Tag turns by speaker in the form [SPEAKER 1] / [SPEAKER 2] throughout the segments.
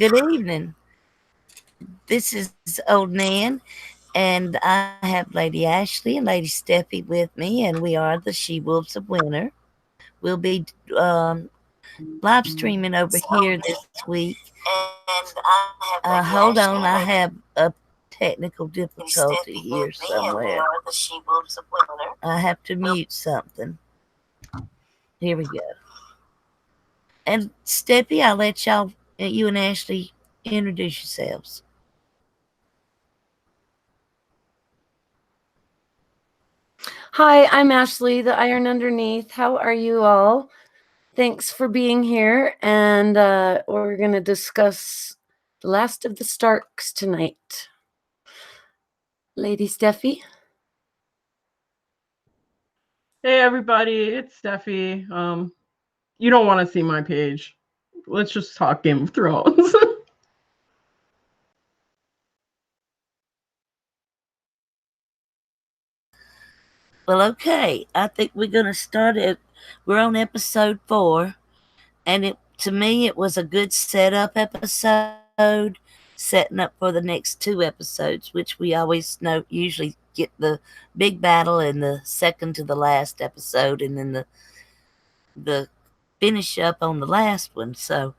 [SPEAKER 1] Good evening. This is Old Nan, and I have Lady Ashley and Lady Steffi with me, and we are the She Wolves of Winter. We'll be live streaming over here this week. Hold on, I have a technical difficulty here somewhere. I have to mute something. Here we go. And Steffi, I'll let you and Ashley introduce yourselves.
[SPEAKER 2] Hi, I'm Ashley, the Iron Underneath. How are you all? Thanks for being here, and we're going to discuss The Last of the Starks tonight. Lady Steffi?
[SPEAKER 3] Hey everybody, it's Steffi. You don't want to see my page. Let's just talk Game of Thrones.
[SPEAKER 1] Well, okay. I think we're going to start it. We're on episode 4, and to me, it was a good setup episode, setting up for the next 2 episodes, which we always know usually get the big battle in the second to the last episode, and then the finish up on the last one. So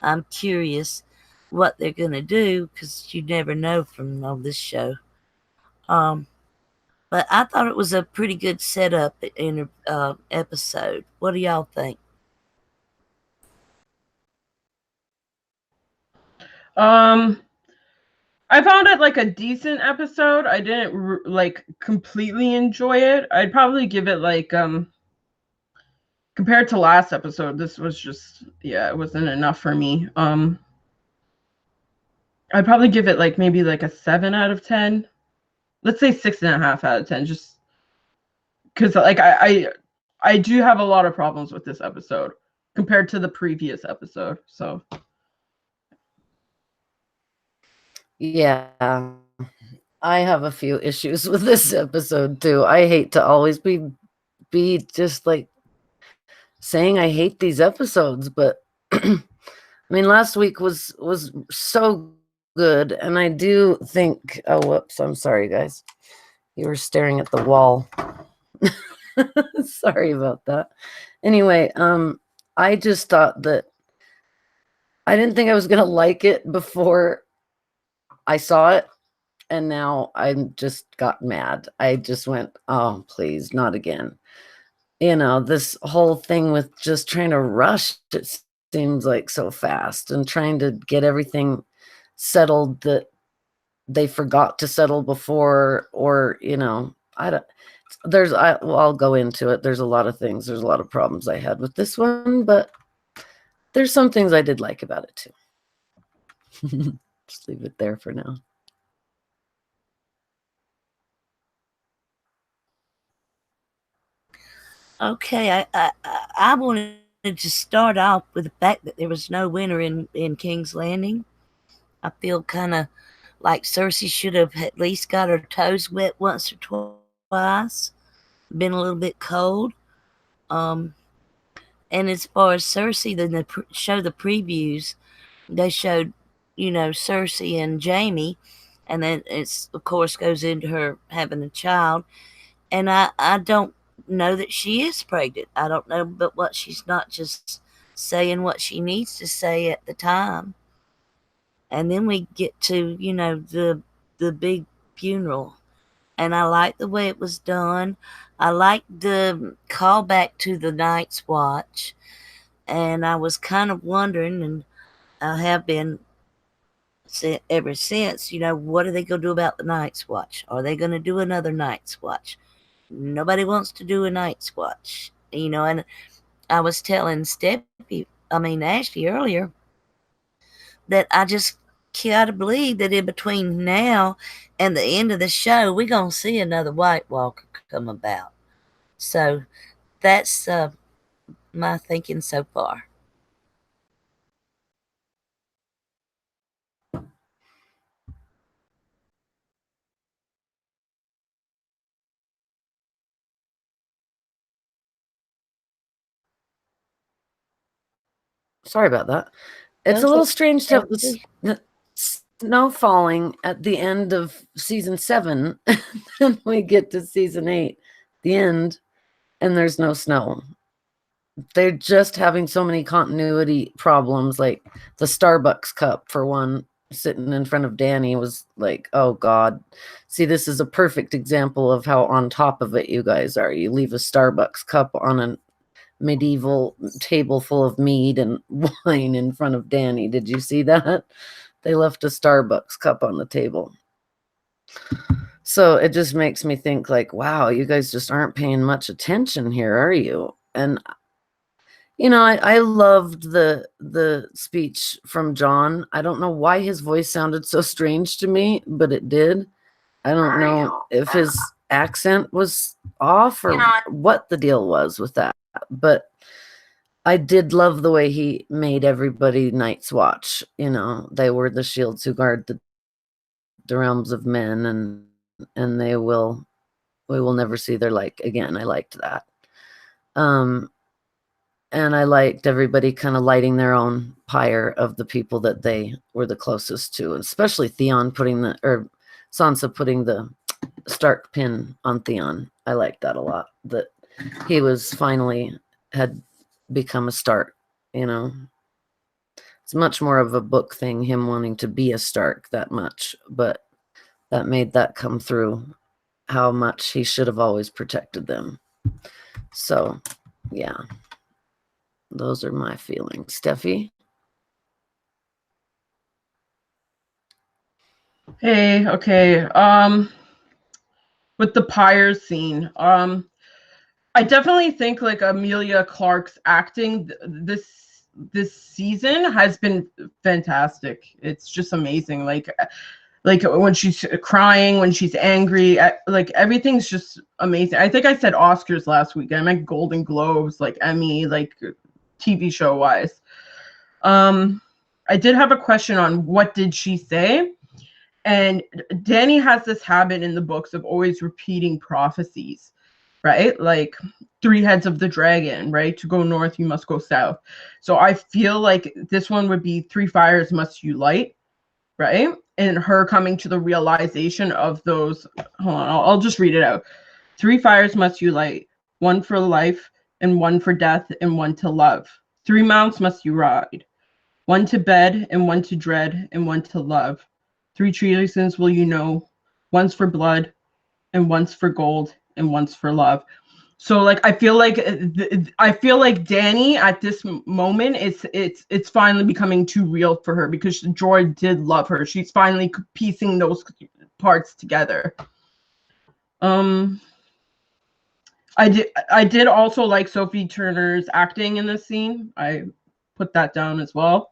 [SPEAKER 1] I'm curious what they're going to do because you never know from on this show. Um, But I thought it was a pretty good setup in episode. What do y'all think?
[SPEAKER 3] I found it like a decent episode. I didn't like completely enjoy it. I'd probably give it like compared to last episode, this was just it wasn't enough for me. I'd probably give it like maybe like a 7 out of 10. Let's say 6.5 out of 10, just because like I do have a lot of problems with this episode compared to the previous episode. So
[SPEAKER 2] Yeah, I have a few issues with this episode too. I hate to always be just like saying I hate these episodes, but I mean, last week was so good, and I do think. Oh, whoops! I'm sorry, guys. You were staring at the wall. Sorry about that. Anyway, I just thought that I didn't think I was gonna like it before I saw it, and now I'm just got mad. I just went, oh, please, not again. This whole thing with just trying to rush, it seems like so fast, and trying to get everything settled that they forgot to settle before, or I don't. I'll go into it. There's a lot of things. There's a lot of problems I had with this one, but there's some things I did like about it too. Just leave it there for now.
[SPEAKER 1] Okay, I wanted to start off with the fact that there was no winner in King's Landing. I feel kind of like Cersei should have at least got her toes wet once or twice, been a little bit cold. Um, and as far as Cersei, then they show the previews. They showed, Cersei and Jamie, and then it's of course goes into her having a child. And I don't know that she is pregnant. I don't know, but what she's not just saying what she needs to say at the time. And then we get to the big funeral, and I like the way it was done. I like the callback to the Night's Watch, and I was kind of wondering, and I have been ever since. What are they going to do about the Night's Watch? Are they going to do another Night's Watch? Nobody wants to do a Night's Watch, and I was telling Ashley earlier, that I just gotta believe that in between now and the end of the show, we're gonna see another White Walker come about. So that's my thinking so far.
[SPEAKER 2] Sorry about that. It's a
[SPEAKER 1] Those
[SPEAKER 2] little
[SPEAKER 1] look
[SPEAKER 2] strange to have
[SPEAKER 1] healthy.
[SPEAKER 2] the snow falling at the end of season 7, and we get to season 8, the end, and there's no snow. They're just having so many continuity problems, like the Starbucks cup, for one, sitting in front of Dany was like, oh God. See, this is a perfect example of how on top of it you guys are. You leave a Starbucks cup on a medieval table full of mead and wine in front of Dany. Did you see that? They left a Starbucks cup on the table. So it just makes me think like, wow, you guys just aren't paying much attention here, are you? And you know, I loved the speech from John. I don't know why his voice sounded so strange to me, but it did. I don't know if his accent was off or what the deal was with that, but I did love the way he made everybody Night's Watch. You know, they were the shields who guard the realms of men, and we will never see their like again. I liked that. And I liked everybody kind of lighting their own pyre of the people that they were the closest to, especially Theon Sansa putting the Stark pin on Theon. I liked that a lot, that he was finally had become a Stark, you know. It's much more of a book thing, him wanting to be a Stark that much, but that made that come through, how much he should have always protected them. So, yeah. Those are my feelings. Steffi?
[SPEAKER 3] Hey, okay. With the pyre scene, I definitely think like Emilia Clarke's acting this season has been fantastic. It's just amazing. Like when she's crying, when she's angry, like everything's just amazing. I think I said Oscars last week. I meant Golden Globes, like Emmy, like TV show wise. I did have a question on what did she say? And Dany has this habit in the books of always repeating prophecies, right? Like 3 heads of the dragon, right? To go north, you must go south. So I feel like this one would be 3 fires must you light, right? And her coming to the realization of those. Hold on, I'll just read it out. 3 fires must you light, 1 for life, and 1 for death, and 1 to love. 3 mounts must you ride, 1 to bed, and 1 to dread, and 1 to love. 3 treasons will you know, 1's for blood, and 1's for gold, and 1's for love. So like I feel like Dany at this moment it's finally becoming too real for her, because Joy did love her. She's finally piecing those parts together. I did also like Sophie Turner's acting in this scene. I put that down as well.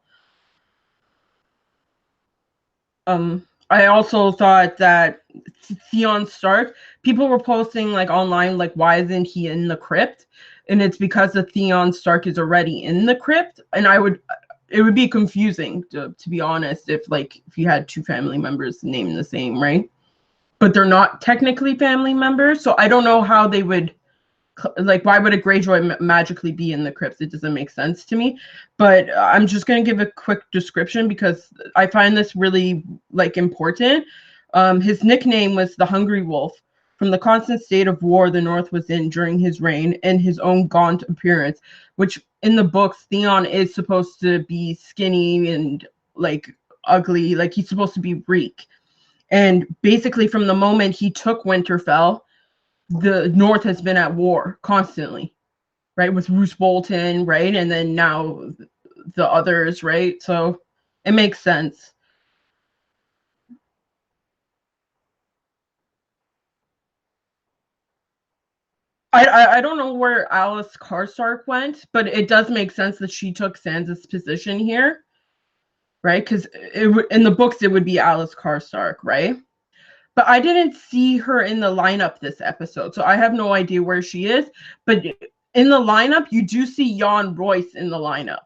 [SPEAKER 3] I also thought that Theon Stark, people were posting like online, like, why isn't he in the crypt? And it's because the Theon Stark is already in the crypt. And it would be confusing to be honest, if you had 2 family members named the same, right? But they're not technically family members. So I don't know how they would, like, why would a Greyjoy magically be in the crypt? It doesn't make sense to me. But I'm just going to give a quick description because I find this really important. His nickname was the Hungry Wolf, from the constant state of war the North was in during his reign and his own gaunt appearance, which in the books Theon is supposed to be skinny and like ugly, like he's supposed to be weak. And basically from the moment he took Winterfell, the North has been at war constantly, right? With Roose Bolton, right? And then now the others, right? So it makes sense. I don't know where Alice Karstark went, but it does make sense that she took Sansa's position here, right? Because in the books it would be Alice Karstark, right? But I didn't see her in the lineup this episode, so I have no idea where she is. But in the lineup, you do see Jon Royce in the lineup.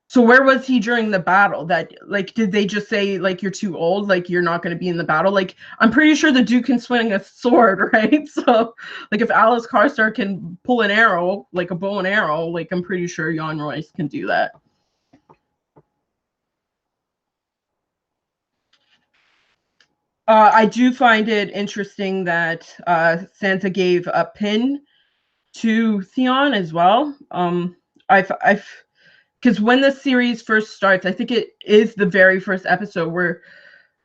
[SPEAKER 3] So where was he during the battle? That, like, did they just say, like, you're too old, like, you're not going to be in the battle? Like, I'm pretty sure the dude can swing a sword, right? So, like, if Alice Karstark can pull an arrow, like a bow and arrow, like, I'm pretty sure Jon Royce can do that. I do find it interesting that Sansa gave a pin to Theon as well. I've because when the series first starts, I think it is the very first episode where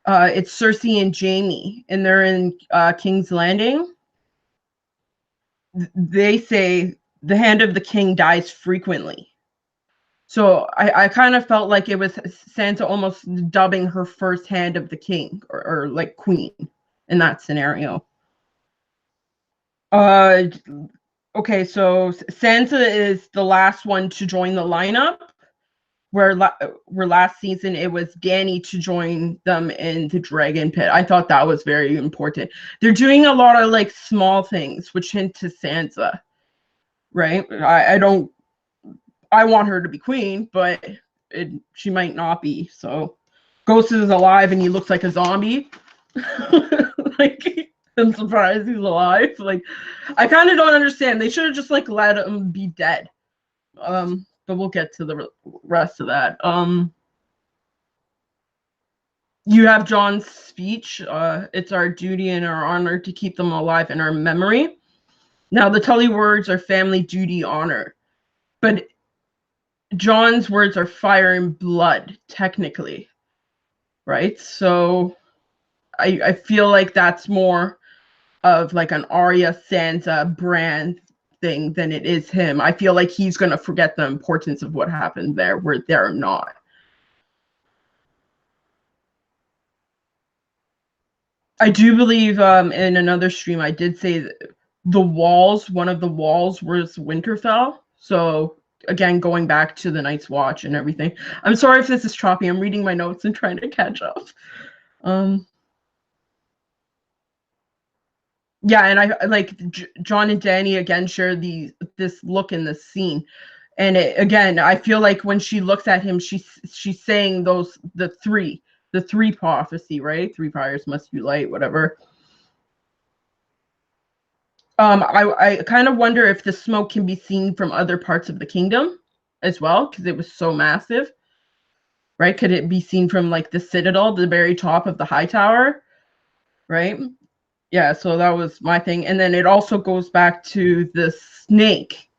[SPEAKER 3] it's Cersei and Jaime, and they're in King's Landing. They say the hand of the king dies frequently. So I kind of felt like it was Sansa almost dubbing her first hand of the king or like queen in that scenario. Okay, so Sansa is the last one to join the lineup. Where last season it was Dany to join them in the Dragon Pit. I thought that was very important. They're doing a lot of like small things which hint to Sansa, right? I want her to be queen, but she might not be. So Ghost is alive and he looks like a zombie. Like, I'm surprised he's alive. Like, I kind of don't understand. They should have just like let him be dead. But we'll get to the rest of that. You have John's speech. It's our duty and our honor to keep them alive in our memory. Now, the Tully words are family, duty, honor. But John's words are fire and blood, technically. Right? So I feel like that's more of like an Arya, Sansa, Bran thing than it is him. I feel like he's going to forget the importance of what happened there, where they're not. I do believe in another stream I did say that one of the walls was Winterfell. So again, going back to the Night's Watch and everything. I'm sorry if this is choppy. I'm reading my notes and trying to catch up. Yeah, and I like John and Dany again share this look in this scene, and again, I feel like when she looks at him, she's saying the three prophecy, right? Three fires must unite, whatever. I kind of wonder if the smoke can be seen from other parts of the kingdom as well, because it was so massive, right? Could it be seen from like the citadel, the very top of the high tower, right? Yeah, so that was my thing. And then it also goes back to the snake,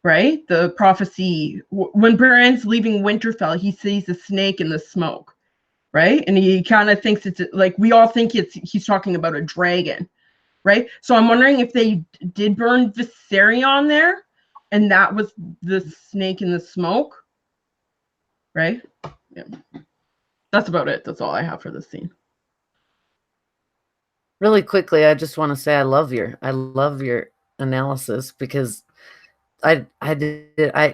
[SPEAKER 3] right? The prophecy. When Brienne's leaving Winterfell, he sees a snake in the smoke, right? And he kind of thinks it's like, we all think he's talking about a dragon, right? So I'm wondering if they did burn Viserion there, and that was the snake in the smoke, right? Yeah. That's about it. That's all I have for this scene.
[SPEAKER 2] Really quickly, I just want to say I love your analysis, because I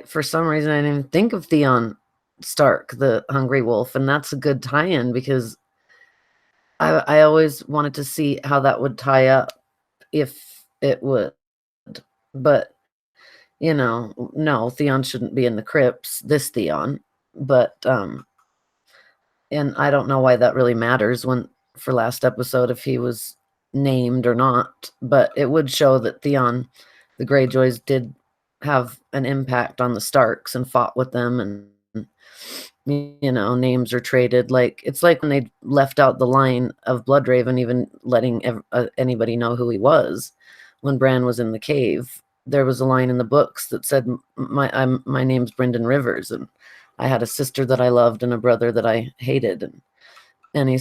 [SPEAKER 2] for some reason I didn't even think of Theon Stark, the Hungry Wolf, and that's a good tie-in, because I always wanted to see how that would tie up, if it would. But no, Theon shouldn't be in the crypts, this Theon. But and I don't know why that really matters for last episode, if he was named or not, but it would show that Theon, the Greyjoys, did have an impact on the Starks and fought with them, and names are traded. Like, it's like when they left out the line of Bloodraven, even letting anybody know who he was. When Bran was in the cave, there was a line in the books that said, my name's Brynden Rivers, and I had a sister that I loved and a brother that I hated. And he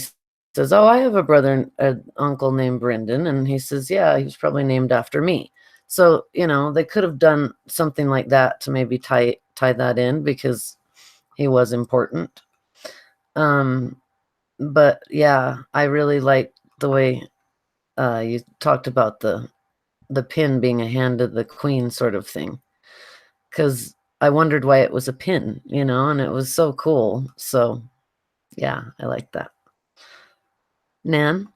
[SPEAKER 2] says, oh, I have a brother, an uncle named Brynden. And he says, yeah, he was probably named after me. So, they could have done something like that to maybe tie that in, because he was important. But yeah, I really like the way you talked about the pin being a hand of the queen sort of thing, because I wondered why it was a pin, and it was so cool. So yeah, I like that. Nan?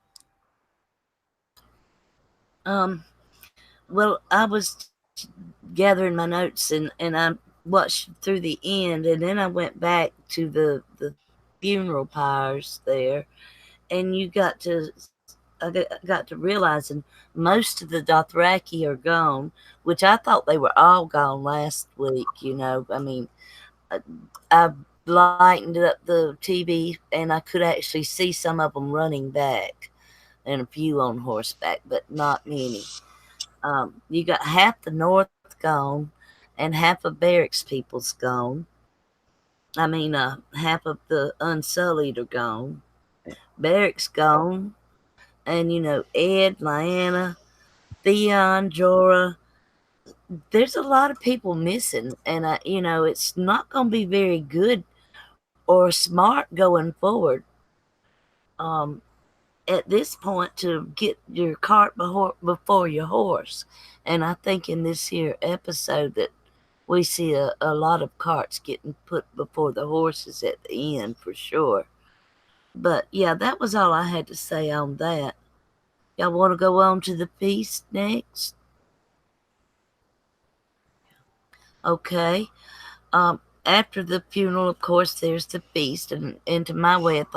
[SPEAKER 1] Well, I was gathering my notes, and I watched through the end, and then I went back to the funeral pyres there, and I got to realizing most of the Dothraki are gone, which I thought they were all gone last week. I mean, I lightened up the TV, and I could actually see some of them running back, and a few on horseback, but not many. You got half the north gone, and half of Barracks people's gone. I mean, half of the Unsullied are gone. Barracks gone, and Ed, Lyanna, Theon, Jorah. There's a lot of people missing, and it's not going to be very good or smart going forward. Um, at this point, to get your cart before your horse, and I think in this here episode that we see a lot of carts getting put before the horses at the end for sure. But yeah, that was all I had to say on that. Y'all want to go on to the feast next? Okay. After the funeral, of course, there's the feast, and to my way of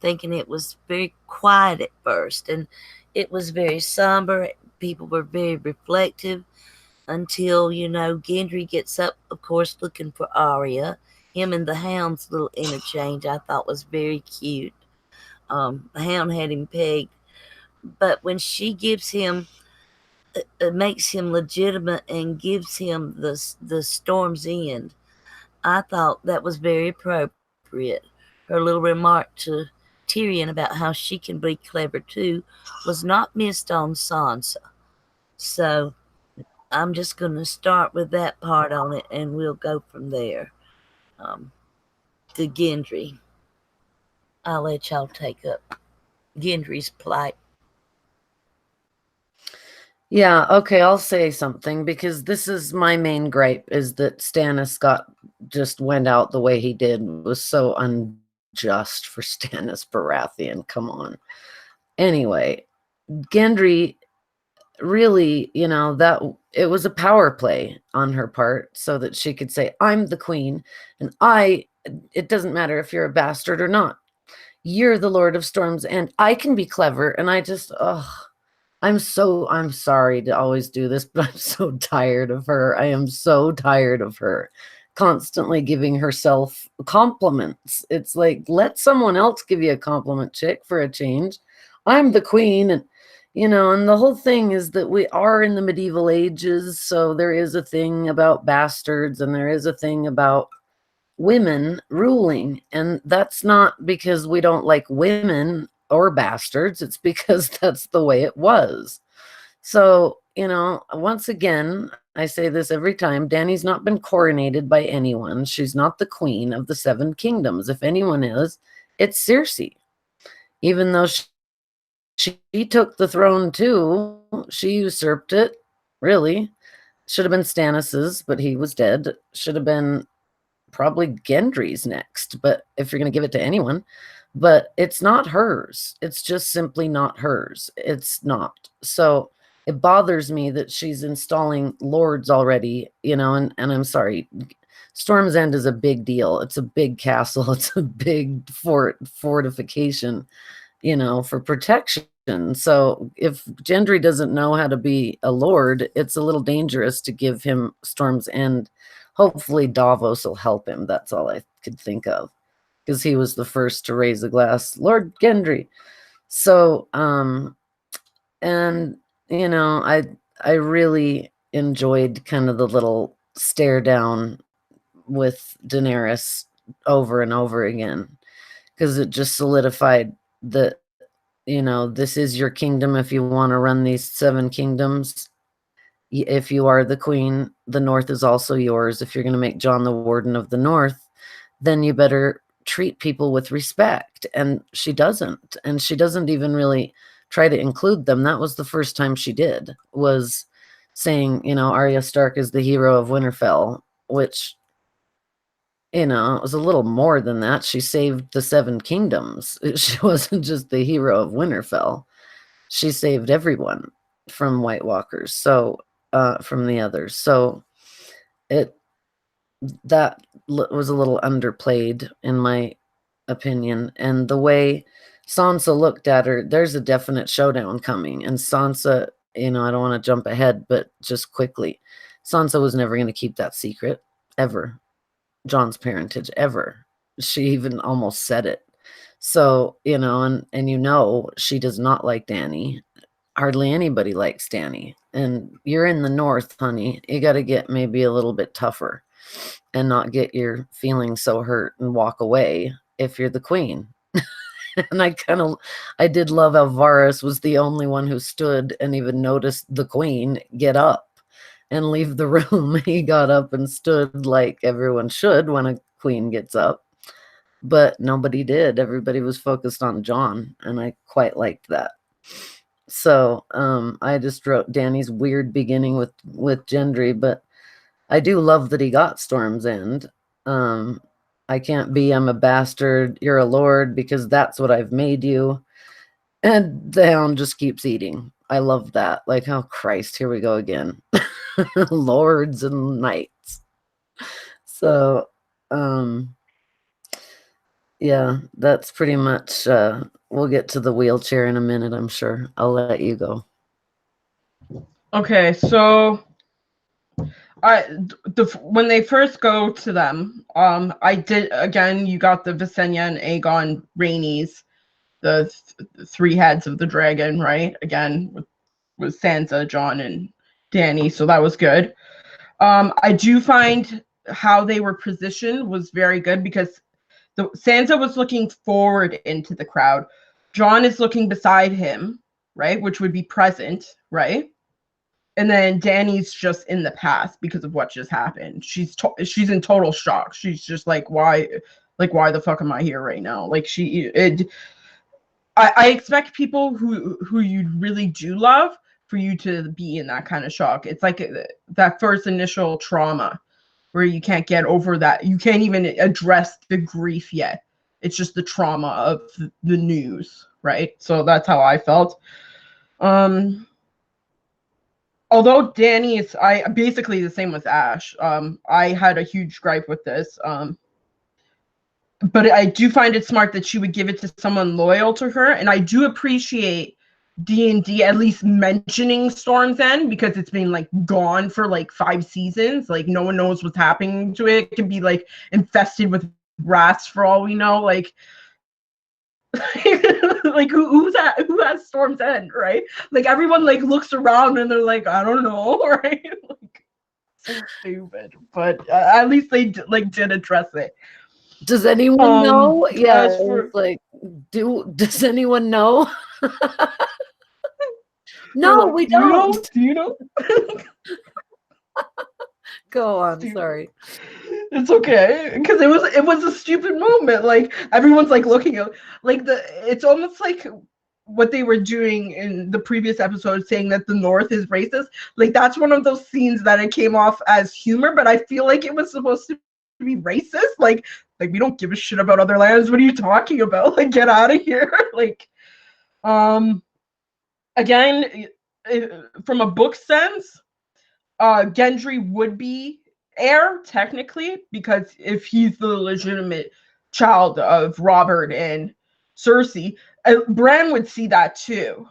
[SPEAKER 1] thinking it was very quiet at first, and it was very somber. People were very reflective until Gendry gets up, of course, looking for Arya. Him and the Hound's little interchange I thought was very cute. The Hound had him pegged, but when she gives him makes him legitimate and gives him the Storm's End, I thought that was very appropriate. Her little remark to Tyrion about how she can be clever too was not missed on Sansa. So I'm just going to start with that part on it, and we'll go from there. Um, to Gendry, I'll let y'all take up Gendry's plight.
[SPEAKER 2] Yeah, okay, I'll say something because this is my main gripe is that Stannis just went out the way he did. It was so unjust for Stannis Baratheon. Come on. Anyway, Gendry really, that it was a power play on her part so that she could say, I'm the queen, and it doesn't matter if you're a bastard or not. You're the Lord of Storms, and I can be clever. And I'm sorry to always do this, but I'm so tired of her. I am so tired of her constantly giving herself compliments. It's like, let someone else give you a compliment, chick, for a change. I'm the queen. And the whole thing is that we are in the medieval ages. So there is a thing about bastards and there is a thing about women ruling. And that's not because we don't like women or bastards. It's because that's the way it was. So, once again, I say this every time, Dany's not been coronated by anyone. She's not the queen of the Seven Kingdoms. If anyone is, it's Cersei. Even though she took the throne too, she usurped it, really. Should have been Stannis's, but he was dead. Should have been probably Gendry's next, but if you're going to give it to anyone. But it's not hers. It's just simply not hers. It's not. So it bothers me that she's installing lords already, and I'm sorry. Storm's End is a big deal. It's a big castle. It's a big fortification, for protection. So if Gendry doesn't know how to be a lord, it's a little dangerous to give him Storm's End. Hopefully Davos will help him. That's all I could think of. Because he was the first to raise a glass, Lord Gendry. So, and I really enjoyed kind of the little stare down with Daenerys over and over again, because it just solidified that, this is your kingdom. If you want to run these seven kingdoms, if you are the queen, the North is also yours. If you're going to make Jon the Warden of the North, then you better treat people with respect. And she doesn't. And she doesn't even really try to include them. That was the first time she did, was saying, Arya Stark is the hero of Winterfell, which, it was a little more than that. She saved the Seven Kingdoms. She wasn't just the hero of Winterfell. She saved everyone from White Walkers. So, from the others. So that was a little underplayed in my opinion. And the way Sansa looked at her, there's a definite showdown coming. And Sansa, I don't want to jump ahead, but just quickly, Sansa was never going to keep that secret, ever. John's parentage ever. She even almost said it. So, and she does not like Dany. Hardly anybody likes Dany. And you're in the North, honey. You got to get maybe a little bit tougher and not get your feelings so hurt and walk away if you're the queen. And I did love how Varys was the only one who stood and even noticed the queen get up and leave the room. He got up and stood like everyone should when a queen gets up. But nobody did. Everybody was focused on John, and I quite liked that. So I just wrote Dany's weird beginning with Gendry, but I do love that he got Storm's End. I can't be, I'm a bastard, you're a lord, because that's what I've made you. And the hound just keeps eating. I love that. Like, oh Christ, here we go again. Lords and knights. So yeah, that's pretty much we'll get to the wheelchair in a minute, I'm sure. I'll let you go.
[SPEAKER 3] Okay, so when they first go to them, I did again. You got the Visenya and Aegon Rhaenys, the three heads of the dragon, right? Again with Sansa, Jon, and Dany, so that was good. I do find how they were positioned was very good because Sansa was looking forward into the crowd. Jon is looking beside him, right, which would be present, right? And then Dany's just in the past because of what just happened. She's in total shock. She's just like, why the fuck am I here right now? Like I expect people who you really do love for you to be in that kind of shock. It's like that first initial trauma where you can't get over that. You can't even address the grief yet. It's just the trauma of the news, right? So that's how I felt. Although Dany is basically the same with Ash. I had a huge gripe with this. But I do find it smart that she would give it to someone loyal to her, and I do appreciate D&D at least mentioning Storm's End because it's been like gone for like 5 seasons. Like no one knows what's happening to it. It can be like infested with rats for all we know. Like like who has Storm's End, right? Like everyone like looks around and they're like, I don't know, right? Like so stupid. But at least they did address it.
[SPEAKER 2] Does anyone know? Yeah, like, does anyone know? No, we don't.
[SPEAKER 3] Do you know?
[SPEAKER 2] Go on. Sorry.
[SPEAKER 3] It's okay because it was a stupid moment. Like everyone's like looking at like it's almost like what they were doing in the previous episode, saying that the North is racist. Like that's one of those scenes that it came off as humor, but I feel like it was supposed to be racist. Like we don't give a shit about other lands. What are you talking about? Like get out of here. Like again, from a book sense, Gendry would be heir technically because if he's the legitimate child of Robert and Cersei, Bran would see that too.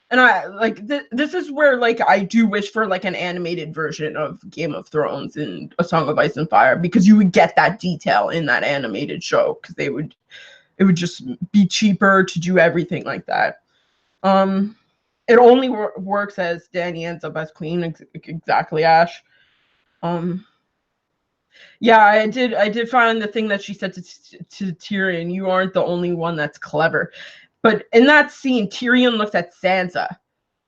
[SPEAKER 3] And I like this is where like I do wish for like an animated version of Game of Thrones and A Song of Ice and Fire because you would get that detail in that animated show because it would just be cheaper to do everything like that. It only works as Dany ends up as queen, exactly, Ash. Yeah, I did find the thing that she said to Tyrion, you aren't the only one that's clever. But in that scene, Tyrion looks at Sansa.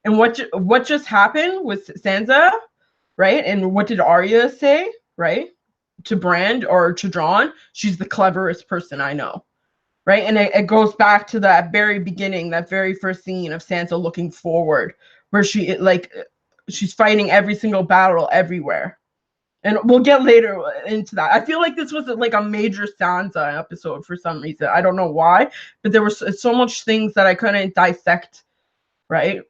[SPEAKER 3] And what just happened with Sansa, right? And what did Arya say, right? To Bran or to Jon? She's the cleverest person I know. Right. And it goes back to that very beginning, that very first scene of Sansa looking forward, where she's fighting every single battle everywhere. And we'll get later into that. I feel like this was like a major Sansa episode for some reason. I don't know why, but there was so much things that I couldn't dissect. Right.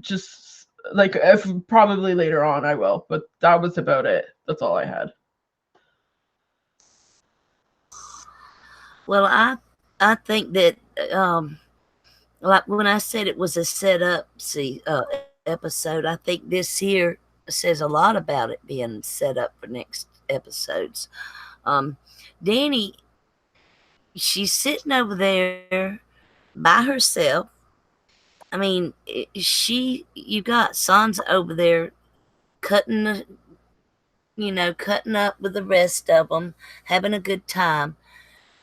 [SPEAKER 3] Just like if probably later on I will, but that was about it. That's all I had.
[SPEAKER 1] Well, I think that like when I said it was a setup episode, I think this here says a lot about it being set up for next episodes. Um, Danny, she's sitting over there by herself. I mean, you got Sansa over there cutting the, cutting up with the rest of them, having a good time.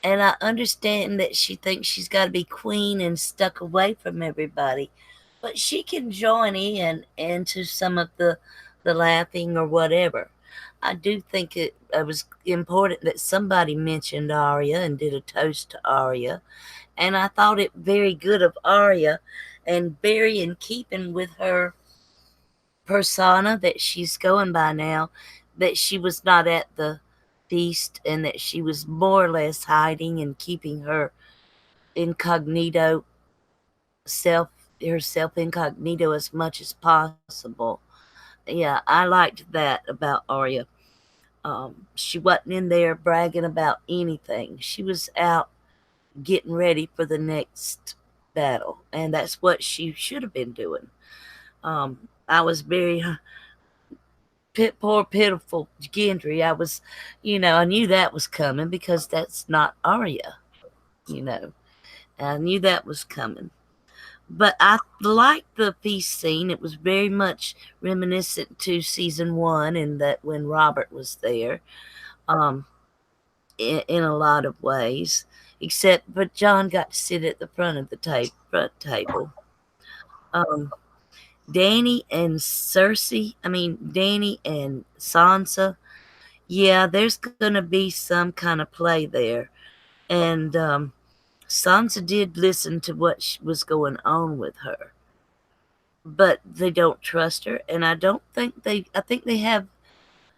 [SPEAKER 1] And I understand that she thinks she's got to be queen and stuck away from everybody, but she can join in into some of the laughing or whatever. I do think it was important that somebody mentioned Arya and did a toast to Arya, and I thought it very good of Arya and very in keeping with her persona that she's going by now, that she was not at the feast and that she was more or less hiding and keeping her incognito self herself incognito as much as possible. Yeah, I liked that about Arya. She wasn't in there bragging about anything. She was out getting ready for the next battle, and that's what she should have been doing. I was very poor pitiful Gendry. I knew that was coming because that's not Arya. You know, I knew that was coming. But I liked the feast scene. It was very much reminiscent to season one, and that when Robert was there, um, in a lot of ways. But John got to sit at the front of the front table. Um, Danny and Cersei. I mean, Danny and Sansa. Yeah, there's gonna be some kind of play there, and Sansa did listen to what was going on with her, but they don't trust her, and I don't think they. I think they have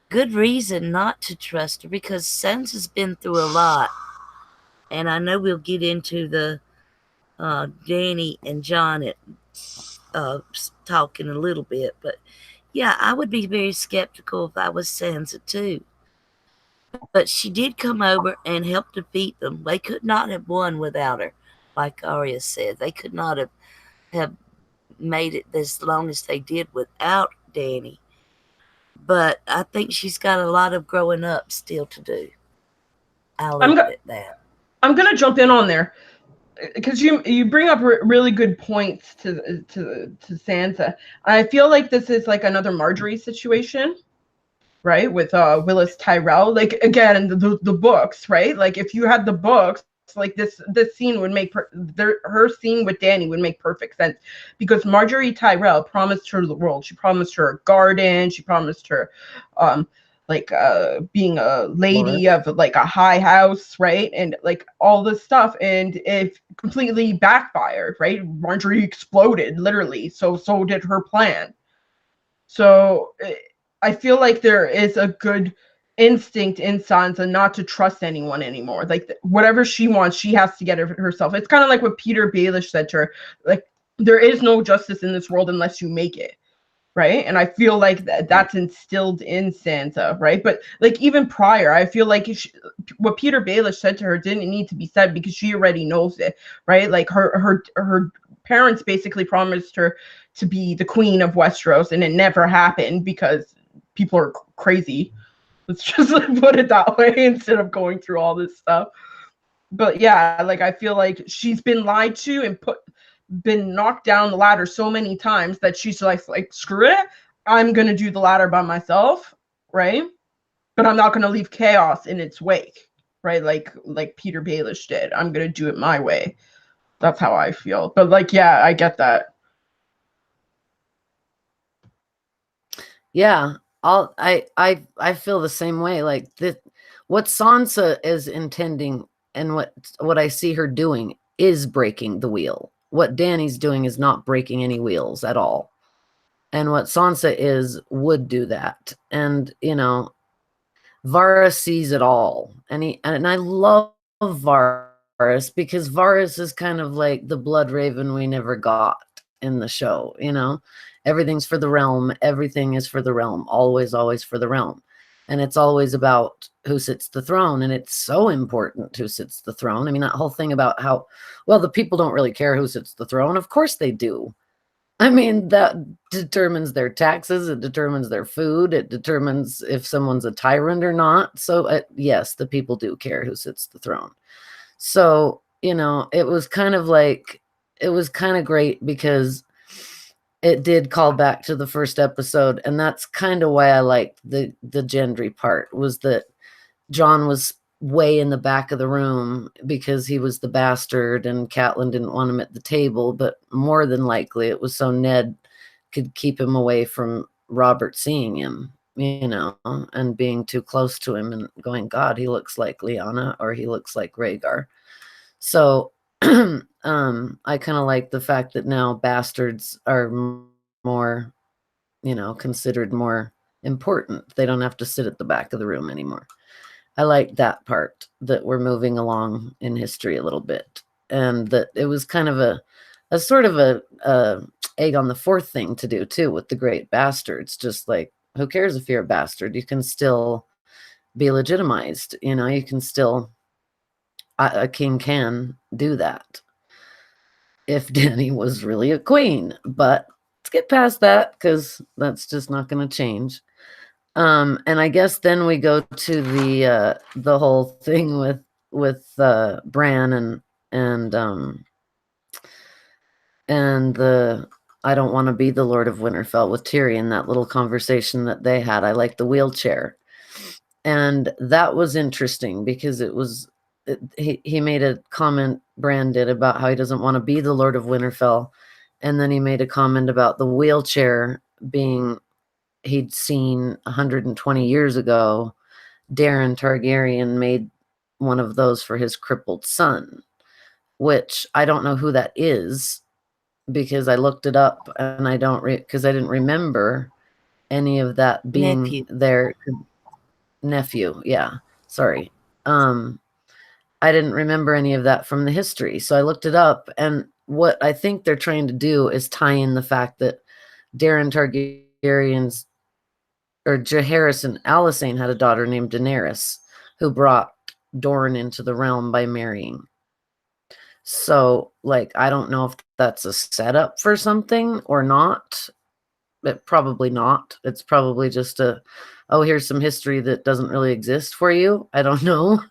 [SPEAKER 1] good reason not to trust her because Sansa's been through a lot, and I know we'll get into the Danny and John talk in a little bit, but yeah, I would be very skeptical if I was Sansa too. But she did come over and help defeat them. They could not have won without her, like Arya said. They could not have made it as long as they did without Danny. But I think she's got a lot of growing up still to do. I'll
[SPEAKER 3] I'm
[SPEAKER 1] leave
[SPEAKER 3] go-
[SPEAKER 1] it at that.
[SPEAKER 3] I'm gonna jump in on there because you bring up really good points to Sansa. I feel like this is like another Marjorie situation, right? With Willis Tyrell. Like again, the books, right? Like if you had the books, like this scene would make her scene with Danny would make perfect sense because Marjorie Tyrell promised her the world. She promised her a garden. She promised her being a lady of like a high house, right? And like all this stuff, and it completely backfired, right? Marjorie exploded literally. So did her plan. So I feel like there is a good instinct in Sansa not to trust anyone anymore. Like whatever she wants, she has to get it herself. It's kind of like what Peter Baelish said to her, like there is no justice in this world unless you make it. Right. And I feel like that's instilled in Sansa. Right. But like even prior, I feel like what Peter Baelish said to her didn't need to be said because she already knows it. Right. Like her parents basically promised her to be the queen of Westeros, and it never happened because people are crazy. Let's just put it that way instead of going through all this stuff. But yeah, like I feel like she's been lied to and been knocked down the ladder so many times that she's like screw it, I'm gonna do the ladder by myself, right? But I'm not gonna leave chaos in its wake, right? Like Peter Baelish did. I'm gonna do it my way. That's how I feel. But like, yeah, I get that.
[SPEAKER 2] Yeah, I feel the same way. Like what Sansa is intending and what I see her doing is breaking the wheel. What Danny's doing is not breaking any wheels at all. And what Sansa would do that. And Varys sees it all. And I love Varys because Varys is kind of like the blood raven we never got in the show, Everything's for the realm. Everything is for the realm. Always, always for the realm. And it's always about who sits the throne. And it's so important who sits the throne. I mean, that whole thing about how, well, the people don't really care who sits the throne. Of course they do. I mean, that determines their taxes. It determines their food. It determines if someone's a tyrant or not. So, yes, the people do care who sits the throne. So, it was kind of great because it did call back to the first episode. And that's kind of why I liked the Gendry part, was that John was way in the back of the room because he was the bastard and Catelyn didn't want him at the table, but more than likely it was so Ned could keep him away from Robert seeing him, and being too close to him and going, God, he looks like Lyanna or he looks like Rhaegar. So I kind of like the fact that now bastards are more, considered more important. They don't have to sit at the back of the room anymore. I like that part, that we're moving along in history a little bit, and that it was kind of a sort of a egg on the fourth thing to do too with the great bastards. Just like, who cares if you're a bastard? You can still be legitimized. You can still, a king can do that if Dany was really a queen. But let's get past that because that's just not going to change. And I guess then we go to the whole thing with Bran and the I don't want to be the Lord of Winterfell with Tyrion, that little conversation that they had. I like the wheelchair. And that was interesting because he made a comment, Bran did, about how he doesn't want to be the Lord of Winterfell. And then he made a comment about the wheelchair being, he'd seen 120 years ago, Daeron Targaryen made one of those for his crippled son, which I don't know who that is because I looked it up and I don't because I didn't remember any of that being
[SPEAKER 1] Nephew.
[SPEAKER 2] their nephew. Yeah, sorry. I didn't remember any of that from the history, so I looked it up, and what I think they're trying to do is tie in the fact that Daeron Targaryen's or Jaehaerys and Alysanne had a daughter named Daenerys who brought Dorne into the realm by marrying. So, I don't know if that's a setup for something or not. But probably not. It's probably just here's some history that doesn't really exist for you. I don't know.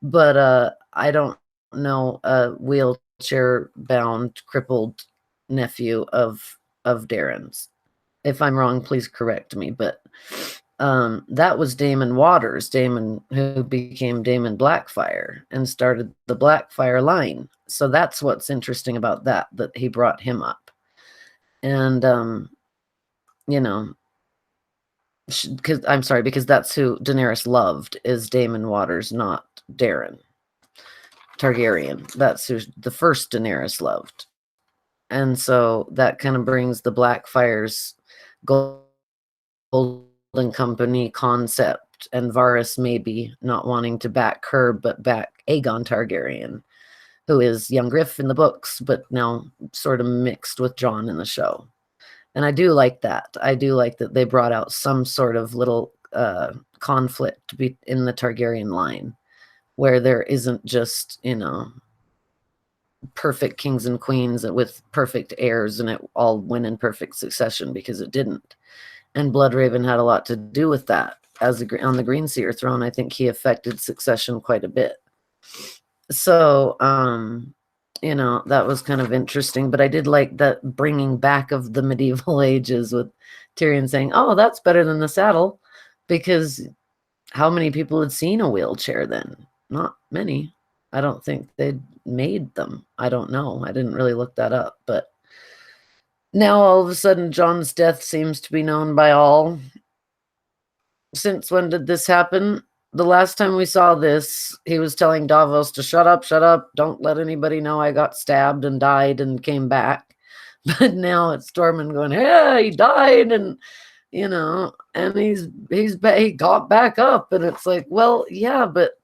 [SPEAKER 2] But I don't know a wheelchair-bound, crippled nephew of Darren's. If I'm wrong, please correct me. But that was Daemon Waters, who became Daemon Blackfyre and started the Blackfyre line. So that's what's interesting about that he brought him up. And, because that's who Daenerys loved, is Daemon Waters, not Daeron Targaryen. That's who the first Daenerys loved. And so that kind of brings the Blackfyre's Golden Company concept, and Varys maybe not wanting to back her, but back Aegon Targaryen, who is young Griff in the books, but now sort of mixed with Jon in the show. And I do like that. I do like that they brought out some sort of little conflict in the Targaryen line, where there isn't just, perfect kings and queens with perfect heirs and it all went in perfect succession, because it didn't. And Bloodraven had a lot to do with that. On the Greenseer throne, I think he affected succession quite a bit. So, that was kind of interesting. But I did like that bringing back of the medieval ages with Tyrion saying, oh, that's better than the saddle, because how many people had seen a wheelchair then? Not many. I don't think they'd made them. I don't know. I didn't really look that up. But now all of a sudden, Jon's death seems to be known by all. Since when did this happen? The last time we saw this, he was telling Davos to shut up, don't let anybody know I got stabbed and died and came back. But now it's Tormund going, hey, he died, and and he got back up, and it's like, well, yeah, but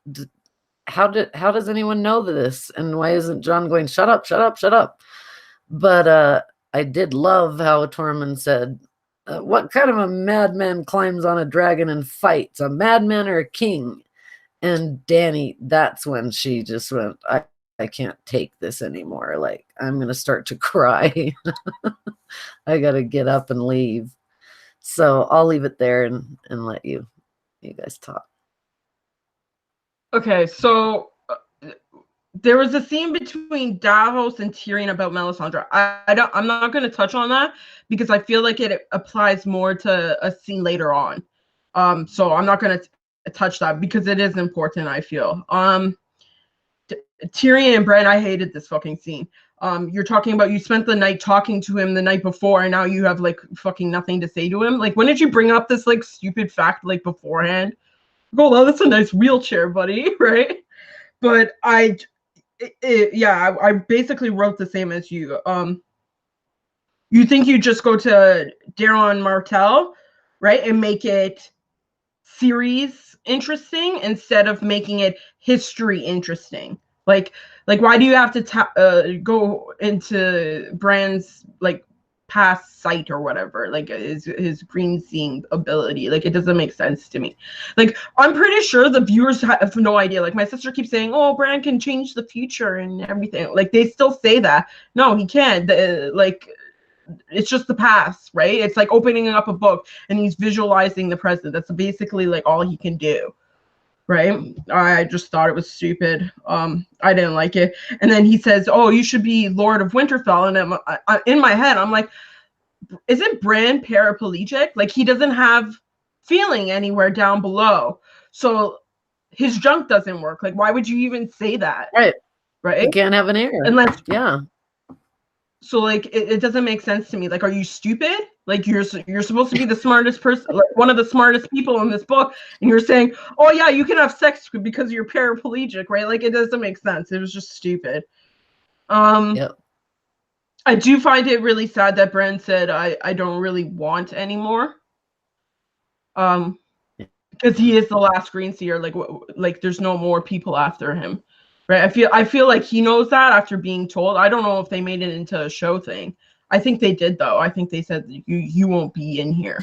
[SPEAKER 2] how does anyone know this? And why isn't Jon going, shut up? But I did love how Tormund said, what kind of a madman climbs on a dragon and fights, a madman or a king? And Dany, that's when she just went, can't take this anymore. Like, I'm gonna start to cry. I gotta get up and leave. So I'll leave it there and let you guys talk.
[SPEAKER 3] Okay, so there was a scene between Davos and Tyrion about Melisandre. I'm not going to touch on that because I feel like it applies more to a scene later on. So I'm not going to touch that because it is important, I feel. Tyrion and Brienne, I hated this fucking scene. You're talking about you spent the night talking to him the night before, and now you have like fucking nothing to say to him. Like, when did you bring up this like stupid fact like beforehand? Oh, well, that's a nice wheelchair, buddy, right? But I basically wrote the same as you. You think you just go to Daron Martell, right, and make it series interesting instead of making it history interesting. Like why do you have to go into Bran's like past sight or whatever, like his green seeing ability? Like, it doesn't make sense to me. Like, I'm pretty sure the viewers have no idea. Like, my sister keeps saying, oh, Bran can change the future and everything. Like, they still say that. No, he can't. Like, it's just the past, right? It's like opening up a book and he's visualizing the present. That's basically like all he can do, right? I just thought it was stupid. I didn't like it. And then he says, oh, you should be Lord of Winterfell. And in my head, I'm like, isn't Bran paraplegic? Like, he doesn't have feeling anywhere down below. So his junk doesn't work. Like, why would you even say that? Right?
[SPEAKER 2] You can't have an heir.
[SPEAKER 3] Unless,
[SPEAKER 2] yeah.
[SPEAKER 3] So like it doesn't make sense to me. Like, are you stupid? Like, you're supposed to be the smartest person, like one of the smartest people in this book, and you're saying, oh yeah, you can have sex because you're paraplegic, right? Like, it doesn't make sense. It was just stupid.
[SPEAKER 2] Yep.
[SPEAKER 3] I do find it really sad that Bran said I don't really want anymore. Because he is the last Green Seer. Like there's no more people after him. Right. I feel like he knows that after being told. I don't know if they made it into a show thing. I think they did, though. I think they said you won't be in here.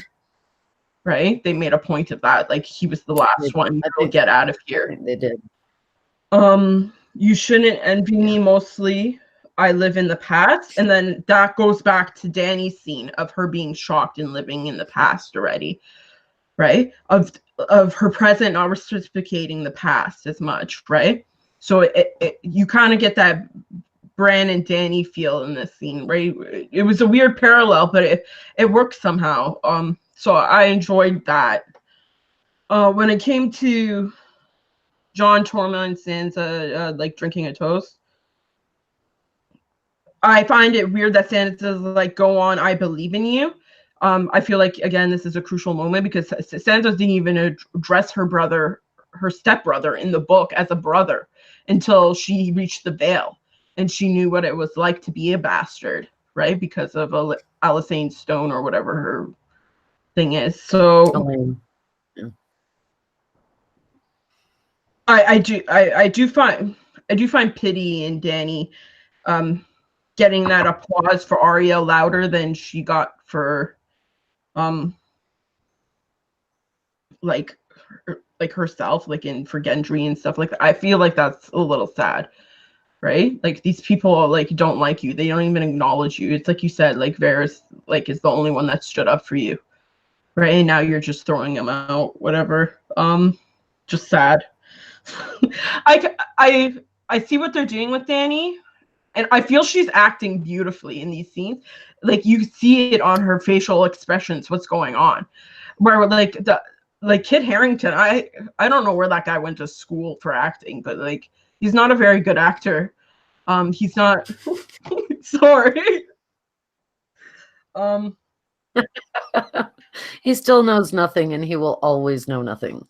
[SPEAKER 3] Right? They made a point of that. Like, he was the last one to get out of here.
[SPEAKER 2] They did.
[SPEAKER 3] You shouldn't envy me, mostly. I live in the past. And then that goes back to Dany's scene of her being shocked and living in the past already. Right? Of her present not reciprocating the past as much, right? So you kind of get that Bran and Dany feel in this scene, right? It was a weird parallel, but it worked somehow. So I enjoyed that. When it came to Jon, Tormund, and Sansa like drinking a toast, I find it weird that Sansa's like, go on, I believe in you. I feel like, again, this is a crucial moment because Sansa didn't even address her stepbrother in the book as a brother until she reached the Vale and she knew what it was like to be a bastard, right? Because of Alysanne Stone or whatever her thing is. So
[SPEAKER 2] Yeah.
[SPEAKER 3] I do find pity in Dany getting that applause for Arya louder than she got for like herself, like for Gendry and stuff like that. I feel like that's a little sad, right? Like, these people like don't like you. They don't even acknowledge you. It's like you said, like Varys like is the only one that stood up for you, right? And now you're just throwing him out, whatever. Just sad. I see what they're doing with Dany, and I feel she's acting beautifully in these scenes. Like, you see it on her facial expressions, what's going on. Where like Kit Harington, I don't know where that guy went to school for acting, but like, he's not a very good actor. He's not. Sorry.
[SPEAKER 2] He still knows nothing, and he will always know nothing.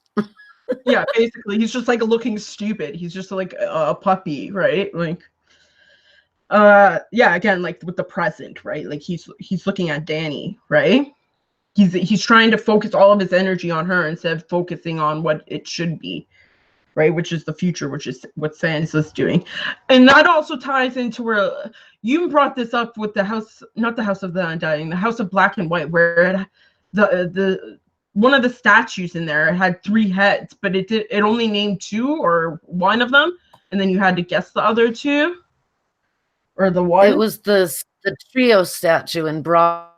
[SPEAKER 3] Yeah, basically, he's just like looking stupid. He's just like a puppy, right? Like, yeah, again, like with the present, right? Like, he's looking at Dany, right? He's trying to focus all of his energy on her instead of focusing on what it should be, right? Which is the future, which is what Sansa's doing. And that also ties into where you brought this up with the house, not the House of the Undying, the House of Black and White, where the one of the statues in there had 3 heads, but it only named 2 or one of them. and then you had to guess the other two, or the one.
[SPEAKER 2] It was the trio statue in Bravos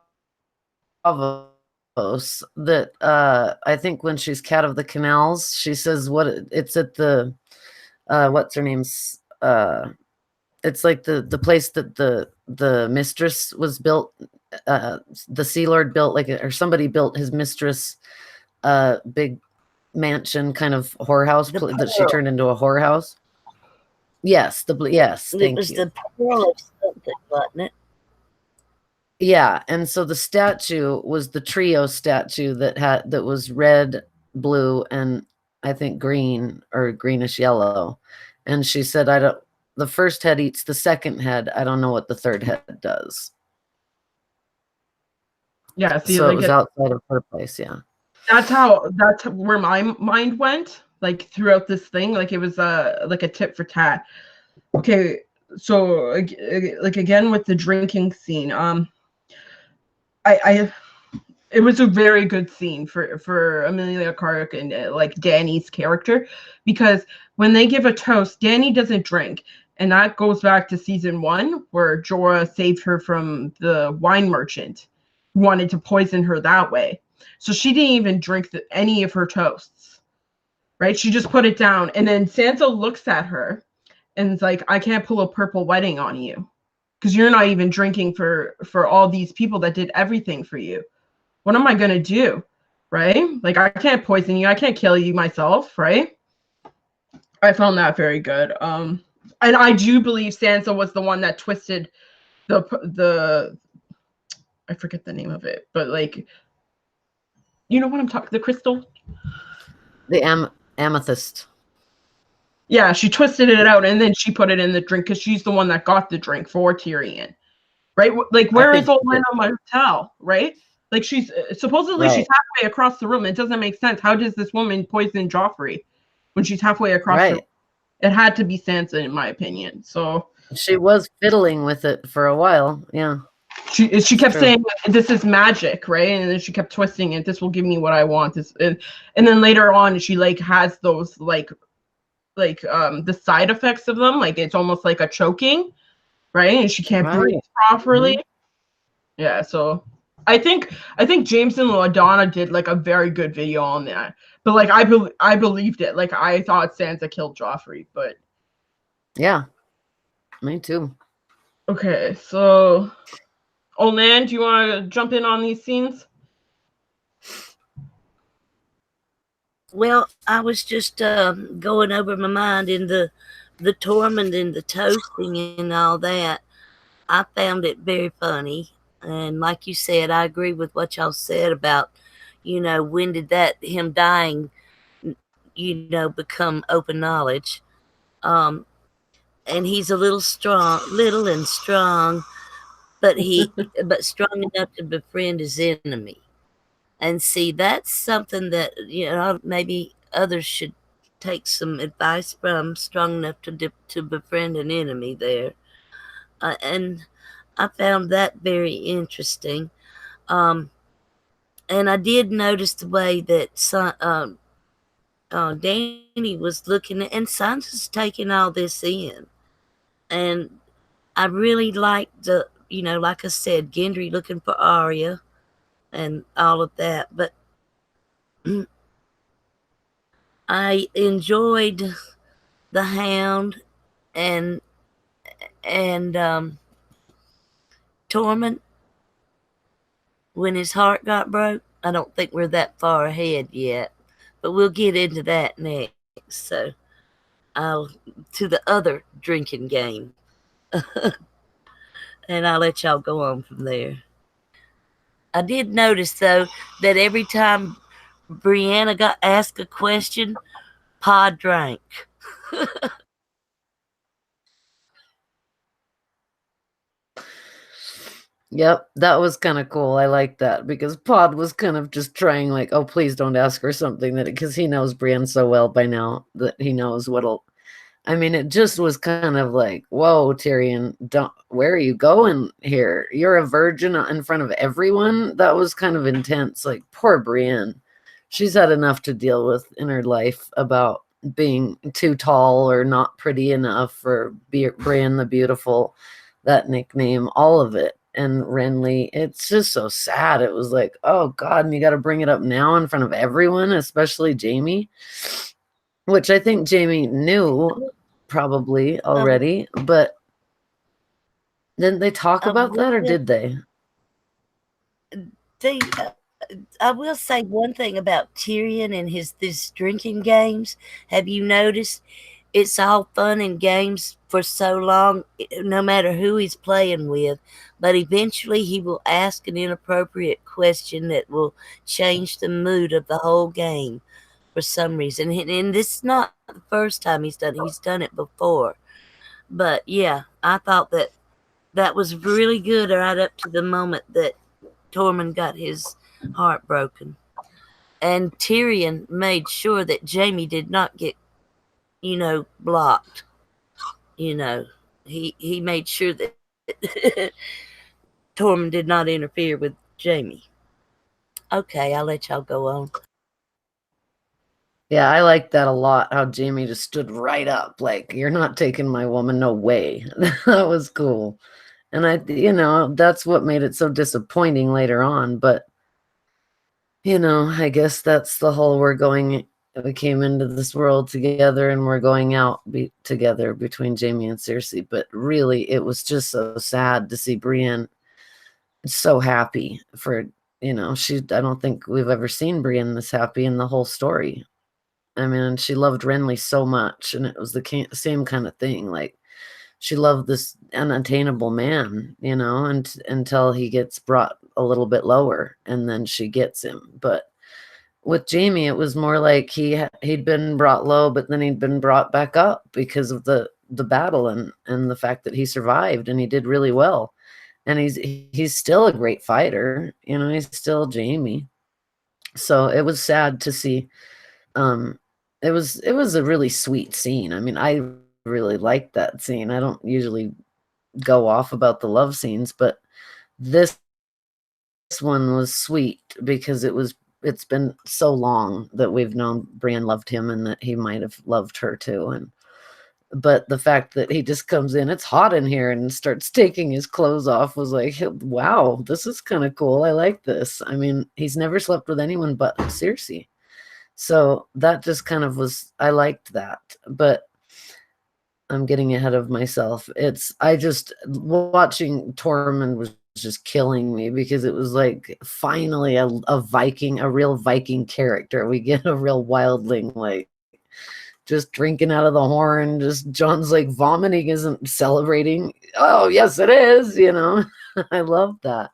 [SPEAKER 2] that I think when she's Cat of the Canals, she says what it's at the what's her name's it's like the place that the mistress was built. The Sea Lord built or somebody built his mistress big mansion kind of whorehouse that she turned into a whorehouse. Yes, yes, thank you.
[SPEAKER 1] It was the pearl of something, wasn't it?
[SPEAKER 2] Yeah, and so the statue was the trio statue that was red, blue, and I think green or greenish yellow. And she said, the first head eats the second head. I don't know what the third head does.
[SPEAKER 3] Yeah, see,
[SPEAKER 2] so it was outside of her place. Yeah,
[SPEAKER 3] that's where my mind went. Like throughout this thing, like it was like a tit for tat. Okay, so like again with the drinking scene, it was a very good scene for Emilia Clarke and like Dany's character, because when they give a toast, Dany doesn't drink, and that goes back to season 1 where Jorah saved her from the wine merchant who wanted to poison her that way. So she didn't even drink any of her toasts, right? She just put it down, and then Sansa looks at her and is like, "I can't pull a purple wedding on you because you're not even drinking for all these people that did everything for you. What am I going to do?" Right? Like, I can't poison you. I can't kill you myself, right? I found that very good. And I do believe Sansa was the one that twisted the I forget the name of it, but like, you know what I'm talking, the crystal?
[SPEAKER 2] The amethyst.
[SPEAKER 3] Yeah, she twisted it out and then she put it in the drink because she's the one that got the drink for Tyrion. Right? Like, where is Olenna Martell, right? Like, she's supposedly she's halfway across the room. It doesn't make sense. How does this woman poison Joffrey when she's halfway across the room? It had to be Sansa, in my opinion. So
[SPEAKER 2] she was fiddling with it for a while. Yeah.
[SPEAKER 3] She kept saying, "This is magic," right? And then she kept twisting it. This will give me what I want. This, and then later on, she like has those like the side effects of them. Like, it's almost like a choking, right? And she can't breathe properly. Mm-hmm. Yeah. So I think James and LaDonna did like a very good video on that. But like, I believed it. Like, I thought Sansa killed Joffrey, but
[SPEAKER 2] yeah, me too.
[SPEAKER 3] Okay, so Olan, do you want to jump in on these scenes?
[SPEAKER 1] Well, I was just going over my mind in the Tormund and the toasting and all that. I found it very funny. And like you said, I agree with what y'all said about, when did him dying, become open knowledge. And he's a little and strong, but strong enough to befriend his enemy. And see, that's something that, maybe others should take some advice from. Strong enough to befriend an enemy there. And I found that very interesting. And I did notice the way that Dany was looking at, and Sansa's taking all this in. And I really liked like I said, Gendry looking for Arya and all of that. But I enjoyed the Hound and Tormund when his heart got broke. I don't think we're that far ahead yet, but we'll get into that next. So I'll to the other drinking game. And I'll let y'all go on from there. I did notice, though, that every time Brienne got asked a question, Pod drank.
[SPEAKER 2] Yep, that was kind of cool. I like that because Pod was kind of just trying, like, oh, please don't ask her something because he knows Brienne so well by now that he knows what'll. I mean, it just was kind of like, whoa, Tyrion, where are you going here? You're a virgin in front of everyone? That was kind of intense. Like, poor Brienne. She's had enough to deal with in her life about being too tall or not pretty enough for Brienne the Beautiful, that nickname, all of it. And Renly, it's just so sad. It was like, oh God, and you got to bring it up now in front of everyone, especially Jaime, which I think Jaime knew probably already, but didn't they talk about that, or did they?
[SPEAKER 1] They, I will say one thing about Tyrion and these drinking games. Have you noticed? It's all fun and games for so long, no matter who he's playing with. But eventually, he will ask an inappropriate question that will change the mood of the whole game for some reason. And this is not the first time he's done it. He's done it before. But yeah, I thought that was really good right up to the moment that Tormund got his heart broken. And Tyrion made sure that Jaime did not get, blocked. You know, he made sure that Tormund did not interfere with Jaime. Okay, I'll let y'all go on.
[SPEAKER 2] Yeah, I like that a lot, how Jaime just stood right up, like, you're not taking my woman, no way. That was cool. And that's what made it so disappointing later on. But, I guess that's the whole we came into this world together and we're going out together between Jaime and Cersei. But really, it was just so sad to see Brienne so happy for, I don't think we've ever seen Brienne this happy in the whole story. I mean, she loved Renly so much, and it was the same kind of thing. Like, she loved this unattainable man, and until he gets brought a little bit lower, and then she gets him. But with Jaime, it was more like he'd been brought low, but then he'd been brought back up because of the battle and the fact that he survived, and he did really well. And he's still a great fighter, he's still Jaime. So it was sad to see. It was a really sweet scene. I mean, I really liked that scene. I don't usually go off about the love scenes, but this one was sweet because it's been so long that we've known Brienne loved him and that he might have loved her too. But the fact that he just comes in, it's hot in here, and starts taking his clothes off was like, wow, this is kind of cool. I like this. I mean, he's never slept with anyone but Cersei. So that just kind of I liked that, but I'm getting ahead of myself. Watching Tormund was just killing me because it was like finally a Viking, a real Viking character. We get a real wildling, like just drinking out of the horn. Just John's like vomiting isn't celebrating. Oh, yes, it is. I love that.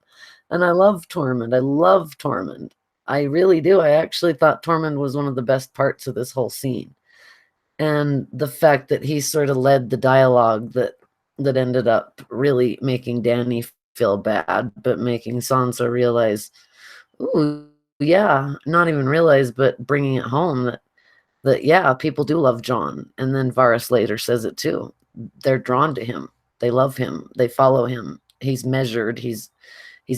[SPEAKER 2] And I love Tormund. I love Tormund. I really do. I actually thought Tormund was one of the best parts of this whole scene. And the fact that he sort of led the dialogue that ended up really making Dany feel bad, but making Sansa realize, ooh, yeah, not even realize, but bringing it home that yeah, people do love Jon. And then Varys later says it too. They're drawn to him. They love him. They follow him. He's measured. He's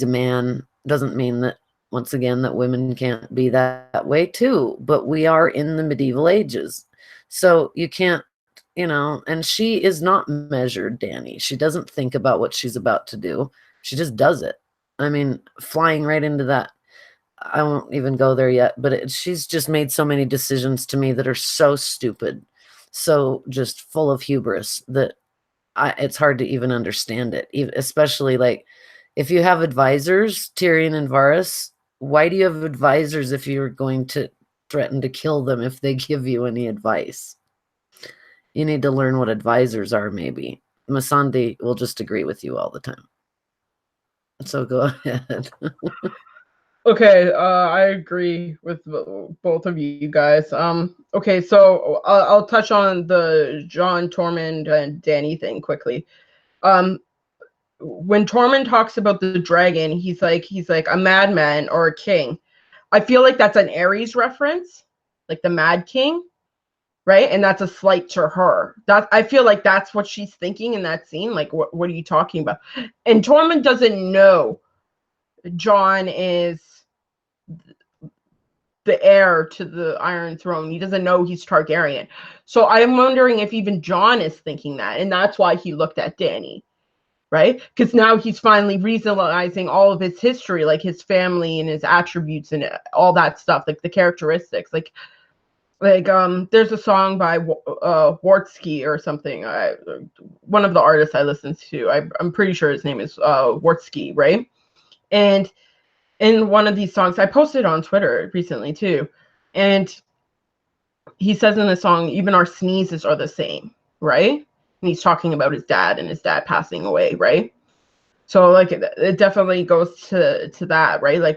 [SPEAKER 2] a man. Doesn't mean that, once again, that women can't be that way too, but we are in the medieval ages. So you can't, and she is not measured, Dany. She doesn't think about what she's about to do. She just does it. I mean, flying right into that. I won't even go there yet, but she's just made so many decisions to me that are so stupid, so just full of hubris that it's hard to even understand it, especially like if you have advisors, Tyrion and Varys, why do you have advisors if you're going to threaten to kill them if they give you any advice? You need to learn what advisors are, maybe. Masandi will just agree with you all the time. So go ahead.
[SPEAKER 3] Okay, I agree with both of you guys. Okay, so I'll touch on the Jon, Tormund, and Dany thing quickly. When Tormund talks about the dragon, he's like a madman or a king. I feel like that's an Ares reference, like the Mad King, right? And that's a slight to her. I feel like that's what she's thinking in that scene. Like, what are you talking about? And Tormund doesn't know Jon is the heir to the Iron Throne. He doesn't know he's Targaryen. So I'm wondering if even Jon is thinking that, and that's why he looked at Dany, right? Because now he's finally realizing all of his history, like his family and his attributes and all that stuff, like the characteristics. Like there's a song by Wartsky or something. One of the artists I listen to. I'm pretty sure his name is Wartsky, right? And in one of these songs, I posted on Twitter recently too, and he says in the song, even our sneezes are the same, right? And he's talking about his dad and his dad passing away, right? So like it definitely goes to that, right? Like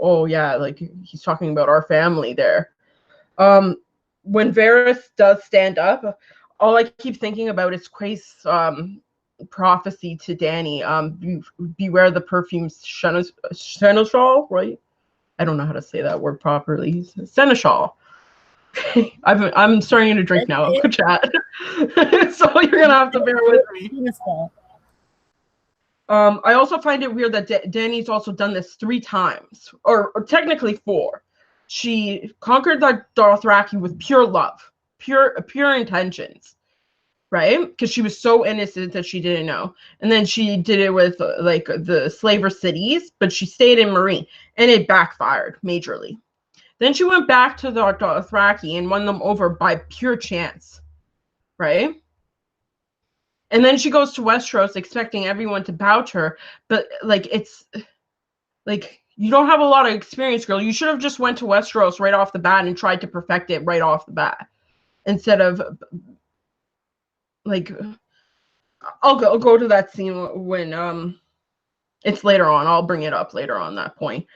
[SPEAKER 3] oh yeah, like he's talking about our family there. When Varys does stand up, all I keep thinking about is Quait's prophecy to Dany. Beware the perfume seneschal, right? I don't know how to say that word properly. Seneschal. I'm starting to drink now. Chat. So you're gonna have to bear with me. I also find it weird that Dany's also done this 3 times, or technically 4. She conquered the Dothraki with pure love, pure intentions, right? Because she was so innocent that she didn't know. And then she did it with like the slaver cities, but she stayed in Marine, and it backfired majorly. Then she went back to the Dothraki and won them over by pure chance, right? And then she goes to Westeros expecting everyone to bow to her, but like it's like you don't have a lot of experience, girl. You should have just went to Westeros right off the bat and tried to perfect it right off the bat, instead of like I'll go to that scene when it's later on. I'll bring it up later on that point.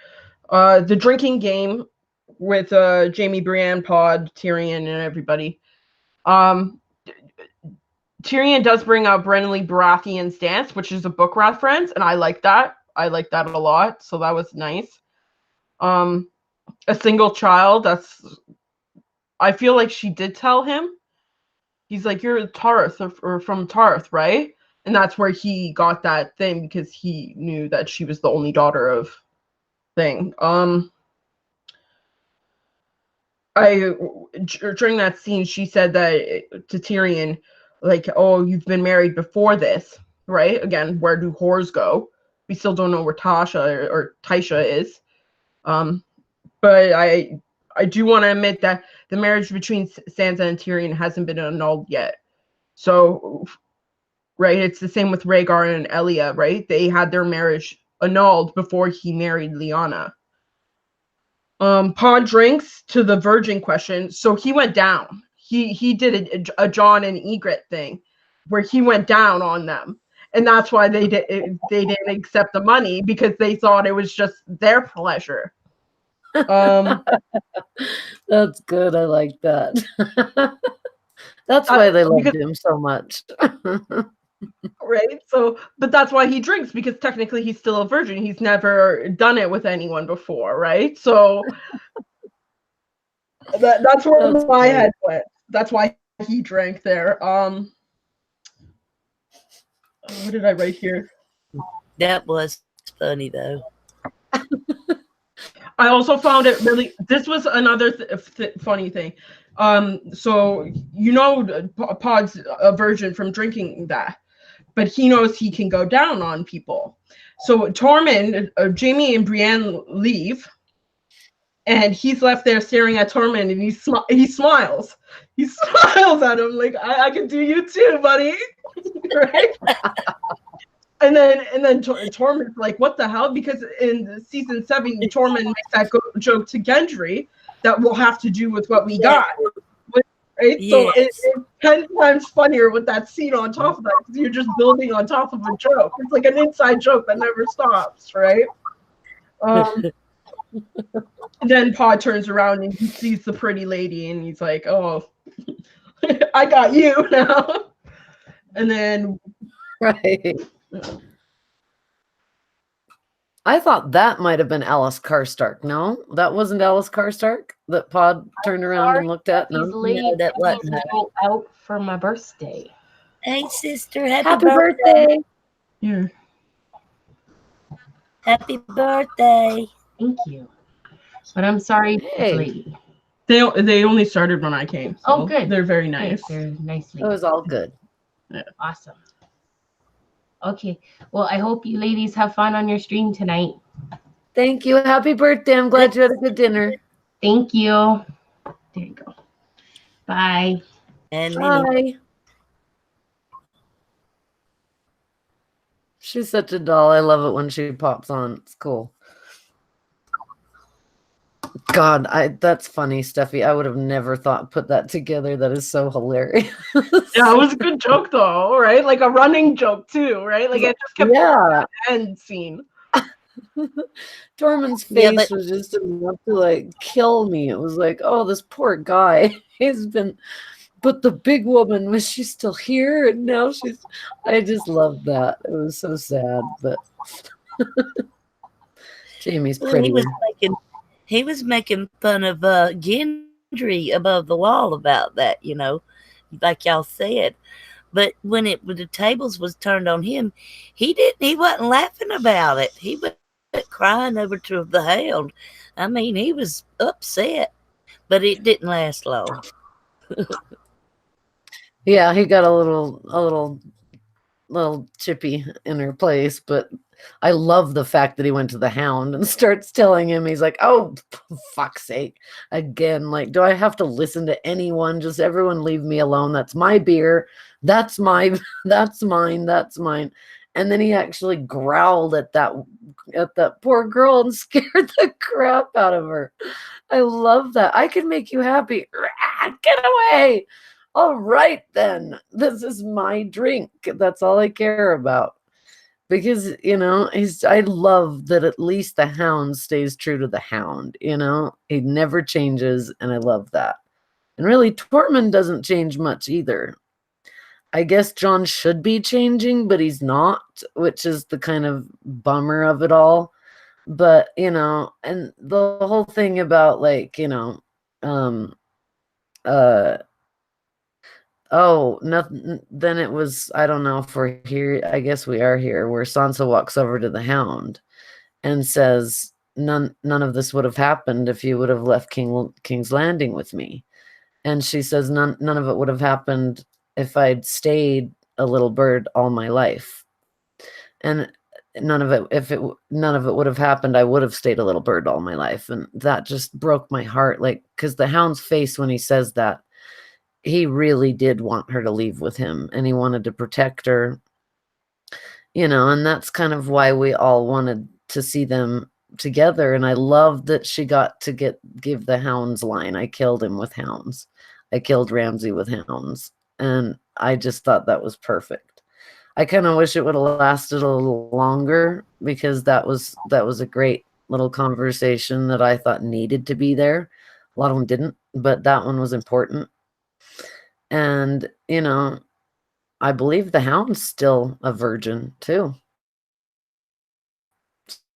[SPEAKER 3] The drinking game with Jaime, Brienne, Pod, Tyrion, and everybody. Tyrion does bring out Brenly Baratheon's dance, which is a book reference, and I like that. I like that a lot, so that was nice. A single child, I feel like she did tell him. He's like, you're Tarth or from Tarth, right? And that's where he got that thing, because he knew that she was the only daughter of thing. During that scene, she said that to Tyrion, like, oh, you've been married before this, right? Again, where do whores go? We still don't know where Tasha or Tysha is. But I do want to admit that the marriage between Sansa and Tyrion hasn't been annulled yet. So, right, it's the same with Rhaegar and Elia, right? They had their marriage annulled before he married Lyanna. Pod drinks to the virgin question. So he went down. He did a Jon and Ygritte thing where he went down on them. And that's why they didn't accept the money, because they thought it was just their pleasure.
[SPEAKER 2] That's good. I like that. That's why they loved him so much.
[SPEAKER 3] Right? So, but that's why he drinks, because technically he's still a virgin. He's never done it with anyone before, right? So that's where my head went. That's why he drank there. What did I write here?
[SPEAKER 1] That was funny, though.
[SPEAKER 3] I also found it really. This was another funny thing. So Pod's a virgin from drinking that, but he knows he can go down on people. So Tormund, Jaime and Brienne leave, and he's left there staring at Tormund, and he smiles. He smiles at him like, I can do you too, buddy. Right? And then Tormund's like, what the hell? Because in season 7, Tormund makes that joke to Gendry that we'll have to do with what we got. Right? Yes. So it's 10 times funnier with that scene on top of that, because you're just building on top of a joke. It's like an inside joke that never stops, right? Then Pod turns around and he sees the pretty lady, and he's like, oh, I got you now. And then
[SPEAKER 2] right. I thought that might have been Alice Karstark. No, that wasn't Alice Karstark that Pod turned around and looked at. No,
[SPEAKER 4] that wasn't go out for my birthday.
[SPEAKER 1] Hey, sister, happy
[SPEAKER 2] birthday.
[SPEAKER 3] Yeah.
[SPEAKER 1] Happy birthday.
[SPEAKER 4] Thank you. But I'm sorry,
[SPEAKER 2] Hey.
[SPEAKER 4] lady.
[SPEAKER 3] They only started when I came. So
[SPEAKER 4] Oh, good.
[SPEAKER 3] They're very
[SPEAKER 4] Good.
[SPEAKER 3] nice.
[SPEAKER 4] They're nice
[SPEAKER 2] It
[SPEAKER 4] ladies.
[SPEAKER 2] was all good.
[SPEAKER 4] Awesome. Okay. Well, I hope you ladies have fun on your stream tonight.
[SPEAKER 2] Thank you. Happy birthday. I'm glad you had a good dinner.
[SPEAKER 4] Thank you. There you go. Bye.
[SPEAKER 1] And Minnie,
[SPEAKER 2] Bye. She's such a doll. I love it when she pops on. It's cool. God, that's funny, Steffi. I would have never put that together. That is so hilarious.
[SPEAKER 3] Yeah, it was a good joke though, right? Like a running joke too, right? Like it just kept
[SPEAKER 2] Yeah.
[SPEAKER 3] end scene.
[SPEAKER 2] Tormund's
[SPEAKER 1] Yeah,
[SPEAKER 2] face
[SPEAKER 1] but-
[SPEAKER 2] was just enough to like kill me. It was like, oh, this poor guy. He's been, but the big woman, was she still here? And now I just loved that. It was so sad, but Jamie's
[SPEAKER 1] well,
[SPEAKER 2] pretty.
[SPEAKER 1] he was making fun of Gendry above the wall about that, like y'all said. But when the tables was turned on him, he wasn't laughing about it. He was crying over to the Hound. I mean, he was upset, but it didn't last long.
[SPEAKER 2] Yeah, he got a little chippy in her place, but I love the fact that he went to the Hound and starts telling him, he's like, oh, fuck's sake, again, like, do I have to listen to anyone? Just everyone leave me alone. That's my beer. That's mine. That's mine. And then he actually growled at that poor girl and scared the crap out of her. I love that. I can make you happy. Get away. All right, then. This is my drink. That's all I care about. Because, I love that at least the Hound stays true to the Hound, He never changes, and I love that. And really, Tormund doesn't change much either. I guess Jon should be changing, but he's not, which is the kind of bummer of it all. But, and the whole thing about, like, oh, nothing. Then it was, I don't know if we're here. I guess we are here, where Sansa walks over to the Hound and says, none of this would have happened if you would have left King's Landing with me. And she says, none of it would have happened if I'd stayed a little bird all my life. And none of it would have happened, I would have stayed a little bird all my life. And that just broke my heart. Like, because the Hound's face when he says that, he really did want her to leave with him, and he wanted to protect her, and that's kind of why we all wanted to see them together. And I love that she got to give the Hounds line. I killed him with hounds. I killed Ramsay with hounds. And I just thought that was perfect. I kind of wish it would have lasted a little longer, because that was a great little conversation that I thought needed to be there. A lot of them didn't, but that one was important. And, I believe the Hound's still a virgin too.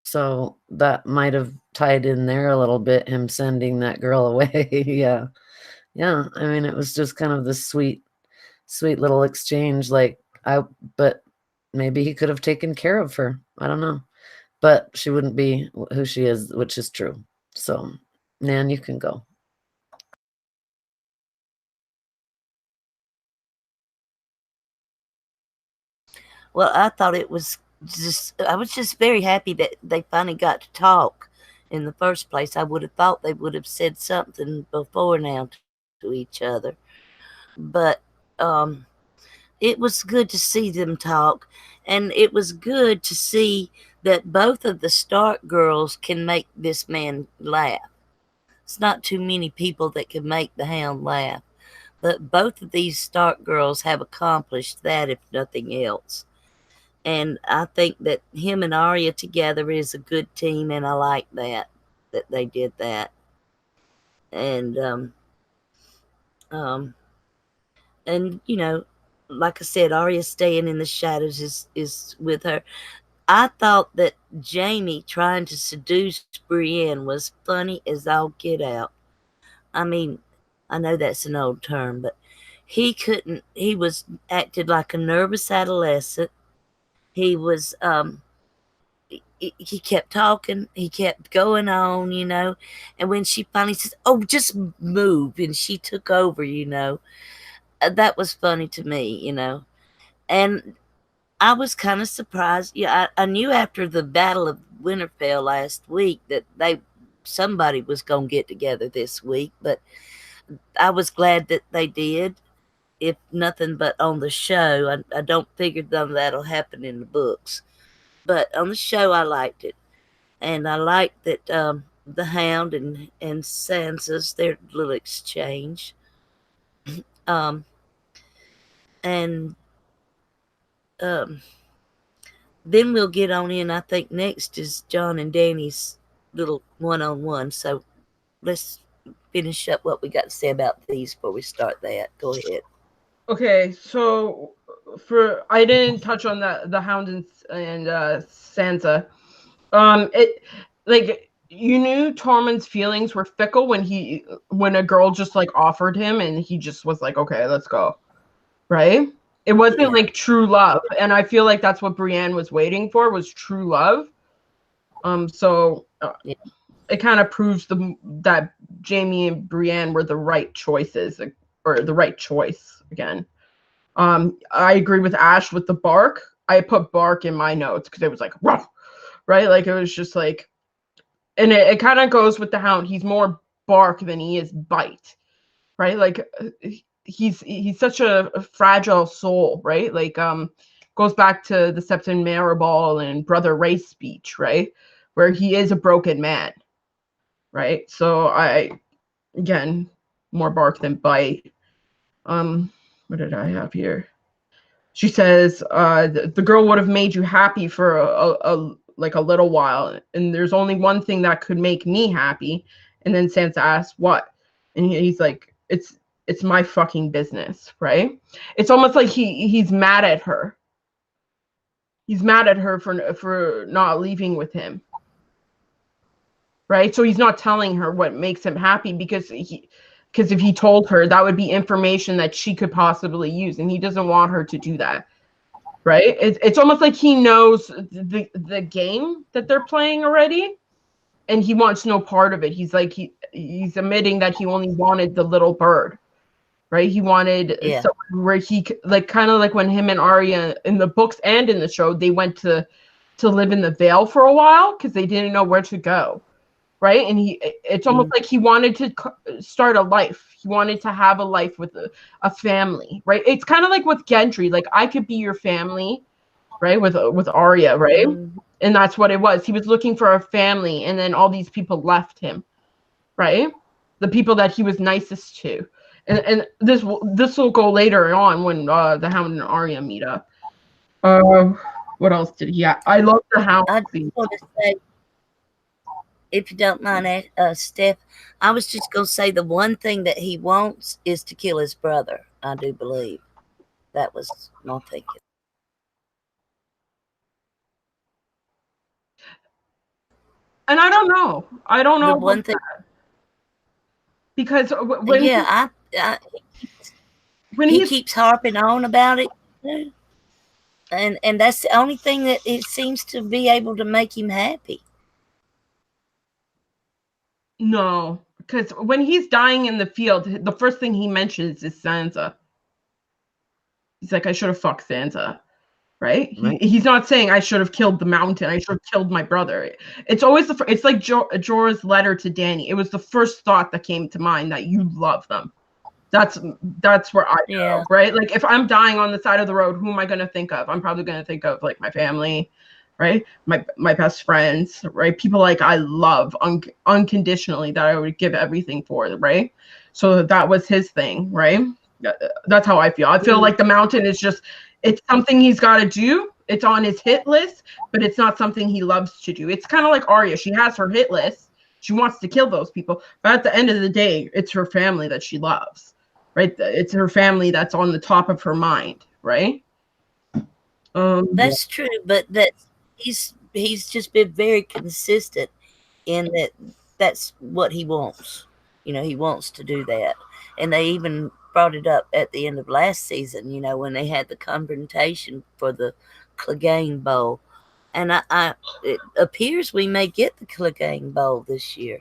[SPEAKER 2] So that might have tied in there a little bit, him sending that girl away. Yeah. Yeah. I mean, it was just kind of this sweet little exchange. But maybe he could have taken care of her. I don't know. But she wouldn't be who she is, which is true. So, Nan, you can go.
[SPEAKER 1] Well, I thought I was just very happy that they finally got to talk in the first place. I would have thought they would have said something before now to each other. But it was good to see them talk, and it was good to see that both of the Stark girls can make this man laugh. It's not too many people that can make the Hound laugh, but both of these Stark girls have accomplished that, if nothing else. And I think that him and Arya together is a good team, and I like that they did that. And um, and like I said, Arya staying in the shadows is with her. I thought that Jamie trying to seduce Brienne was funny as all get out. I mean, I know that's an old term, but he couldn't. He was acted like a nervous adolescent. He was he kept talking, he kept going on, and when she finally says, "Oh, just move," and she took over, that was funny to me. And I was kind of surprised. Yeah, I knew after the Battle of Winterfell last week that somebody was gonna get together this week, but I was glad that they did. If nothing but on the show, I don't figure that'll happen in the books, but on the show I liked it, and I liked that the Hound and Sansa's their little exchange, um, and um, then we'll get on in. I think next is John and Danny's little one-on-one. So let's finish up what we got to say about these before we start that. Go ahead.
[SPEAKER 3] Okay, so I didn't touch on the Hound and Sansa. It like you knew Tormund's feelings were fickle when a girl just like offered him and he just was like, okay, let's go, right? It wasn't like true love, and I feel like that's what Brienne was waiting for, was true love. So it kind of proves that Jaime and Brienne were the right choices, or the right choice again. I agree with Ash with the bark. I put bark in my notes because it was like rough, right? Like it was just like, and it kind of goes with the Hound. He's more bark than he is bite, right? Like he's such a fragile soul, right? Like goes back to the Septon Maribel and Brother Race speech, right? Where he is a broken man, right? So again, more bark than bite. What did I have here? She says, the girl would have made you happy for a little while, and there's only one thing that could make me happy. And then Sansa asks, what? And he's like, it's my fucking business, right? It's almost like he's mad at her. He's mad at her for not leaving with him, right? So he's not telling her what makes him happy because if he told her, that would be information that she could possibly use, and he doesn't want her to do that, right? It's almost like he knows the game that they're playing already, and he wants no part of it. He's like he's admitting that he only wanted the little bird, right? He wanted someone where he like kind of like when him and Arya in the books and in the show, they went to live in the Vale for a while because they didn't know where to go. Right. And it's almost like he wanted to start a life. He wanted to have a life with a family. Right. It's kind of like with Gendry. Like, I could be your family. Right. With Arya. Right. Mm-hmm. And that's what it was. He was looking for a family. And then all these people left him. Right. The people that he was nicest to. And this will go later on when the Hound and Arya meet up. What else did he have? I love the Hound.
[SPEAKER 1] I just want to say, if you don't mind, Steph, I was just going to say the one thing that he wants is to kill his brother. I do believe that was my thinking.
[SPEAKER 3] And I don't know.
[SPEAKER 1] The one thing,
[SPEAKER 3] because when
[SPEAKER 1] he keeps harping on about it, and that's the only thing that it seems to be able to make him happy.
[SPEAKER 3] No, because when he's dying in the field, the first thing he mentions is Sansa. He's like, I should have fucked Sansa, right? He's not saying I should have killed the Mountain. I should have killed my brother. It's always it's like Jorah's letter to Dany. It was the first thought that came to mind, that you love them. That's where I go, right? Like, if I'm dying on the side of the road, who am I going to think of? I'm probably going to think of like my family, right? My best friends, right? People like I love unconditionally, that I would give everything for, right? So that was his thing, right? That's how I feel. I feel like the Mountain is just, it's something he's got to do. It's on his hit list, but it's not something he loves to do. It's kind of like Arya. She has her hit list. She wants to kill those people, but at the end of the day, it's her family that she loves, right? It's her family that's on the top of her mind, right?
[SPEAKER 1] That's true, but he's just been very consistent in that. That's what he wants. He wants to do that, and they even brought it up at the end of last season. When they had the confrontation for the Clegane Bowl, And it appears we may get the Clegane Bowl this year.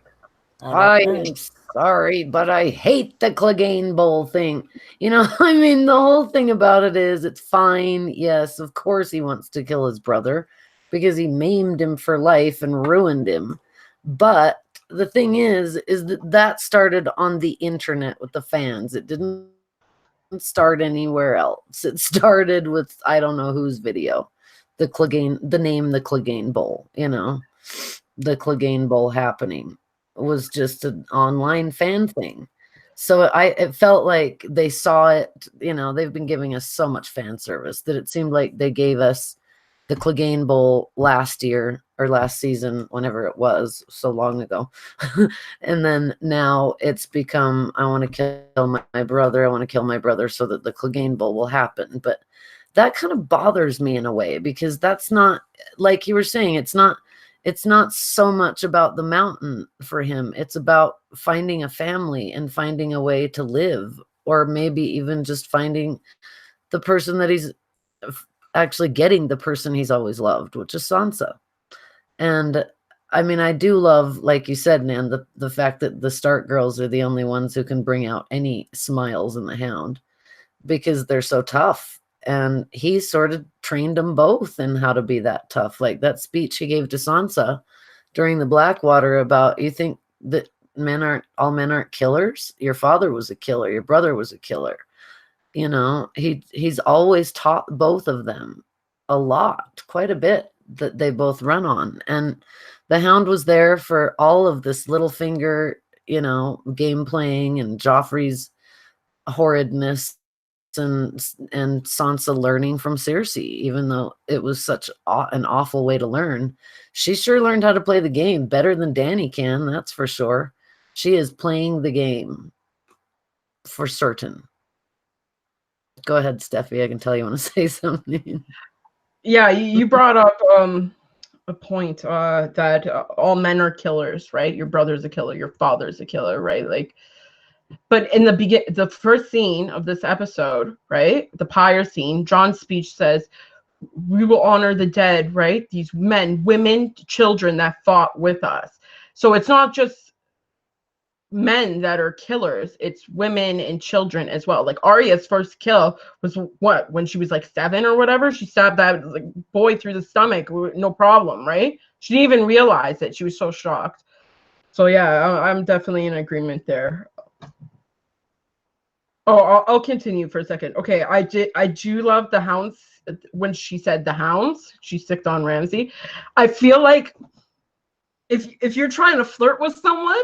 [SPEAKER 2] I
[SPEAKER 1] don't
[SPEAKER 2] am
[SPEAKER 1] know.
[SPEAKER 2] sorry, but I hate the Clegane Bowl thing. I mean, the whole thing about it is it's fine. Yes, of course he wants to kill his brother because he maimed him for life and ruined him. But the thing is that started on the internet with the fans. It didn't start anywhere else. It started with I don't know whose video. The name the Clegane Bowl, the Clegane Bowl happening was just an online fan thing. So it felt like they saw it, they've been giving us so much fan service that it seemed like they gave us the Clegane Bowl last year or last season, whenever it was, so long ago. And then now it's become, I want to kill my brother. I want to kill my brother so that the Clegane Bowl will happen. But that kind of bothers me in a way, because that's not, like you were saying, it's not so much about the mountain for him. It's about finding a family and finding a way to live, or maybe even just finding the person that he's actually getting, the person he's always loved, which is Sansa. And I mean, I do love, like you said, Nan, the fact that the Stark girls are the only ones who can bring out any smiles in the Hound, because they're so tough. And he sort of trained them both in how to be that tough. Like that speech he gave to Sansa during the Blackwater about, you think that all men aren't killers? Your father was a killer. Your brother was a killer. He's always taught both of them a lot, quite a bit, that they both run on. And the Hound was there for all of this Littlefinger, game playing and Joffrey's horridness and Sansa learning from Cersei, even though it was such an awful way to learn. She sure learned how to play the game better than Dany can, that's for sure. She is playing the game for certain. Go ahead, Steffi. I can tell you want to say something.
[SPEAKER 3] Yeah, you brought up a point that all men are killers, right? Your brother's a killer, your father's a killer, right? Like, but in the first scene of this episode, right, the pyre scene, Jon's speech says, "We will honor the dead," right? These men, women, children that fought with us. So it's not just men that are killers, it's women and children as well. Like Arya's first kill was when she was like 7 or whatever. She stabbed that like boy through the stomach, no problem, right? She didn't even realize it. She was so shocked. So yeah, I'm definitely in agreement there. Oh, I'll continue for a second. Okay, I do love the Hounds. When she said the Hounds, she sicked on Ramsay. I feel like if you're trying to flirt with someone,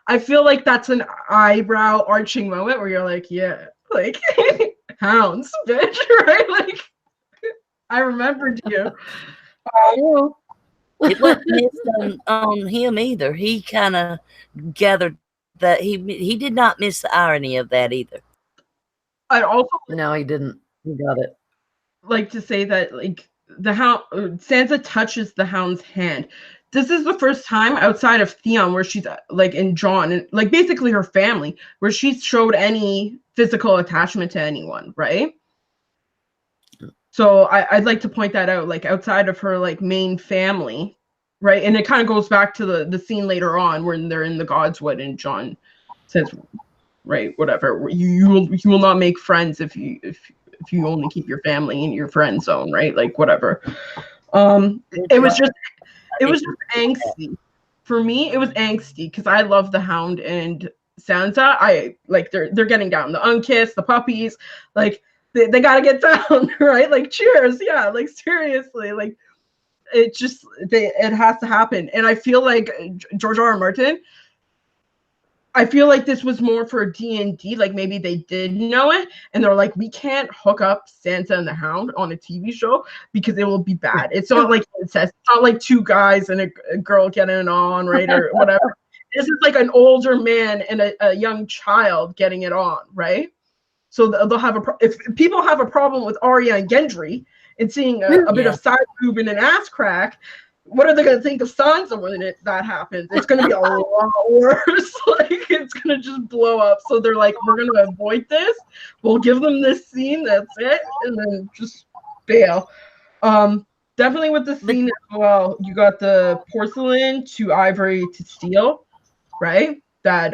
[SPEAKER 3] I feel like that's an eyebrow arching moment where you're like, yeah, like Hounds, bitch, right? Like, I remembered you.
[SPEAKER 1] It wasn't missed on him either. He kind of gathered that he did not miss the irony of that either.
[SPEAKER 3] I also
[SPEAKER 2] No, he didn't. He got it.
[SPEAKER 3] Like to say that like the Hound, Sansa touches the Hound's hand. This is the first time outside of Theon where she's like in Jon and like basically her family where she's showed any physical attachment to anyone, right? So I'd like to point that out, like outside of her like main family, right? And it kind of goes back to the scene later on when they're in the Godswood and Jon says, right, whatever, you will not make friends if you only keep your family in your friend zone, right? Like whatever. It was just angsty. For me, it was angsty because I love the Hound and Sansa. I like they're getting down. The unkissed, the puppies, like they gotta get down, right? Like cheers, yeah, like seriously, like it has to happen. And I feel like George R.R. Martin, I feel like this was more for D&D, like maybe they did know it, and they're like, we can't hook up Sansa and the Hound on a TV show because it will be bad. It's not like incest. It's not like two guys and a girl getting on, right, or whatever. This is like an older man and a young child getting it on, right? So they'll have if people have a problem with Arya and Gendry and seeing a bit of side boob and an ass crack, what are they going to think of Sansa when that happens? It's going to be a lot worse. Like, it's going to just blow up. So they're like, we're going to avoid this. We'll give them this scene. That's it. And then just bail. definitely with the scene as well. You got the porcelain to ivory to steel, right? That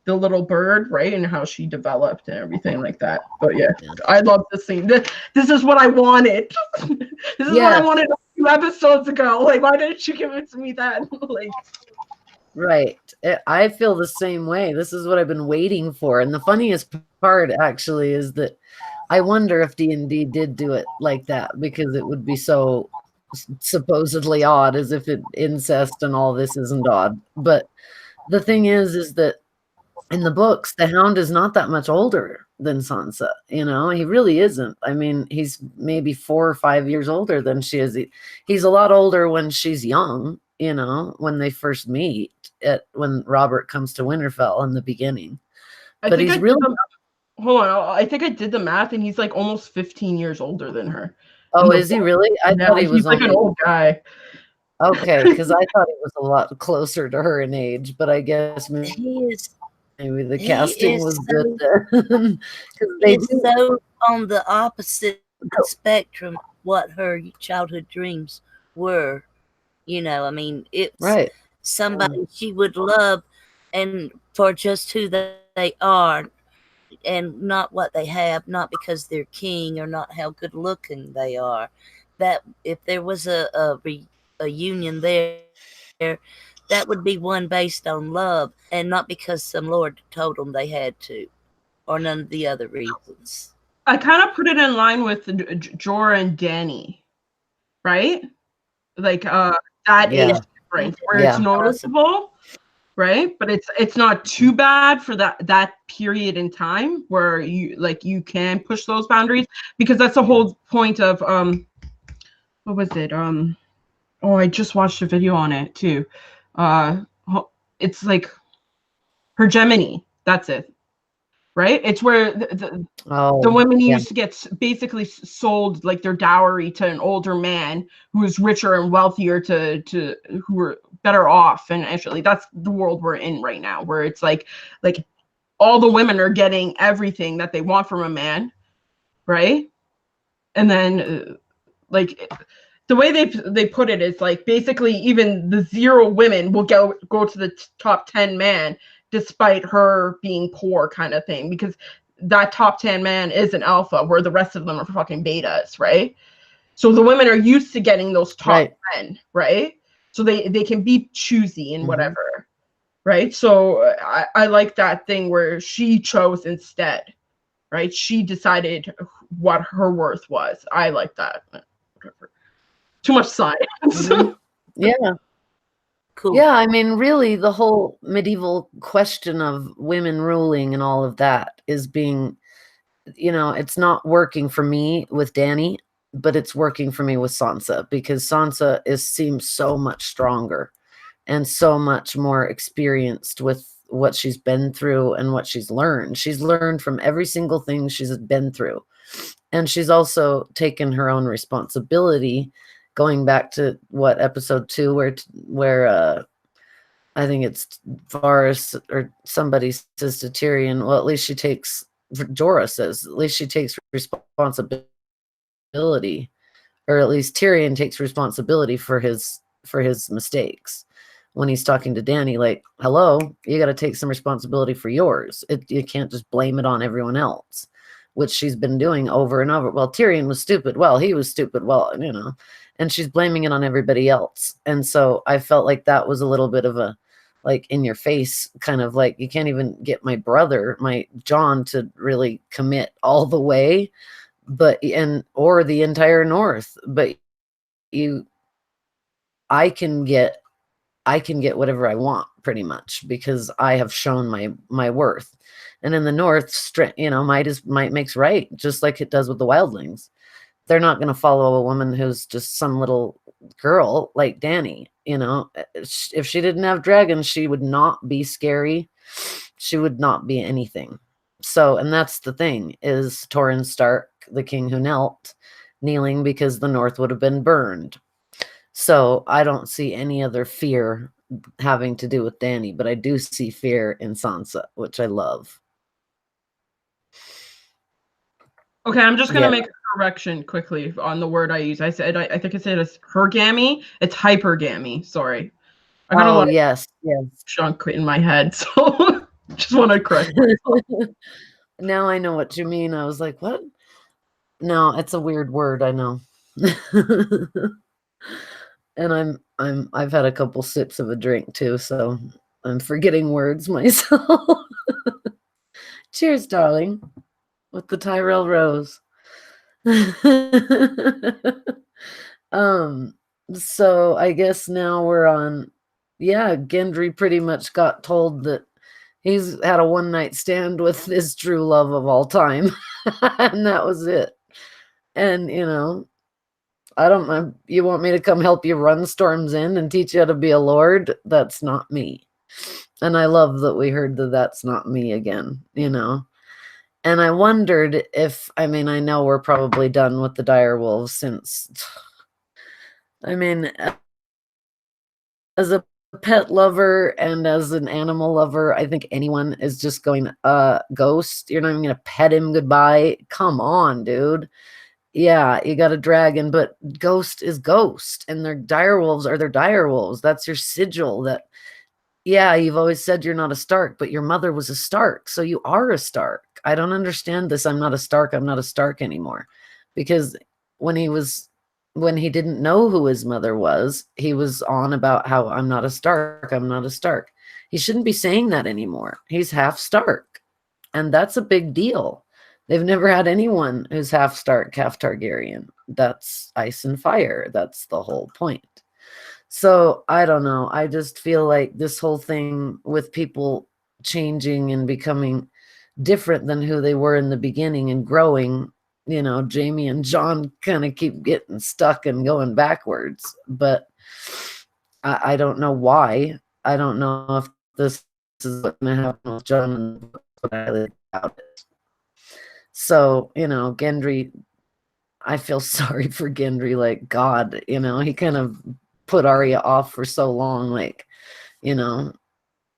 [SPEAKER 3] the little bird, right, and how she developed and everything like that. But yeah, I love this scene. This is what I wanted. This is what I wanted a few episodes ago. Like, why didn't you give it to me then? Like,
[SPEAKER 2] right. I feel the same way. This is what I've been waiting for. And the funniest part actually is that I wonder if D&D did do it like that, because it would be so supposedly odd, as if it incest and all this isn't odd. But the thing is that in the books, the Hound is not that much older than Sansa. You know, he really isn't. I mean, he's maybe 4 or 5 years older than she is. He's a lot older when she's young, you know, when they first meet, when Robert comes to Winterfell in the beginning. But he's really...
[SPEAKER 3] Hold on, I think I did the math, and he's like almost 15 years older than her.
[SPEAKER 2] Oh, is he really? I thought he was
[SPEAKER 3] like an old guy.
[SPEAKER 2] Okay, because I thought he was a lot closer to her in age, but I guess maybe the casting was good there.
[SPEAKER 1] He's so on the opposite spectrum of what her childhood dreams were. You know, I mean, it's somebody she would love, and for just who they are, and not what they have, not because they're king or not how good looking they are. That if there was a union there, that would be one based on love, and not because some lord told them they had to, or none of the other reasons.
[SPEAKER 3] I kind of put it in line with Jorah and Dany, right? Like that age difference, where it's noticeable, right? But it's not too bad for that period in time where you can push those boundaries, because that's the whole point of what was it? Oh, I just watched a video on it too. It's like hegemony. That's it, right? It's where the women used to get basically sold like their dowry to an older man who was richer and wealthier to who were better off. And actually, that's the world we're in right now, where it's like all the women are getting everything that they want from a man, right? And then the way they put it is like basically even the 0 women will go to the top 10 man despite her being poor, kind of thing, because that top 10 man is an alpha where the rest of them are fucking betas, right? So the women are used to getting those top 10, right? So they can be choosy and whatever, right? So I like that thing where she chose instead, right? She decided what her worth was. I like that. Whatever. Too much science.
[SPEAKER 2] Yeah.
[SPEAKER 1] Cool.
[SPEAKER 2] Yeah, I mean, really, the whole medieval question of women ruling and all of that is being, you know, it's not working for me with Dany, but it's working for me with Sansa, because Sansa seems so much stronger and so much more experienced with what she's been through and what she's learned. She's learned from every single thing she's been through. And she's also taken her own responsibility, going back to what episode 2, where I think it's Varys or somebody says to Tyrion, well, at least she takes, Jorah says, at least she takes responsibility, or at least Tyrion takes responsibility for his mistakes. When he's talking to Dany, like, hello, you got to take some responsibility for yours. You can't just blame it on everyone else, which she's been doing over and over. Well, Tyrion was stupid. Well, he was stupid. Well, you know, and she's blaming it on everybody else. And so I felt like that was a little bit of a, like, in your face, kind of like, you can't even get my brother, my John, to really commit all the way, or the entire North. But I can get whatever I want, pretty much, because I have shown my worth. And in the North, you know, might makes right, just like it does with the wildlings. They're not going to follow a woman who's just some little girl like Dany. You know, if she didn't have dragons, she would not be scary. She would not be anything. So, and that's the thing, is Torrhen Stark, the king who knelt, kneeling because the North would have been burned. So I don't see any other fear having to do with Dany, but I do see fear in Sansa, which I love.
[SPEAKER 3] Okay, I'm just gonna make a correction quickly on the word I use. I said I think I said it's hergamy. It's hypergamy. Sorry, I got a lot of
[SPEAKER 2] yes.
[SPEAKER 3] junk in my head, so just want to correct myself.
[SPEAKER 2] Now I know what you mean. I was like, what? No, it's a weird word, I know. And I've had a couple sips of a drink too, so I'm forgetting words myself. Cheers, darling, with the Tyrell Rose. So I guess now we're on. Yeah, Gendry pretty much got told that he's had a one night stand with his true love of all time, and that was it. And I don't know. You want me to come help you run Storm's End and teach you how to be a lord? That's not me. And I love that we heard that that's not me again, And I wondered if, I know we're probably done with the direwolves since, as a pet lover and as an animal lover, I think anyone is just going, Ghost, you're not even going to pet him goodbye. Come on, dude. Yeah, you got a dragon, but Ghost is Ghost, and their direwolves are their direwolves. That's your sigil. Yeah, you've always said you're not a Stark, but your mother was a Stark, so you are a Stark. I don't understand this. I'm not a Stark anymore. Because when he didn't know who his mother was, he was on about how I'm not a Stark. He shouldn't be saying that anymore. He's half Stark, and that's a big deal. They've never had anyone who's half Stark, half Targaryen. That's ice and fire. That's the whole point. So I don't know. I just feel like this whole thing with people changing and becoming different than who they were in the beginning and growing, Jamie and John kind of keep getting stuck and going backwards. But I don't know why. I don't know if this is what's going to happen with John and what I like about it. So, Gendry, I feel sorry for Gendry, like God, he kind of put Arya off for so long, and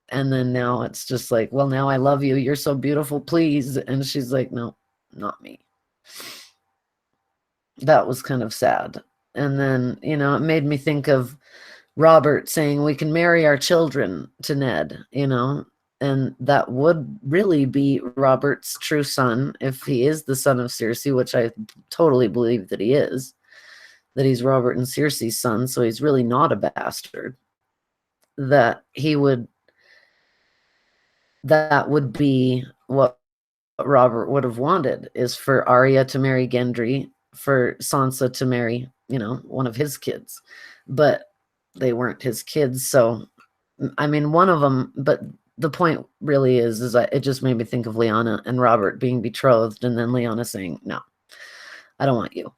[SPEAKER 2] then now it's just like, well, now I love you. You're so beautiful, please. And she's like, no, not me. That was kind of sad. And then, it made me think of Robert saying we can marry our children to Ned, and that would really be Robert's true son if he is the son of Cersei, which I totally believe that he is, that he's Robert and Cersei's son, so he's really not a bastard. That would be what Robert would have wanted, is for Arya to marry Gendry, for Sansa to marry, one of his kids. But they weren't his kids, so one of them, but the point really is it just made me think of Lyanna and Robert being betrothed, and then Lyanna saying, no, I don't want you.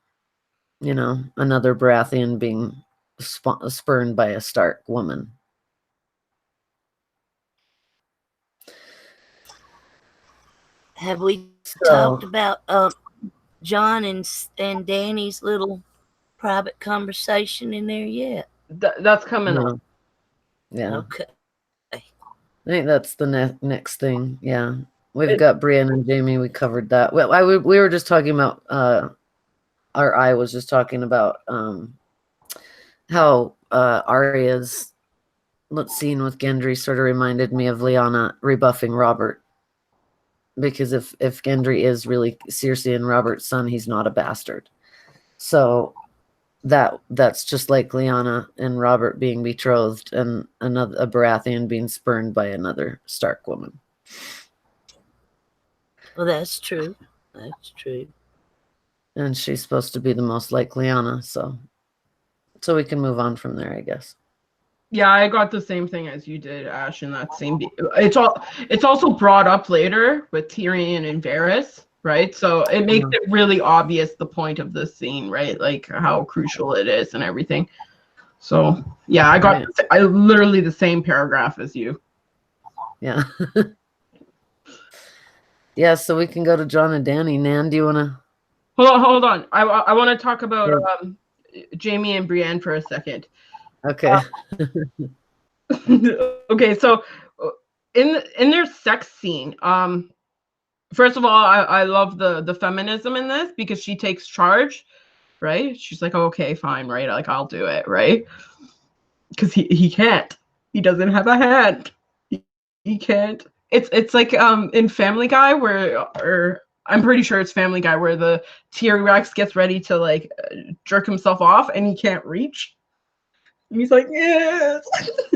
[SPEAKER 2] Another Baratheon being spurned by a Stark woman.
[SPEAKER 1] Have we talked about John and Dany's little private conversation in there yet?
[SPEAKER 3] That's coming up.
[SPEAKER 2] Yeah.
[SPEAKER 1] Okay.
[SPEAKER 2] I think that's the next thing. Yeah. We've got Brienne and Jamie. We covered that. Well, we were just talking about, I was just talking about how Arya's scene with Gendry sort of reminded me of Lyanna rebuffing Robert. Because if Gendry is really Cersei and Robert's son, he's not a bastard. So that's just like Lyanna and Robert being betrothed and a Baratheon being spurned by another Stark woman.
[SPEAKER 1] Well, that's true. That's true.
[SPEAKER 2] And she's supposed to be the most like Lyanna, so we can move on from there, I guess.
[SPEAKER 3] Yeah, I got the same thing as you did, Ash, in that same. It's also brought up later with Tyrion and Varys, right? So it makes it really obvious the point of this scene, right? Like how crucial it is and everything. So yeah, I got I literally the same paragraph as you.
[SPEAKER 2] Yeah. Yeah, so we can go to John and Dany. Nan, do you want to?
[SPEAKER 3] Hold on. I want to talk about Jamie and Brienne for a second.
[SPEAKER 2] Okay.
[SPEAKER 3] Okay, so in their sex scene, first of all, I love the feminism in this because she takes charge, right? She's like, okay, fine, right? Like, I'll do it, right? Because he can't. He doesn't have a hand. He can't. It's like in Family Guy or I'm pretty sure it's Family Guy where the T-Rex gets ready to like jerk himself off and he can't reach. He's like, yes.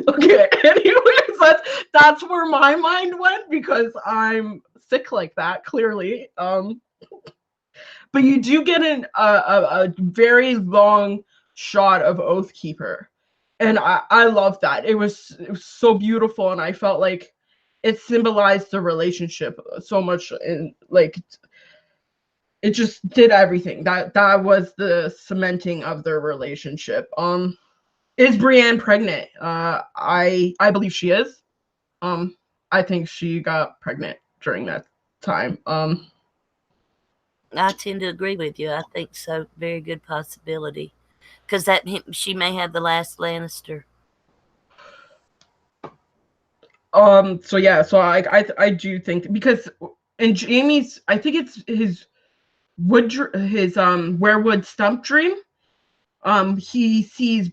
[SPEAKER 3] Okay. Anyways, that's where my mind went because I'm sick like that, clearly. But you do get a very long shot of Oathkeeper. And I love that. It was so beautiful, and I felt like it symbolized the relationship so much, and like it just did everything. That was the cementing of their relationship. Is Brienne pregnant? I believe she is. I think she got pregnant during that time.
[SPEAKER 1] I tend to agree with you. I think so. Very good possibility, because she may have the last Lannister.
[SPEAKER 3] So yeah, so I do think because in Jaime's, I think it's his werewood stump dream. He sees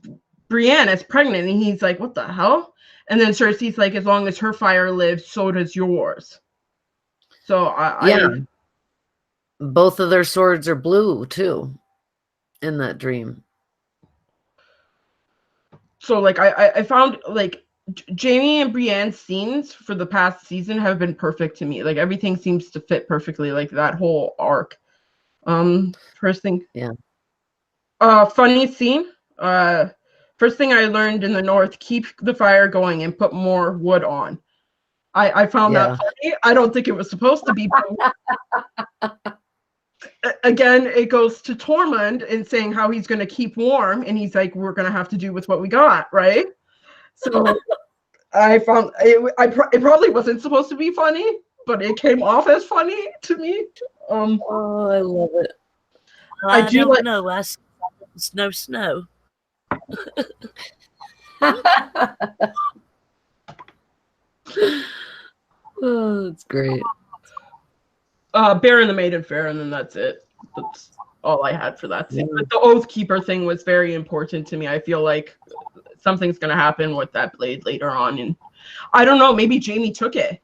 [SPEAKER 3] Brienne as pregnant, and he's like, "What the hell?" And then Cersei's like, "As long as her fire lives, so does yours." So
[SPEAKER 2] both of their swords are blue too, in that dream.
[SPEAKER 3] So like I found like Jaime and Brienne's scenes for the past season have been perfect to me. Like everything seems to fit perfectly. Like that whole arc. First thing.
[SPEAKER 2] Yeah.
[SPEAKER 3] Funny scene. First thing I learned in the North: keep the fire going and put more wood on. I found that funny. I don't think it was supposed to be. Again, it goes to Tormund and saying how he's going to keep warm, and he's like, "We're going to have to do with what we got, right?" So I found it probably wasn't supposed to be funny, but it came off as funny to me.
[SPEAKER 2] Oh, I love it.
[SPEAKER 1] Well, I don't know. It's no snow.
[SPEAKER 2] Oh, that's great.
[SPEAKER 3] Bear and the Maiden Fair, and then that's it. That's all I had for that scene. But the Oathkeeper thing was very important to me. I feel like something's gonna happen with that blade later on, and I don't know. Maybe Jaime took it.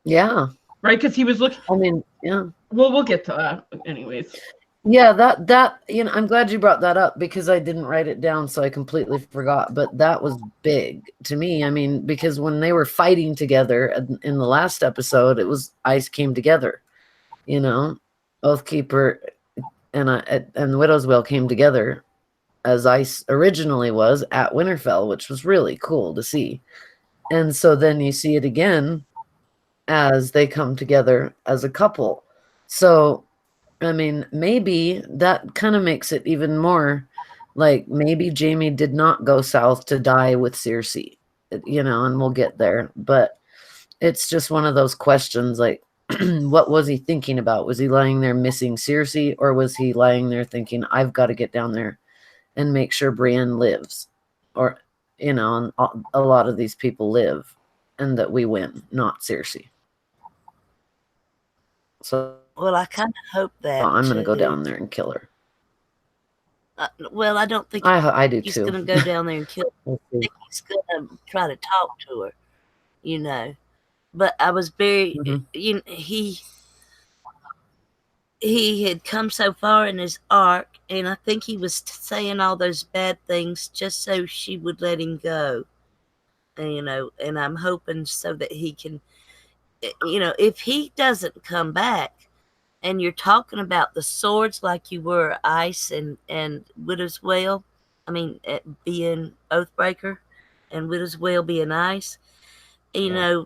[SPEAKER 2] Yeah.
[SPEAKER 3] Right, because he was looking.
[SPEAKER 2] I mean, yeah.
[SPEAKER 3] Well, we'll get to that, anyways.
[SPEAKER 2] Yeah, that I'm glad you brought that up because I didn't write it down, so I completely forgot. But that was big to me. I mean, because when they were fighting together in the last episode, it was ice came together. Oathkeeper and Widow's Wail came together as ice originally was at Winterfell, which was really cool to see. And so then you see it again as they come together as a couple. So I mean, maybe that kind of makes it even more like maybe Jaime did not go south to die with Cersei, and we'll get there. But it's just one of those questions like, what was he thinking about? Was he lying there missing Cersei, or was he lying there thinking, I've got to get down there and make sure Brienne lives? Or, and a lot of these people live and that we win, not Cersei. So.
[SPEAKER 1] Well, I kind of hope that.
[SPEAKER 2] I'm going to go down there and kill her.
[SPEAKER 1] Well, I don't think
[SPEAKER 2] I do
[SPEAKER 1] he's
[SPEAKER 2] too.
[SPEAKER 1] going to go down there and kill her. I think he's going to try to talk to her, But I was very, he had come so far in his arc, and I think he was saying all those bad things just so she would let him go. And I'm hoping so that he can, if he doesn't come back, and you're talking about the swords like you were Ice and Widow's Wail, being Oathbreaker, and Widow's Wail being Ice, another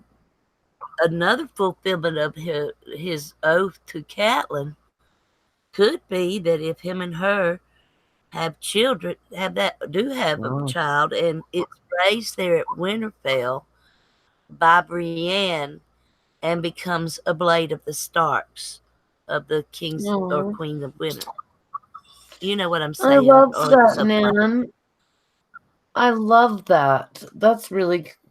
[SPEAKER 1] fulfillment of his oath to Catelyn could be that if him and her have children, do have a child, and it's raised there at Winterfell by Brienne and becomes a blade of the Starks, of the kings or queens of winter. You know what I'm saying?
[SPEAKER 2] I love that, Nan. I love that. That's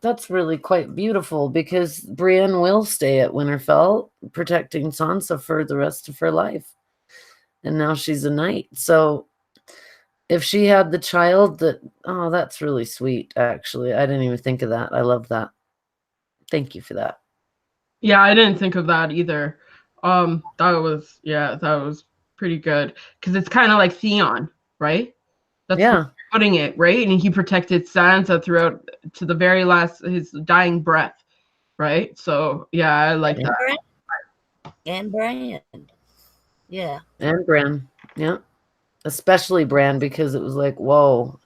[SPEAKER 2] That's really quite beautiful because Brienne will stay at Winterfell, protecting Sansa for the rest of her life. And now she's a knight. So if she had the child that's really sweet, actually. I didn't even think of that. I love that. Thank you for that.
[SPEAKER 3] Yeah, I didn't think of that either. That was pretty good. Because it's kind of like Theon, right? That's
[SPEAKER 2] Yeah.
[SPEAKER 3] putting it, right? And he protected Sansa throughout to the very last, his dying breath, right? So yeah, I like that.
[SPEAKER 1] And Brian. Yeah.
[SPEAKER 2] And Bran. Yeah. Especially Bran, because it was like, whoa.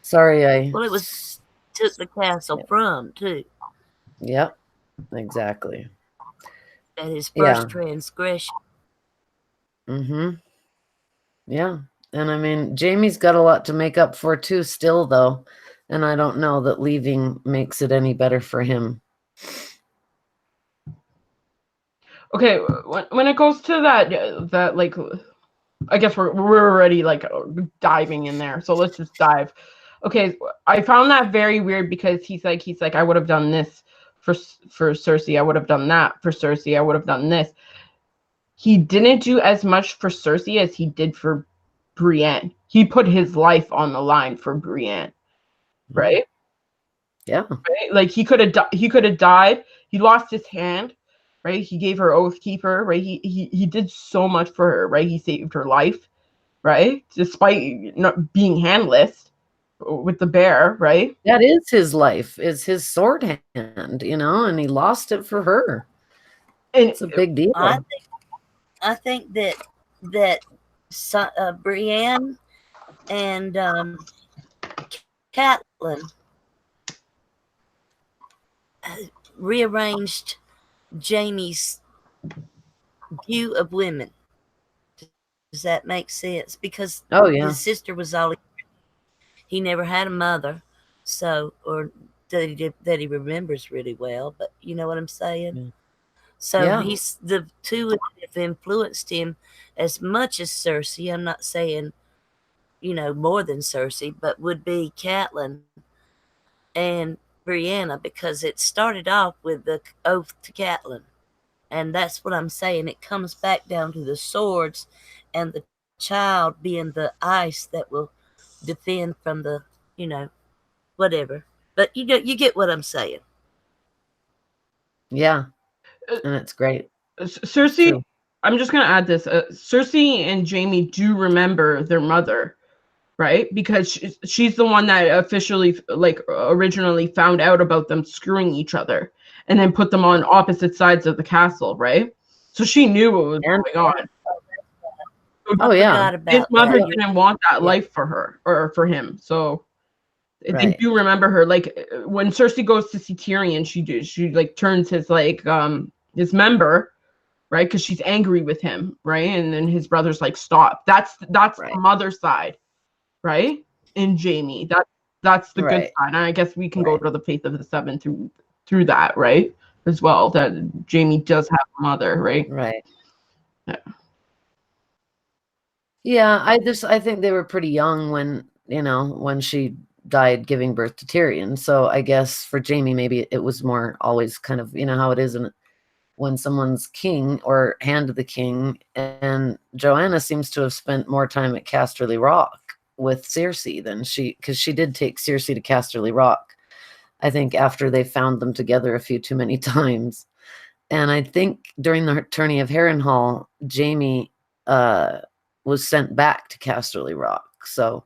[SPEAKER 2] Sorry,
[SPEAKER 1] Well, it was took the castle from too.
[SPEAKER 2] Yep. Exactly.
[SPEAKER 1] At his
[SPEAKER 2] Yeah.
[SPEAKER 1] first transgression.
[SPEAKER 2] Mm-hmm. Yeah. And I mean, Jamie's got a lot to make up for too still, though. And I don't know that leaving makes it any better for him.
[SPEAKER 3] Okay, when it goes to that like, I guess we're already like diving in there, so let's just dive. Okay, I found that very weird because he's like I would have done this for Cersei, I would have done that for Cersei, I would have done this. He didn't do as much for Cersei as he did for Brienne. He put his life on the line for Brienne, right?
[SPEAKER 2] Yeah.
[SPEAKER 3] Right? Like he could have died. He lost his hand, right? He gave her Oathkeeper, right? He did so much for her, right? He saved her life, right? Despite not being handless with the bear, right?
[SPEAKER 2] That is his life, is his sword hand, and he lost it for her.
[SPEAKER 3] And
[SPEAKER 2] it's a big deal.
[SPEAKER 1] I think that Brienne and Catelyn rearranged Jamie's view of women. Does that make sense? Because his sister was all he never had a mother, so or that he remembers really well. But you know what I'm saying.
[SPEAKER 2] Mm.
[SPEAKER 1] So he's the two have influenced him as much as Cersei. I'm not saying, more than Cersei, but would be Catelyn and Brianna, because it started off with the oath to Catelyn. And that's what I'm saying. It comes back down to the swords and the child being the ice that will defend from the, whatever. But you get what I'm saying.
[SPEAKER 2] Yeah. And it's great.
[SPEAKER 3] Cersei, true. I'm just going to add this. Cersei and Jamie do remember their mother, right? Because she's the one that officially, originally found out about them screwing each other and then put them on opposite sides of the castle, right? So she knew what was going on.
[SPEAKER 2] Oh, yeah.
[SPEAKER 3] His mother didn't want that life for her or for him. So they do remember her. Like when Cersei goes to see Tyrion, she turns his member, right? Because she's angry with him, right? And then his brother's like, stop. That's the mother side, right? In Jamie, that's the good side. And I guess we can go to the Faith of the Seven through that, right? As well, that Jamie does have a mother, right?
[SPEAKER 2] Right. Yeah, I think they were pretty young when she died giving birth to Tyrion. So I guess for Jamie, maybe it was more always kind of, how it is when someone's king or hand of the king. And Joanna seems to have spent more time at Casterly Rock with Cersei than because she did take Cersei to Casterly Rock, I think, after they found them together a few too many times. And I think during the tourney of Harrenhal, Jamie was sent back to Casterly Rock. So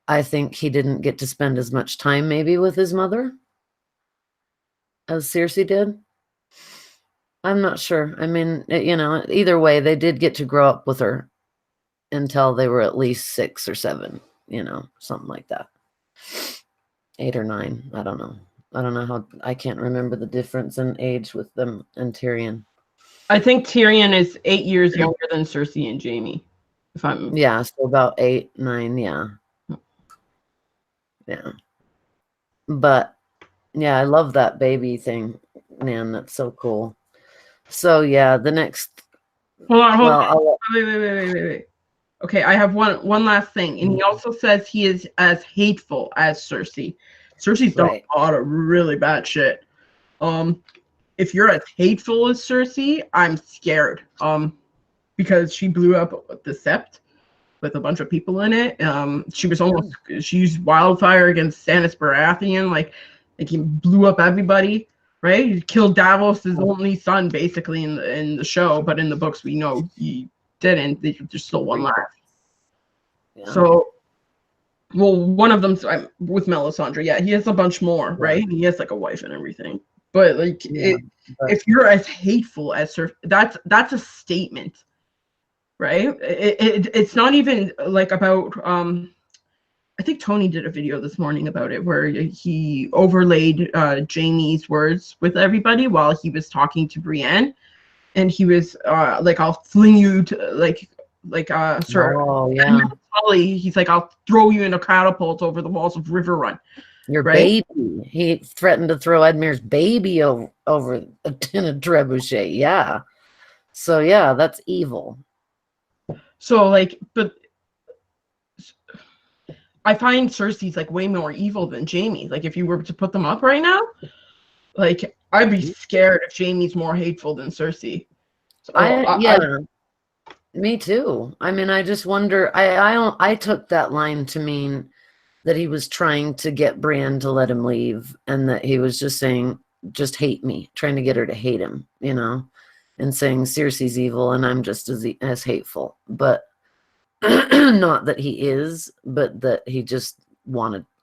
[SPEAKER 2] I think he didn't get to spend as much time maybe with his mother as Cersei did. I'm not sure. I mean, either way, they did get to grow up with her until they were at least 6 or 7, something like that. 8 or 9. I don't know. I can't remember the difference in age with them and Tyrion.
[SPEAKER 3] I think Tyrion is 8 years younger than Cersei and Jamie.
[SPEAKER 2] Yeah, so about 8, 9, yeah. Yeah. But yeah, I love that baby thing. Man, that's so cool. So yeah, the next
[SPEAKER 3] Hold on. Wait. Okay, I have one last thing. And he also says he is as hateful as Cersei. Cersei's done a lot of really bad shit. If you're as hateful as Cersei, I'm scared. Because she blew up the Sept with a bunch of people in it. She used wildfire against Stannis Baratheon, like he blew up everybody, right? He killed Davos' only son, basically, in the show, but in the books we know he didn't. There's still one left. Yeah. So, well, one of them's with Melisandre. Yeah, he has a bunch more, right? He has like a wife and everything. But like, if you're as hateful as Cersei, that's a statement. Right? It's not even like about I think Tony did a video this morning about it where he overlaid Jaime's words with everybody while he was talking to Brienne, and he was like, I'll fling you to sir. Oh yeah. He's like, I'll throw you in a catapult over the walls of Riverrun.
[SPEAKER 2] Your baby. He threatened to throw Edmure's baby over in a trebuchet. Yeah. So yeah, that's evil.
[SPEAKER 3] So like, but I find Cersei's like way more evil than Jaime. Like if you were to put them up right now, like I'd be scared if Jaime's more hateful than Cersei. So,
[SPEAKER 2] me too. I mean, I just wonder. I took that line to mean that he was trying to get Brienne to let him leave, and that he was just saying, "Just hate me," trying to get her to hate him, and saying Cersei's evil and I'm just as hateful. But not that he is, but that he just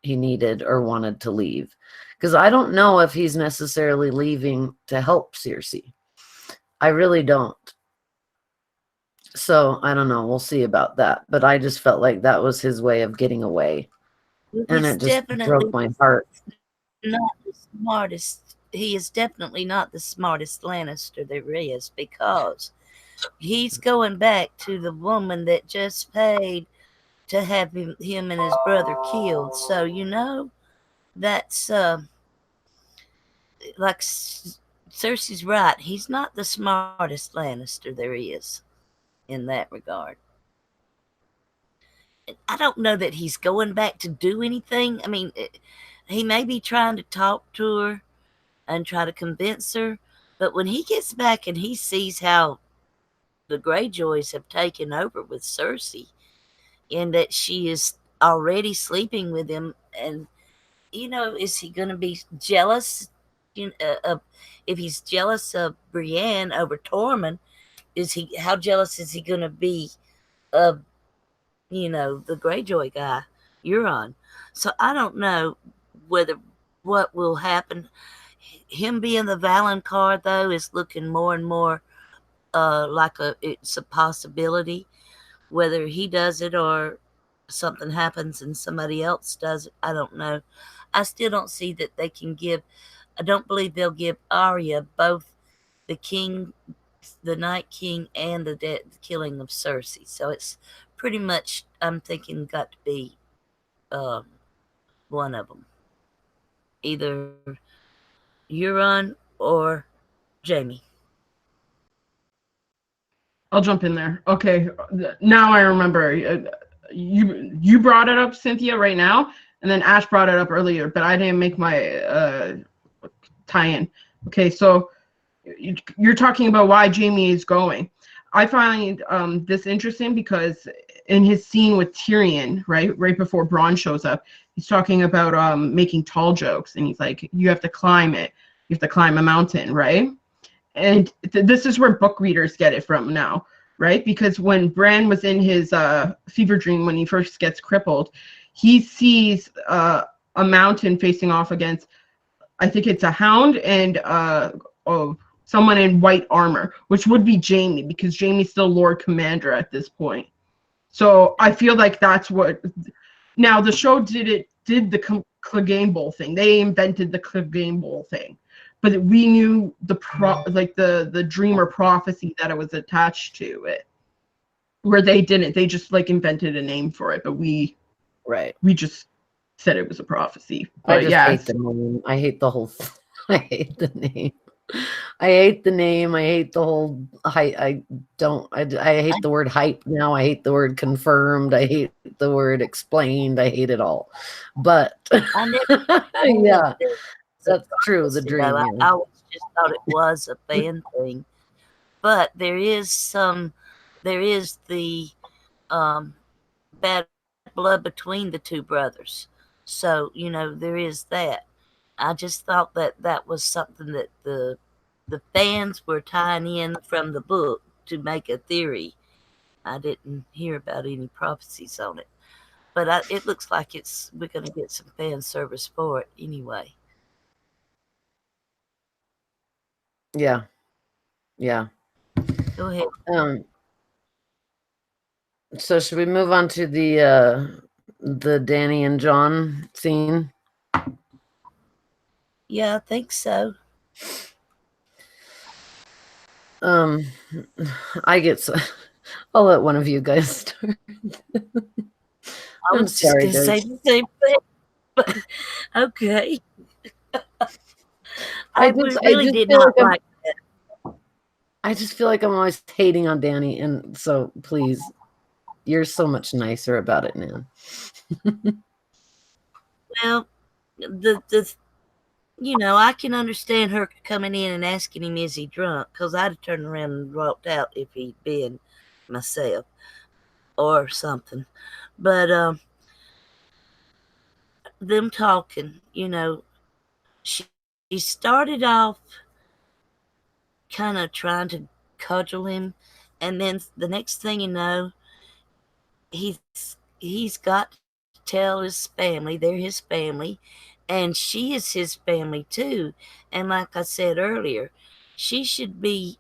[SPEAKER 2] needed to leave. Because I don't know if he's necessarily leaving to help Cersei. I really don't. So I don't know. We'll see about that. But I just felt like that was his way of getting away. And it just broke my heart.
[SPEAKER 1] Not the smartest. He is definitely not the smartest Lannister there is, because he's going back to the woman that just paid to have him and his brother killed. So, that's like Cersei's right. He's not the smartest Lannister there is in that regard. I don't know that he's going back to do anything. I mean, he may be trying to talk to her and try to convince her, but when he gets back and he sees how the Greyjoys have taken over with Cersei, and that she is already sleeping with him, and is he going to be jealous? If he's jealous of Brienne over Tormund, how jealous is he going to be of the Greyjoy guy, Euron? So I don't know what will happen. Him being the Valonqar, though, is looking more and more like it's a possibility. Whether he does it or something happens and somebody else does it, I don't know. I still don't see that they can give. I don't believe they'll give Arya both the king, the Night King, and the killing of Cersei. So it's pretty much, I'm thinking, got to be one of them, either Euron or Jaime.
[SPEAKER 3] I'll jump in there. Okay, now I remember. You brought it up, Cynthia, right now, and then Ash brought it up earlier, but I didn't make my tie-in. Okay, so you're talking about why Jaime is going. I find this interesting because in his scene with Tyrion, right before Bronn shows up, he's talking about making tall jokes, and he's like, you have to climb it. You have to climb a mountain, right? And this is where book readers get it from now, right? Because when Bran was in his fever dream, when he first gets crippled, he sees a mountain facing off against, I think it's a hound and someone in white armor, which would be Jaime, because Jaime's still Lord Commander at this point. So I feel like that's what. Now the show did the Clegane Bowl thing. They invented the Clegane Bowl thing. But we knew the dream or prophecy that it was attached to it, where they didn't. They just invented a name for it, but we just said it was a prophecy. But
[SPEAKER 2] I just hate the name. I hate the whole. I hate the name. I hate the name. I hate the whole hype. I hate the word hype now. I hate the word confirmed. I hate hate the word explained. I hate it all. But
[SPEAKER 1] I never
[SPEAKER 2] yeah,
[SPEAKER 1] the
[SPEAKER 2] that's true. The
[SPEAKER 1] prophecy, though.
[SPEAKER 2] dream.
[SPEAKER 1] I
[SPEAKER 2] Yeah.
[SPEAKER 1] always just thought it was a fan thing. But there is the bad blood between the two brothers. So, there is that. I just thought that that was something that the fans were tying in from the book to make a theory. I didn't hear about any prophecies on it. But it looks like we're going to get some fan service for it anyway.
[SPEAKER 2] Yeah. Yeah.
[SPEAKER 1] Go ahead.
[SPEAKER 2] So should we move on to the Danny and John scene?
[SPEAKER 1] Yeah, I think so.
[SPEAKER 2] Um, I get so. I'll let one of you guys start.
[SPEAKER 1] I
[SPEAKER 2] I'm
[SPEAKER 1] was just
[SPEAKER 2] sorry,
[SPEAKER 1] going to say
[SPEAKER 2] guys.
[SPEAKER 1] the same thing. But okay.
[SPEAKER 2] I
[SPEAKER 1] Really
[SPEAKER 2] just
[SPEAKER 1] did
[SPEAKER 2] feel
[SPEAKER 1] not
[SPEAKER 2] like
[SPEAKER 1] like that.
[SPEAKER 2] I just feel like I'm always hating on Danny, and so please, you're so much nicer about it now.
[SPEAKER 1] Well, I can understand her coming in and asking him, is he drunk? Because I'd have turned around and walked out if he'd been myself or something. But them talking, she started off kind of trying to cudgel him, and then the next thing you know, he's got to tell his family they're his family, and she is his family too. And like I said earlier, she should be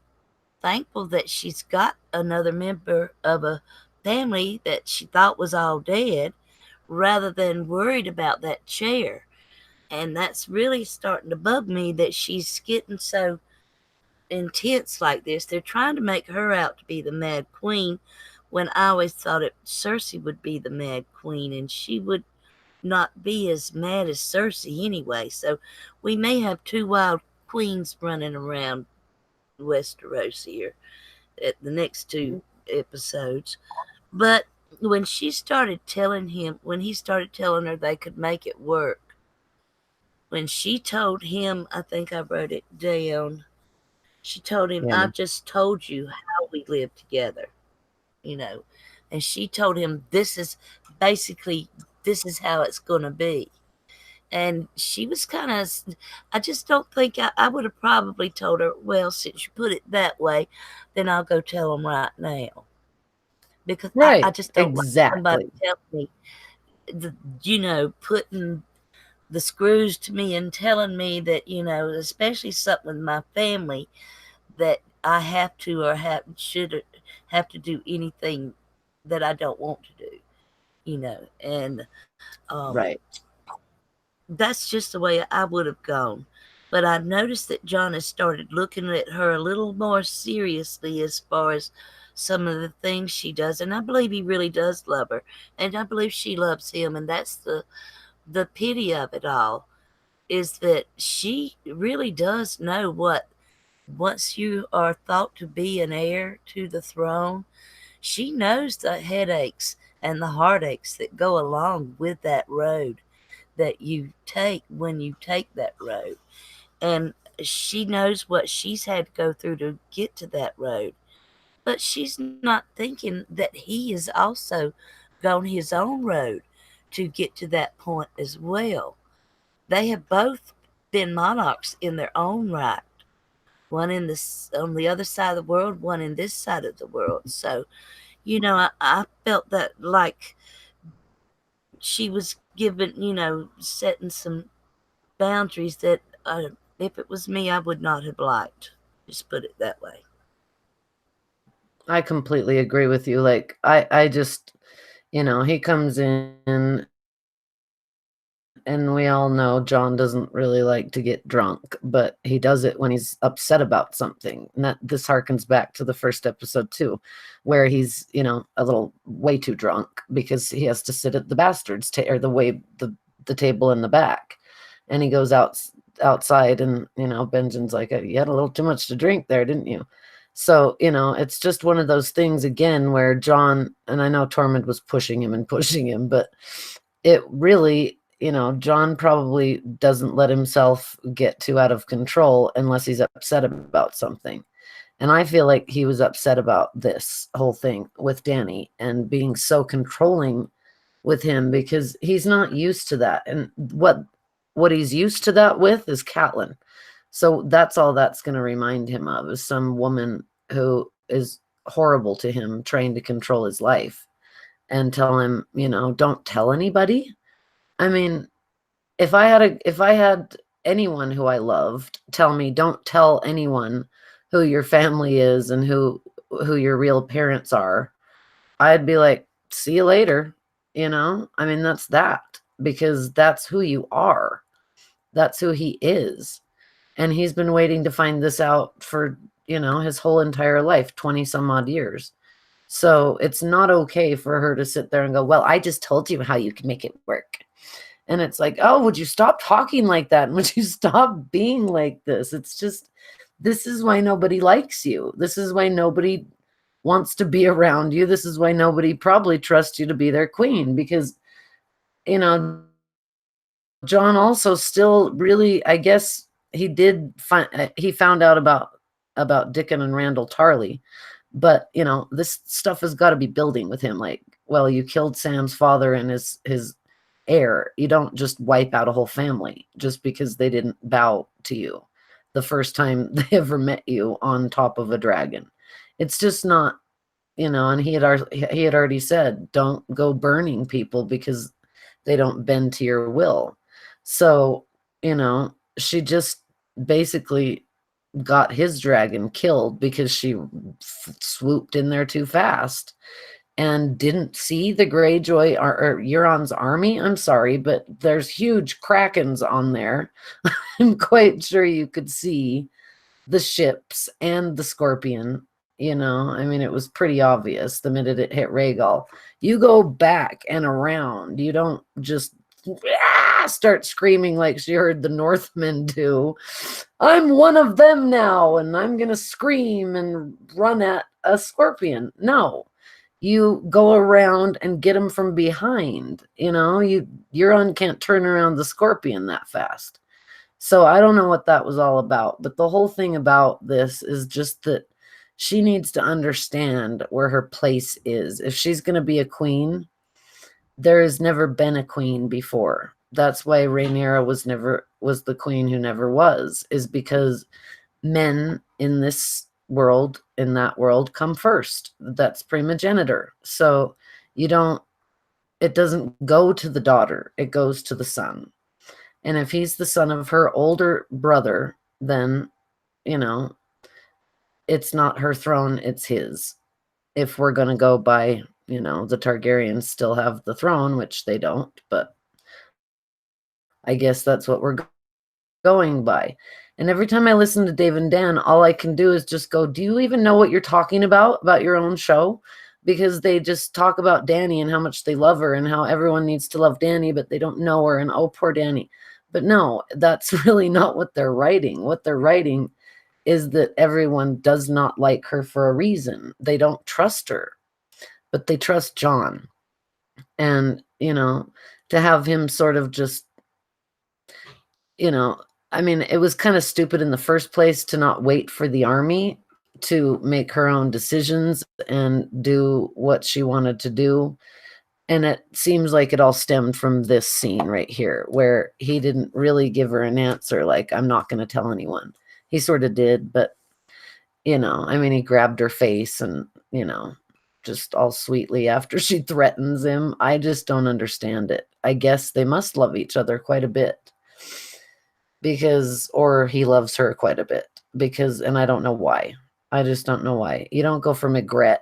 [SPEAKER 1] thankful that she's got another member of a family that she thought was all dead, rather than worried about that chair. And that's really starting to bug me that she's getting so intense like this. They're trying to make her out to be the Mad Queen, when I always thought Cersei would be the Mad Queen, and she would not be as mad as Cersei anyway. So we may have two wild queens running around Westeros here at the next two episodes. But when he started telling her they could make it work, when she told him, I think I wrote it down, she told him,
[SPEAKER 2] Yeah.
[SPEAKER 1] I've just told you how we live together, you know. And she told him, this is how it's going to be. And she was kind of, I just don't think I would have probably told her, well, since you put it that way, then I'll go tell him right now. Because I
[SPEAKER 2] Right.
[SPEAKER 1] just don't like somebody
[SPEAKER 2] Exactly.
[SPEAKER 1] telling me, putting the screws to me and telling me that, especially something with my family, that I have to or should have to do anything that I don't want to do. And
[SPEAKER 2] Right.
[SPEAKER 1] that's just the way I would have gone. But I've noticed that John has started looking at her a little more seriously as far as some of the things she does. And I believe he really does love her. And I believe she loves him. And that's the pity of it all, is that she really does know what, once you are thought to be an heir to the throne, she knows the headaches and the heartaches that go along with that road that you take when you take that road. And she knows what she's had to go through to get to that road. But she's not thinking that he has also gone his own road to get to that point as well. They have both been monarchs in their own right. One on the other side of the world, one in this side of the world. So, I felt that like she was setting some boundaries that if it was me, I would not have liked. Just put it that way.
[SPEAKER 2] I completely agree with you. Like I just, he comes in, and we all know John doesn't really like to get drunk, but he does it when he's upset about something. And this harkens back to the first episode too, where he's, a little way too drunk because he has to sit at the bastards or the table in the back. And he goes outside, and Benjamin's like, you had a little too much to drink there, didn't you? So, it's just one of those things again where Jon, and I know Tormund was pushing him, but it really, Jon probably doesn't let himself get too out of control unless he's upset about something. And I feel like he was upset about this whole thing with Dany and being so controlling with him because he's not used to that. And what he's used to that with is Catelyn. So that's all that's going to remind him of, is some woman who is horrible to him, trying to control his life and tell him, don't tell anybody. I mean, if I had anyone who I loved tell me, don't tell anyone who your family is and who your real parents are, I'd be like, see you later. I mean, that's that, because that's who you are. That's who he is. And he's been waiting to find this out for, his whole entire life, 20 some odd years. So it's not okay for her to sit there and go, well, I just told you how you can make it work. And it's like, oh, would you stop talking like that? And would you stop being like this? It's just, this is why nobody likes you. This is why nobody wants to be around you. This is why nobody probably trusts you to be their queen, because, Jon also still really, I guess he found out about Dickon and Randall Tarley, but this stuff has got to be building with him. Like, well, you killed Sam's father and his heir. You don't just wipe out a whole family just because they didn't bow to you the first time they ever met you on top of a dragon. It's just not, and he had already said, don't go burning people because they don't bend to your will. So, she just basically got his dragon killed because she swooped in there too fast and didn't see the Greyjoy or Euron's army. I'm sorry, but there's huge krakens on there. I'm quite sure you could see the ships and the scorpion. I mean, it was pretty obvious the minute it hit Rhaegal. You go back and around. You don't just start screaming like she heard the Northmen do. I'm one of them now, and I'm going to scream and run at a scorpion. No. You go around and get him from behind. Euron can't turn around the scorpion that fast. So I don't know what that was all about. But the whole thing about this is just that she needs to understand where her place is. If she's going to be a queen, there has never been a queen before. That's why Rhaenyra was the queen who never was, is because men in this world, in that world, come first. That's primogenitor. So it doesn't go to the daughter, it goes to the son. And if he's the son of her older brother, then, it's not her throne, it's his. If we're going to go by, the Targaryens still have the throne, which they don't, but I guess that's what we're going by. And every time I listen to Dave and Dan, all I can do is just go, do you even know what you're talking about your own show? Because they just talk about Dany and how much they love her and how everyone needs to love Dany, but they don't know her, and oh, poor Dany. But no, that's really not what they're writing. What they're writing is that everyone does not like her for a reason. They don't trust her, but they trust Jon. And, to have him sort of just, I mean, it was kind of stupid in the first place to not wait for the army to make her own decisions and do what she wanted to do. And it seems like it all stemmed from this scene right here, where he didn't really give her an answer, like, I'm not going to tell anyone. He sort of did, but, I mean, he grabbed her face and, just all sweetly after she threatens him. I just don't understand it. I guess they must love each other quite a bit. Or he loves her quite a bit, and I don't know why. I just don't know why. You don't go from Ygritte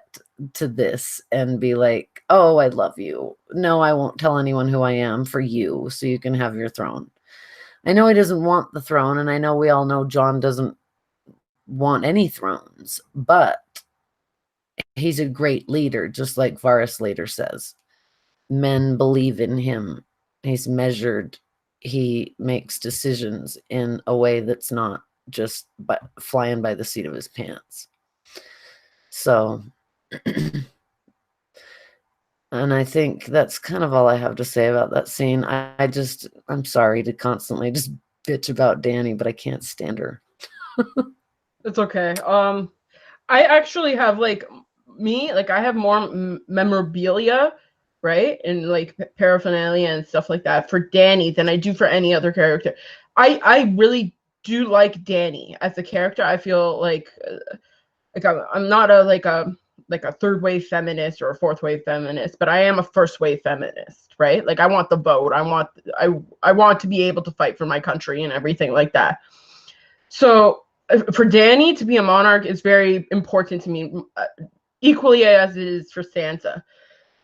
[SPEAKER 2] to this and be like, oh, I love you. No, I won't tell anyone who I am for you, so you can have your throne. I know he doesn't want the throne, and I know we all know Jon doesn't want any thrones, but he's a great leader, just like Varys later says. Men believe in him. He's measured. He makes decisions in a way that's not just flying by the seat of his pants. So, and I think that's kind of all I have to say about that scene. I'm sorry to constantly just bitch about Dany, but I can't stand her.
[SPEAKER 3] It's okay. I actually have like I have more memorabilia, right, and like paraphernalia and stuff like that for Dany than I do for any other character. I really do like Dany as a character. I feel like I'm not a third wave feminist or a fourth wave feminist, but I am a first wave feminist, right? Like I want the vote. I want to be able to fight for my country and everything like that. So for Dany to be a monarch is very important to me, equally as it is for Sansa.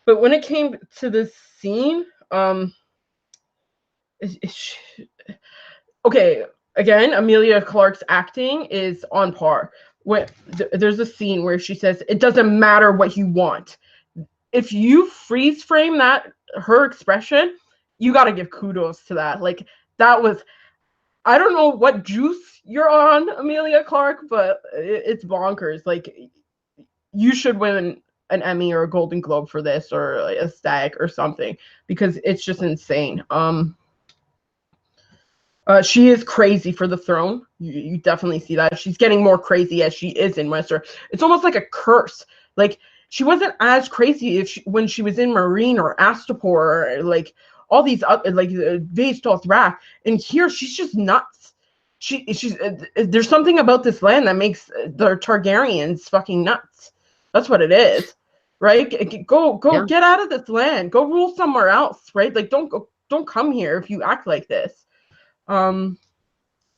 [SPEAKER 3] But when it came to this scene, okay, again, Emilia Clarke's acting is on par. When there's a scene where she says, "It doesn't matter what you want." If you freeze frame that her expression, you got to give kudos to that. Like that was, I don't know what juice you're on, Emilia Clarke, but it's bonkers. Like you should win an Emmy or a Golden Globe for this, or like a SAG or something, because it's just insane. She is crazy for the throne. You definitely see that. She's getting more crazy as she is in Westeros. It's almost like a curse. Like she wasn't as crazy when she was in Marine or Astapor or like all these other like Vaes Dothrak, and here she's just nuts. She's there's something about this land that makes the Targaryens fucking nuts. That's what it is, right? Go
[SPEAKER 2] Yeah.
[SPEAKER 3] Get out of this land. Go rule somewhere else, right? Like don't come here if you act like this.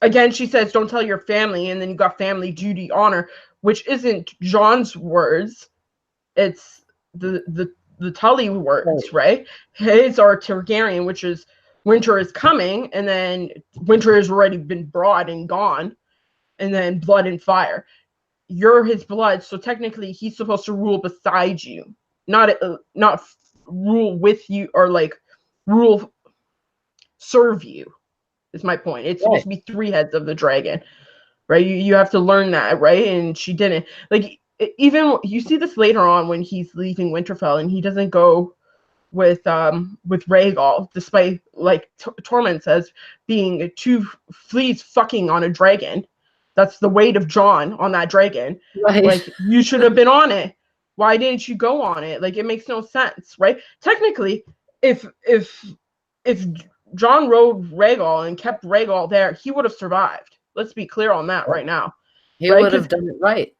[SPEAKER 3] Again, she says, "Don't tell your family," and then you got family, duty, honor, which isn't Jon's words. It's the Tully words, right? His are Targaryen, which is winter is coming, and then winter has already been brought and gone, and then blood and fire. You're his blood, so technically he's supposed to rule beside you, not rule with you or like serve you. Is my point. It's supposed to be three heads of the dragon, right? You have to learn that, right? And she didn't. Like even you see this later on when he's leaving Winterfell and he doesn't go with Rhaegal, despite like Tormund says being two fleas fucking on a dragon. That's the weight of Jon on that dragon.
[SPEAKER 2] Right.
[SPEAKER 3] Like you should have been on it. Why didn't you go on it? Like it makes no sense, right? Technically, if Jon rode Rhaegal and kept Rhaegal there, he would have survived. Let's be clear on that right now.
[SPEAKER 2] He would have done it right.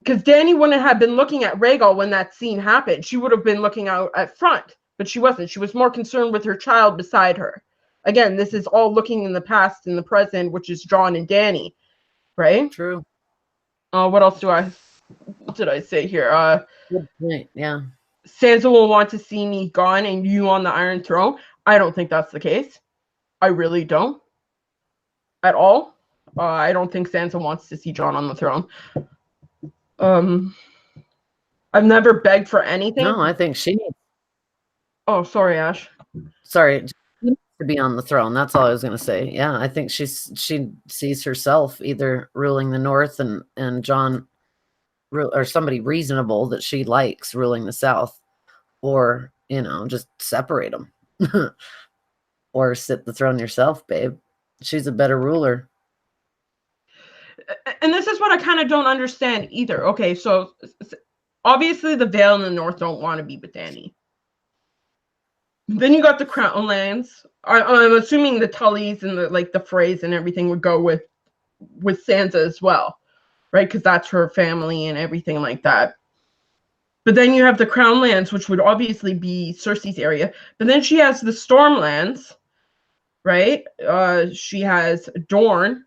[SPEAKER 3] Because Dany wouldn't have been looking at Rhaegal when that scene happened. She would have been looking out at front, but she wasn't. She was more concerned with her child beside her. Again, this is all looking in the past and the present, which is Jon and Dany, right?
[SPEAKER 2] True.
[SPEAKER 3] What else did I say here?
[SPEAKER 2] Good point. Yeah.
[SPEAKER 3] Sansa will want to see me gone and you on the Iron Throne. I don't think that's the case. I really don't. At all. I don't think Sansa wants to see Jon on the throne. I've never begged for anything.
[SPEAKER 2] No, I think she needs.
[SPEAKER 3] Oh, sorry, Ash.
[SPEAKER 2] Sorry, she needs to be on the throne. That's all I was going to say. Yeah, I think she sees herself either ruling the North and Jon, or somebody reasonable that she likes ruling the South, or just separate them. Or sit the throne yourself, babe. She's a better ruler.
[SPEAKER 3] And this is what I kind of don't understand either. Okay, so obviously the Vale and the North don't want to be with Dany. Then you got the Crown lands. I'm assuming the Tullys and the Freys and everything would go with Sansa as well, right? Because that's her family and everything like that. But then you have the Crown lands, which would obviously be Cersei's area. But then she has the Stormlands, right? She has Dorne.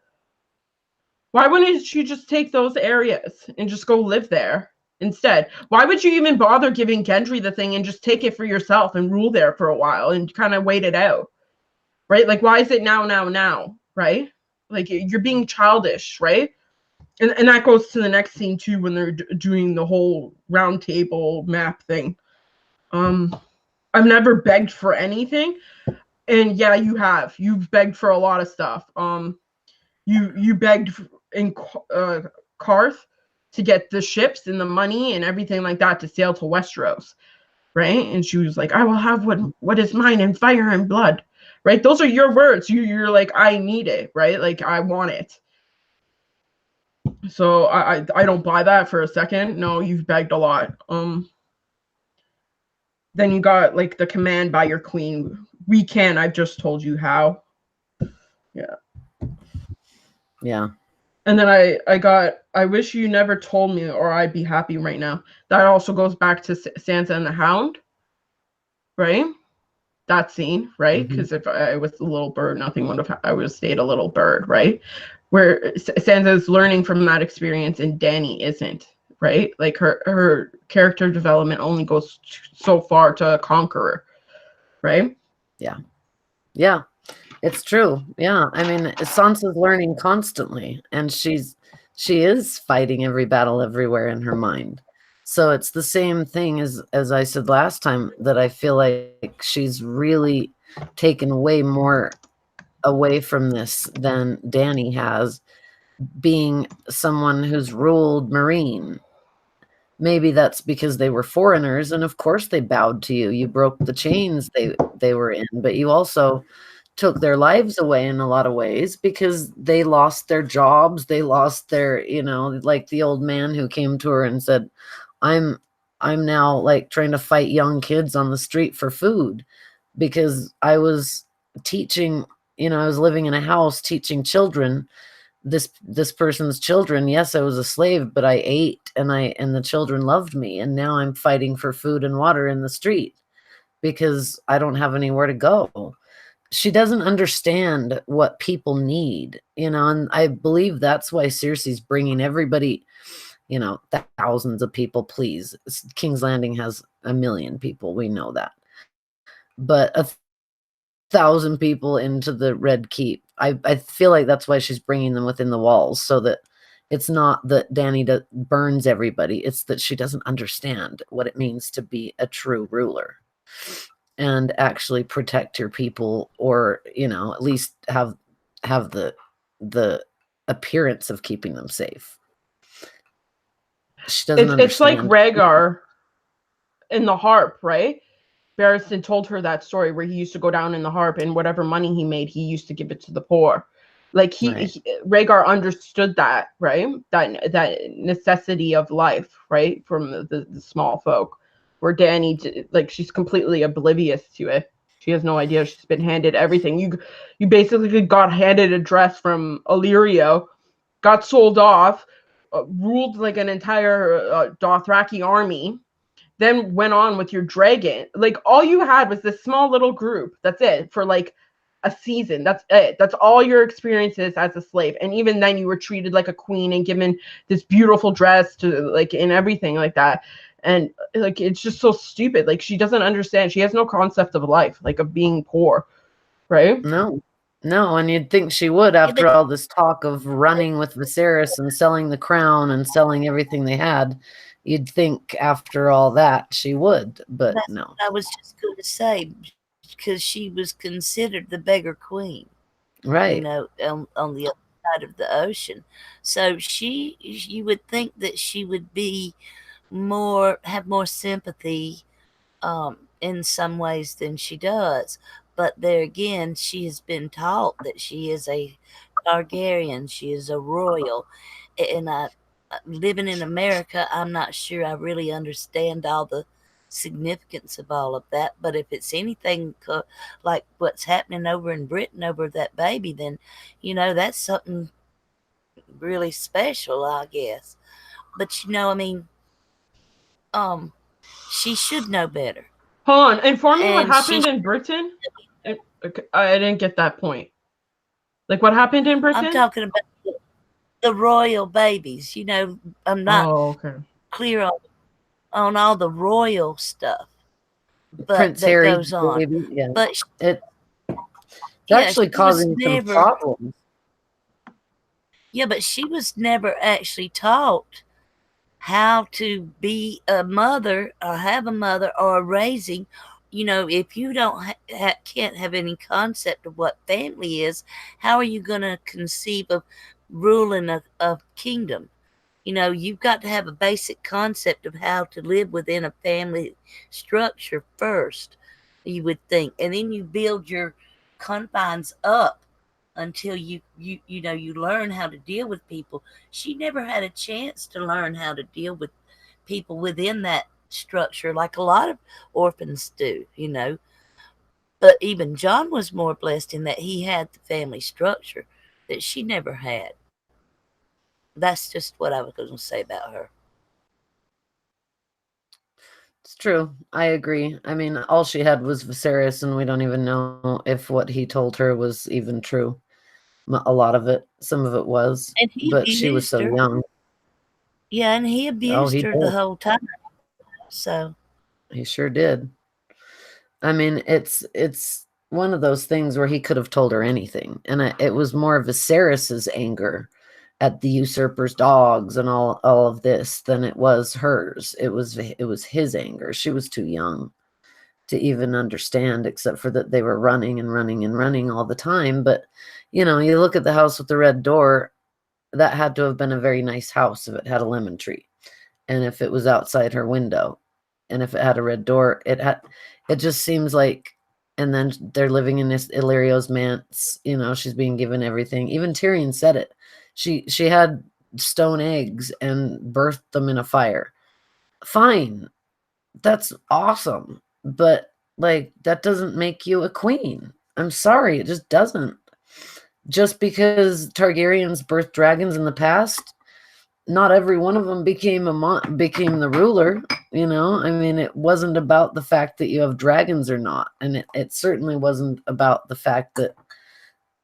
[SPEAKER 3] Why wouldn't you just take those areas and just go live there instead? Why would you even bother giving Gendry the thing and just take it for yourself and rule there for a while and kind of wait it out, right? Like, why is it now, right? Like, you're being childish, right? And that goes to the next scene, too, when they're doing the whole round table map thing. I've never begged for anything. And yeah, you have. You've begged for a lot of stuff. You begged in Karth to get the ships and the money and everything like that to sail to Westeros, right? And she was like, I will have what is mine in fire and blood, right? Those are your words. You're like, I need it, right? Like, I want it. So I don't buy that for a second. No, you've begged a lot. Then you got like the command by your queen. We can. I've just told you how. Yeah.
[SPEAKER 2] Yeah.
[SPEAKER 3] And then I wish you never told me, or I'd be happy right now. That also goes back to Sansa and the Hound, right? That scene, right? Because if I was a little bird, nothing would have. I would have stayed a little bird, right? Where Sansa is learning from that experience, and Dany isn't, right? Like her character development only goes so far to a conqueror, right?
[SPEAKER 2] Yeah. Yeah. It's true. Yeah. I mean, Sansa's learning constantly, and she is fighting every battle everywhere in her mind. So it's the same thing as I said last time, that I feel like she's really taken way more away from this than Dany has, being someone who's ruled Marine. Maybe that's because they were foreigners, and of course they bowed to you. You broke the chains they were in, but you also took their lives away in a lot of ways, because they lost their jobs, they lost their, like the old man who came to her and said, I'm now like trying to fight young kids on the street for food, because I was teaching, I was living in a house teaching children, this person's children. Yes, I was a slave, but I ate, and the children loved me, and now I'm fighting for food and water in the street because I don't have anywhere to go. She doesn't understand what people need, and I believe that's why Cersei's bringing everybody, thousands of people. Please, King's Landing has 1 million people, we know that, but 1,000 people into the Red Keep. I feel like that's why she's bringing them within the walls, so that it's not that Dany burns everybody. It's that she doesn't understand what it means to be a true ruler and actually protect your people, or at least have the appearance of keeping them safe. She doesn't understand.
[SPEAKER 3] It's like Rhaegar in the harp, right? Barristan told her that story where he used to go down in the harp, and whatever money he made, he used to give it to the poor. Like Rhaegar understood that, right? That necessity of life, right? From the small folk. Where Dany, like, she's completely oblivious to it. She has no idea. She's been handed everything. You basically got handed a dress from Illyrio, got sold off, ruled like an entire Dothraki army, then went on with your dragon. Like, all you had was this small little group. That's it, for like a season. That's it. That's all your experiences as a slave. And even then, you were treated like a queen and given this beautiful dress to, like, and everything like that. And like, it's just so stupid. Like, she doesn't understand. She has no concept of life, like, of being poor, right?
[SPEAKER 2] No, and you'd think she would, after all this talk of running with Viserys and selling the crown and selling everything they had. You'd think after all that she would, but no.
[SPEAKER 1] I was just going to say, because she was considered the beggar queen,
[SPEAKER 2] right?
[SPEAKER 1] On the other side of the ocean. So you would think that she would be have more sympathy in some ways than she does. But there again, she has been taught that she is a Targaryen, she is a royal, and living in America, I'm not sure I really understand all the significance of all of that. But if it's anything like what's happening over in Britain over that baby, then that's something really special, I guess. But I mean, she should know better.
[SPEAKER 3] Hold on, inform me what happened in Britain. I didn't get that point. Like, what happened in Britain?
[SPEAKER 1] I'm talking about the royal babies. I'm not clear on all the royal stuff, but
[SPEAKER 2] Prince
[SPEAKER 1] that
[SPEAKER 2] Harry
[SPEAKER 1] goes on.
[SPEAKER 2] Baby, yeah.
[SPEAKER 1] But
[SPEAKER 2] it's actually causing some problems.
[SPEAKER 1] Yeah, but she was never actually taught how to be a mother or have a mother or raising. If you don't can't have any concept of what family is, how are you going to conceive of ruling a kingdom? you've got to have a basic concept of how to live within a family structure first, you would think, and then you build your confines up until you learn how to deal with people. She never had a chance to learn how to deal with people within that structure like a lot of orphans do. But even John was more blessed in that he had the family structure that she never had. That's just what I was going to say about her.
[SPEAKER 2] It's true. I agree. I mean, all she had was Viserys, and we don't even know if what he told her was even true. A lot of it, some of it was,
[SPEAKER 1] And he
[SPEAKER 2] but she was
[SPEAKER 1] abused
[SPEAKER 2] so
[SPEAKER 1] her.
[SPEAKER 2] young.
[SPEAKER 1] Yeah, and he
[SPEAKER 2] Oh,
[SPEAKER 1] abused
[SPEAKER 2] he
[SPEAKER 1] her
[SPEAKER 2] did.
[SPEAKER 1] the whole time. So,
[SPEAKER 2] He sure did. I mean, it's one of those things where he could have told her anything, and it was more Viserys's anger at the usurper's dogs and all of this than it was hers. It was his anger. She was too young to even understand, except for that they were running and running and running all the time. But you look at the house with the red door. That had to have been a very nice house if it had a lemon tree, and if it was outside her window, and if it had a red door, it just seems like. And then they're living in this Illyrio's manse. She's being given everything. Even Tyrion said it. She had stone eggs and birthed them in a fire. Fine, that's awesome, but like that doesn't make you a queen. I'm sorry, it just doesn't. Just because Targaryens birthed dragons in the past, not every one of them became became the ruler. I mean, it wasn't about the fact that you have dragons or not, and it certainly wasn't about the fact that,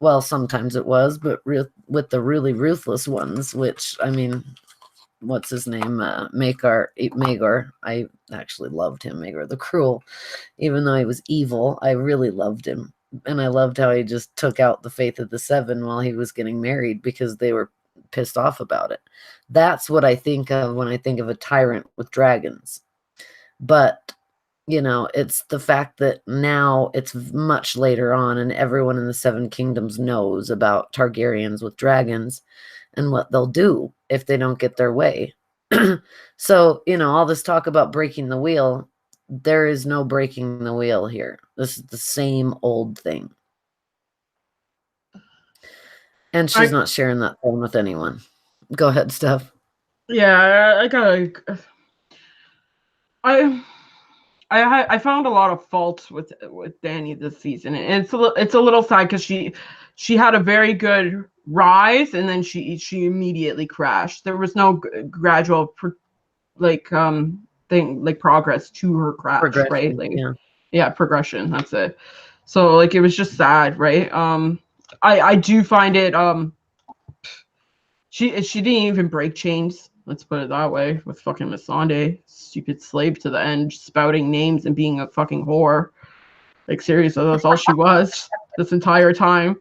[SPEAKER 2] well, sometimes it was, but with the really ruthless ones, which, I mean, what's his name? Maegor. I actually loved him, Maegor the Cruel. Even though he was evil, I really loved him. And I loved how he just took out the Faith of the Seven while he was getting married because they were pissed off about it. That's what I think of when I think of a tyrant with dragons. But, it's the fact that now it's much later on and everyone in the Seven Kingdoms knows about Targaryens with dragons and what they'll do if they don't get their way. So, all this talk about breaking the wheel, there is no breaking the wheel here. This is the same old thing. And she's not sharing that phone with anyone. Go ahead, Steph.
[SPEAKER 3] Yeah, I found a lot of faults with Dany this season, and it's a little sad because she had a very good rise, and then she immediately crashed. There was no gradual thing like progress to her crash, right? Like, yeah, progression. That's it. So like it was just sad, right? I do find it she didn't even break chains. Let's put it that way. With fucking Missandei, stupid slave to the end, spouting names and being a fucking whore. Like seriously, that's all she was this entire time,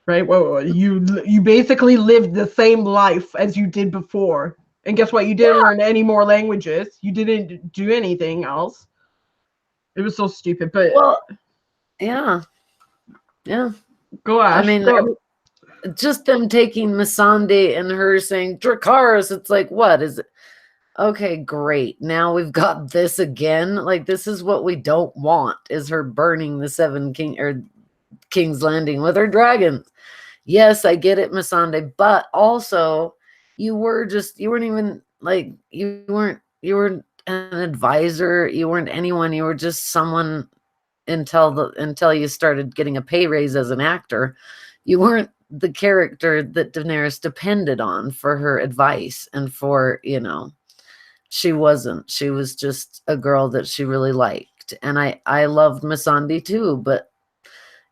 [SPEAKER 3] right? Well, you basically lived the same life as you did before, and guess what? You didn't learn any more languages. You didn't do anything else. It was so stupid. But
[SPEAKER 2] yeah.
[SPEAKER 3] Go Ash.
[SPEAKER 2] I mean, just them taking Missandei and her saying Dracarys, it's like, what is it? Okay, great. Now we've got this again. Like, this is what we don't want, is her burning the King's Landing with her dragons. Yes, I get it, Missandei, but also you weren't even like you weren't an advisor, you weren't anyone, you were just someone until you started getting a pay raise as an actor. You weren't the character that Daenerys depended on for her advice and for, she wasn't. She was just a girl that she really liked. And I loved Missandei too, but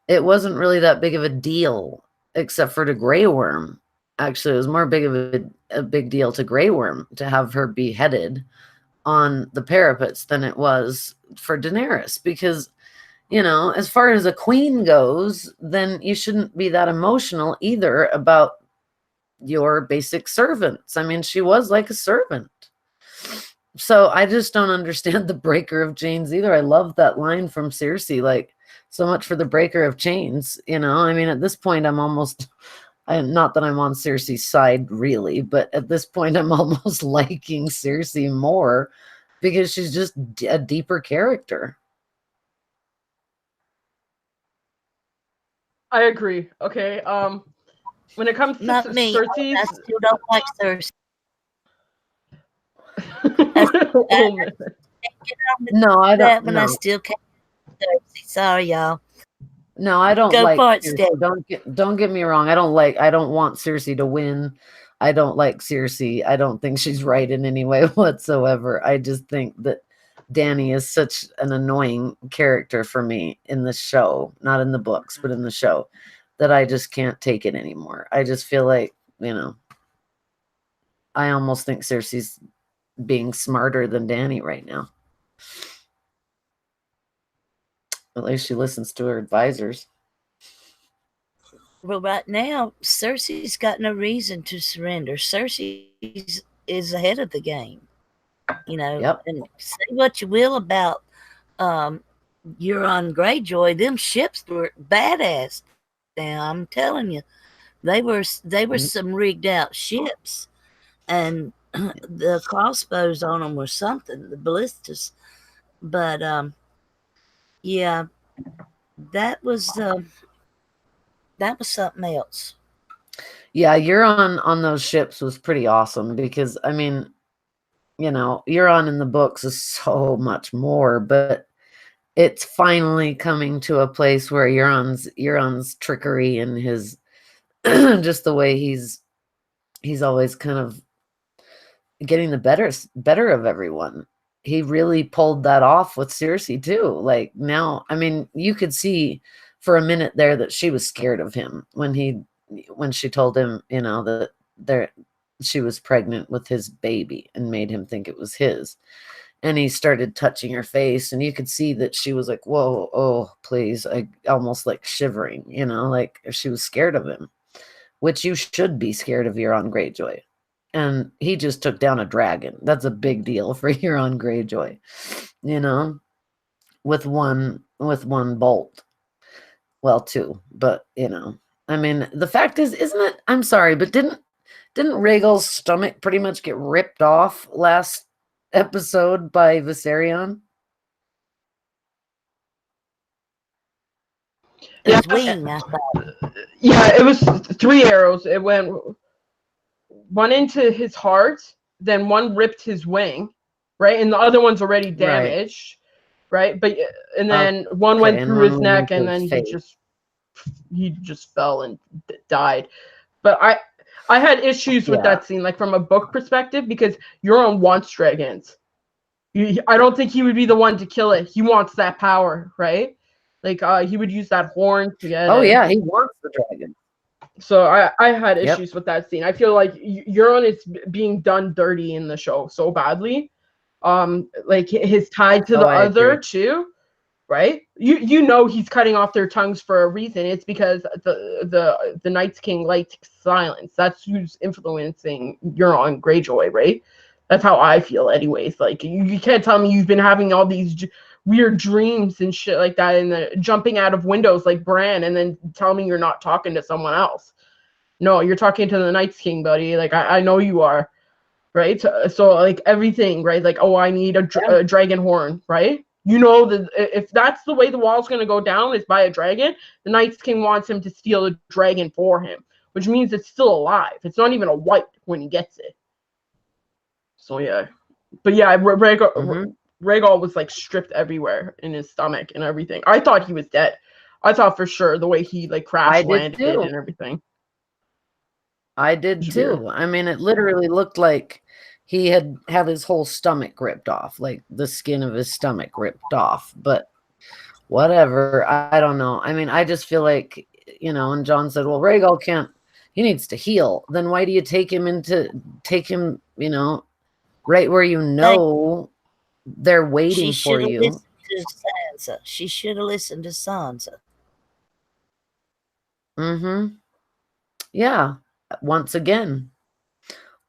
[SPEAKER 2] it wasn't really that big of a deal, except for to Grey Worm. Actually, it was more big of a big deal to Grey Worm to have her beheaded on the parapets than it was for Daenerys, because as far as a queen goes, then you shouldn't be that emotional either about your basic servants. I mean, she was like a servant. So I just don't understand the breaker of chains either. I love that line from Cersei, like, so much for the breaker of chains. I mean, at this point, not that I'm on Cersei's side really, but at this point I'm almost liking Cersei more because she's just a deeper character.
[SPEAKER 3] I agree. Okay. When it comes to
[SPEAKER 1] Not me.
[SPEAKER 3] Cersei's,
[SPEAKER 1] I still don't like Cersei.
[SPEAKER 3] oh, man.
[SPEAKER 2] No, I
[SPEAKER 1] That
[SPEAKER 2] don't.
[SPEAKER 1] one I
[SPEAKER 2] No,
[SPEAKER 1] still can't. Cersei. Sorry, y'all.
[SPEAKER 2] no, I don't
[SPEAKER 1] Go
[SPEAKER 2] like
[SPEAKER 1] for it,
[SPEAKER 2] Cersei.
[SPEAKER 1] Steph.
[SPEAKER 2] Don't get me wrong. I don't want Cersei to win. I don't like Cersei. I don't think she's right in any way whatsoever. I just think that Dany is such an annoying character for me in the show, not in the books, but in the show, that I just can't take it anymore. I just feel like, I almost think Cersei's being smarter than Dany right now. At least she listens to her advisors.
[SPEAKER 1] Well, right now, Cersei's got no reason to surrender. Cersei is ahead of the game.
[SPEAKER 2] Yep.
[SPEAKER 1] And say what you will about Euron Greyjoy, them ships were badass. Now I'm telling you, they were some rigged out ships, and the crossbows on them were something. The ballistas, but yeah, that was something else.
[SPEAKER 2] Yeah, Euron on those ships was pretty awesome because Euron in the books is so much more, but it's finally coming to a place where Euron's trickery and his just the way he's always kind of getting the better of everyone. He really pulled that off with Cersei too. Like now, you could see for a minute there that she was scared of him when she told him, that she was pregnant with his baby and made him think it was his. And he started touching her face, and you could see that she was like, whoa, oh, please. I almost like shivering, like she was scared of him, which you should be scared of Euron Greyjoy. And he just took down a dragon. That's a big deal for Euron Greyjoy, with one bolt. Well, two, but the fact is, isn't it? I'm sorry, but didn't Rhaegal's stomach pretty much get ripped off last episode by Viserion?
[SPEAKER 1] His wing, I thought.
[SPEAKER 3] Yeah, it was 3 arrows. It went one into his heart, then one ripped his wing, right? And the other one's already damaged, right? But and then one went through his neck, and then he just fell and died. But I had issues with that scene, like from a book perspective, because Euron wants dragons. I don't think he would be the one to kill it. He wants that power, right? Like he would use that horn to get
[SPEAKER 2] Oh
[SPEAKER 3] it.
[SPEAKER 2] yeah, he wants the dragon.
[SPEAKER 3] So I had issues with that scene. I feel like Euron is being done dirty in the show so badly. Like his tied to the other too, right? He's cutting off their tongues for a reason. It's because the Night's King likes silence. That's who's influencing Euron Greyjoy, right? That's how I feel, anyways. Like you can't tell me you've been having all these weird dreams and shit like that, and the jumping out of windows like Bran, and then tell me you're not talking to someone else. No, you're talking to the Night's King, buddy. Like I know you are, right? So like everything, right? Like, oh, I need a dragon horn, right? That if that's the way the wall's gonna go down is by a dragon, the Night's King wants him to steal a dragon for him, which means it's still alive. It's not even a white when he gets it. So yeah, but yeah, Rhaegal was like stripped everywhere in his stomach and everything. I thought he was dead. I thought for sure the way he like crash landed and everything.
[SPEAKER 2] I did too. It literally looked like he had his whole stomach ripped off, like the skin of his stomach ripped off. But whatever, I don't know. I just feel like, and John said, well, Rhaegal he needs to heal. Then why do you take him, right where they're waiting for you?
[SPEAKER 1] Listened to Sansa. She should have listened to Sansa.
[SPEAKER 2] Mm-hmm. Yeah. Once again.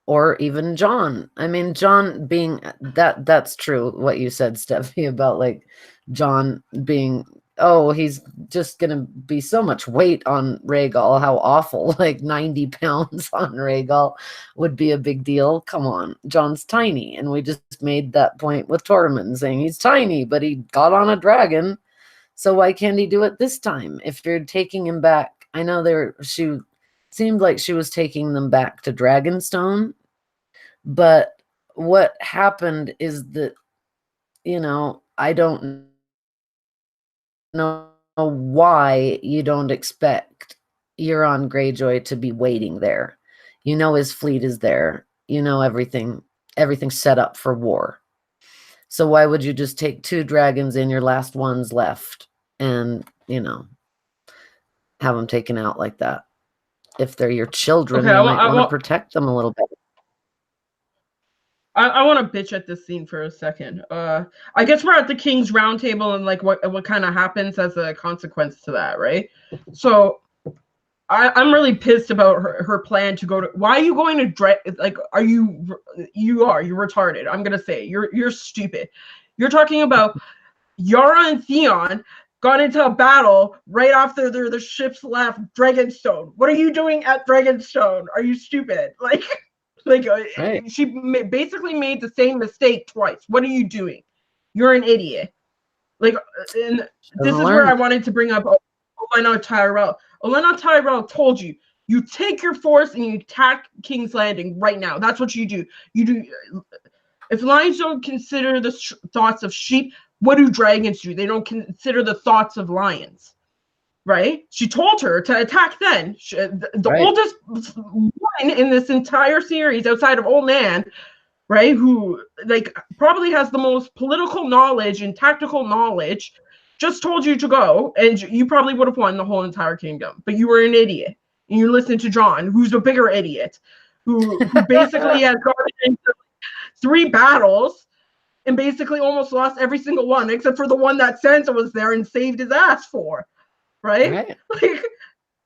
[SPEAKER 2] Or even John. John being that's true what you said, Steffi, about like John being oh, he's just gonna be so much weight on Rhaegal. How awful! Like 90 pounds on Rhaegal would be a big deal. Come on, Jon's tiny, and we just made that point with Tormund saying he's tiny, but he got on a dragon. So why can't he do it this time? If you're taking him back, I know she seemed like she was taking them back to Dragonstone, but what happened is that, I don't know why you don't expect Euron Greyjoy to be waiting there. His fleet is there. Everything's set up for war. So why would you just take 2 dragons and your last ones left and, have them taken out like that? If they're your children,
[SPEAKER 3] Okay,
[SPEAKER 2] you might want to protect them a little bit.
[SPEAKER 3] I want to bitch at this scene for a second. I guess we're at the King's Round Table, and like what kind of happens as a consequence to that, right? So I'm really pissed about her plan to go to. Why are you going to like? You're retarded. I'm gonna say you're stupid. You're talking about Yara and Theon got into a battle right after the ships left Dragonstone. What are you doing at Dragonstone? Are you stupid?
[SPEAKER 2] Right.
[SPEAKER 3] She basically made the same mistake twice. What are you doing? You're an idiot. And this is where I wanted to bring up Olenna Tyrell. Olenna Tyrell told you take your force and you attack King's Landing right now. That's what you do. You do. If lions don't consider the thoughts of sheep, what do dragons do? They don't consider the thoughts of lions, right? She told her to attack then. The oldest one in this entire series outside of Old Man, right, who probably has the most political knowledge and tactical knowledge, just told you to go, and you probably would have won the whole entire kingdom. But you were an idiot, and you listened to Jon, who's a bigger idiot, who basically has gone into 3 battles and basically almost lost every single one, except for the one that Sansa was there and saved his ass for, right?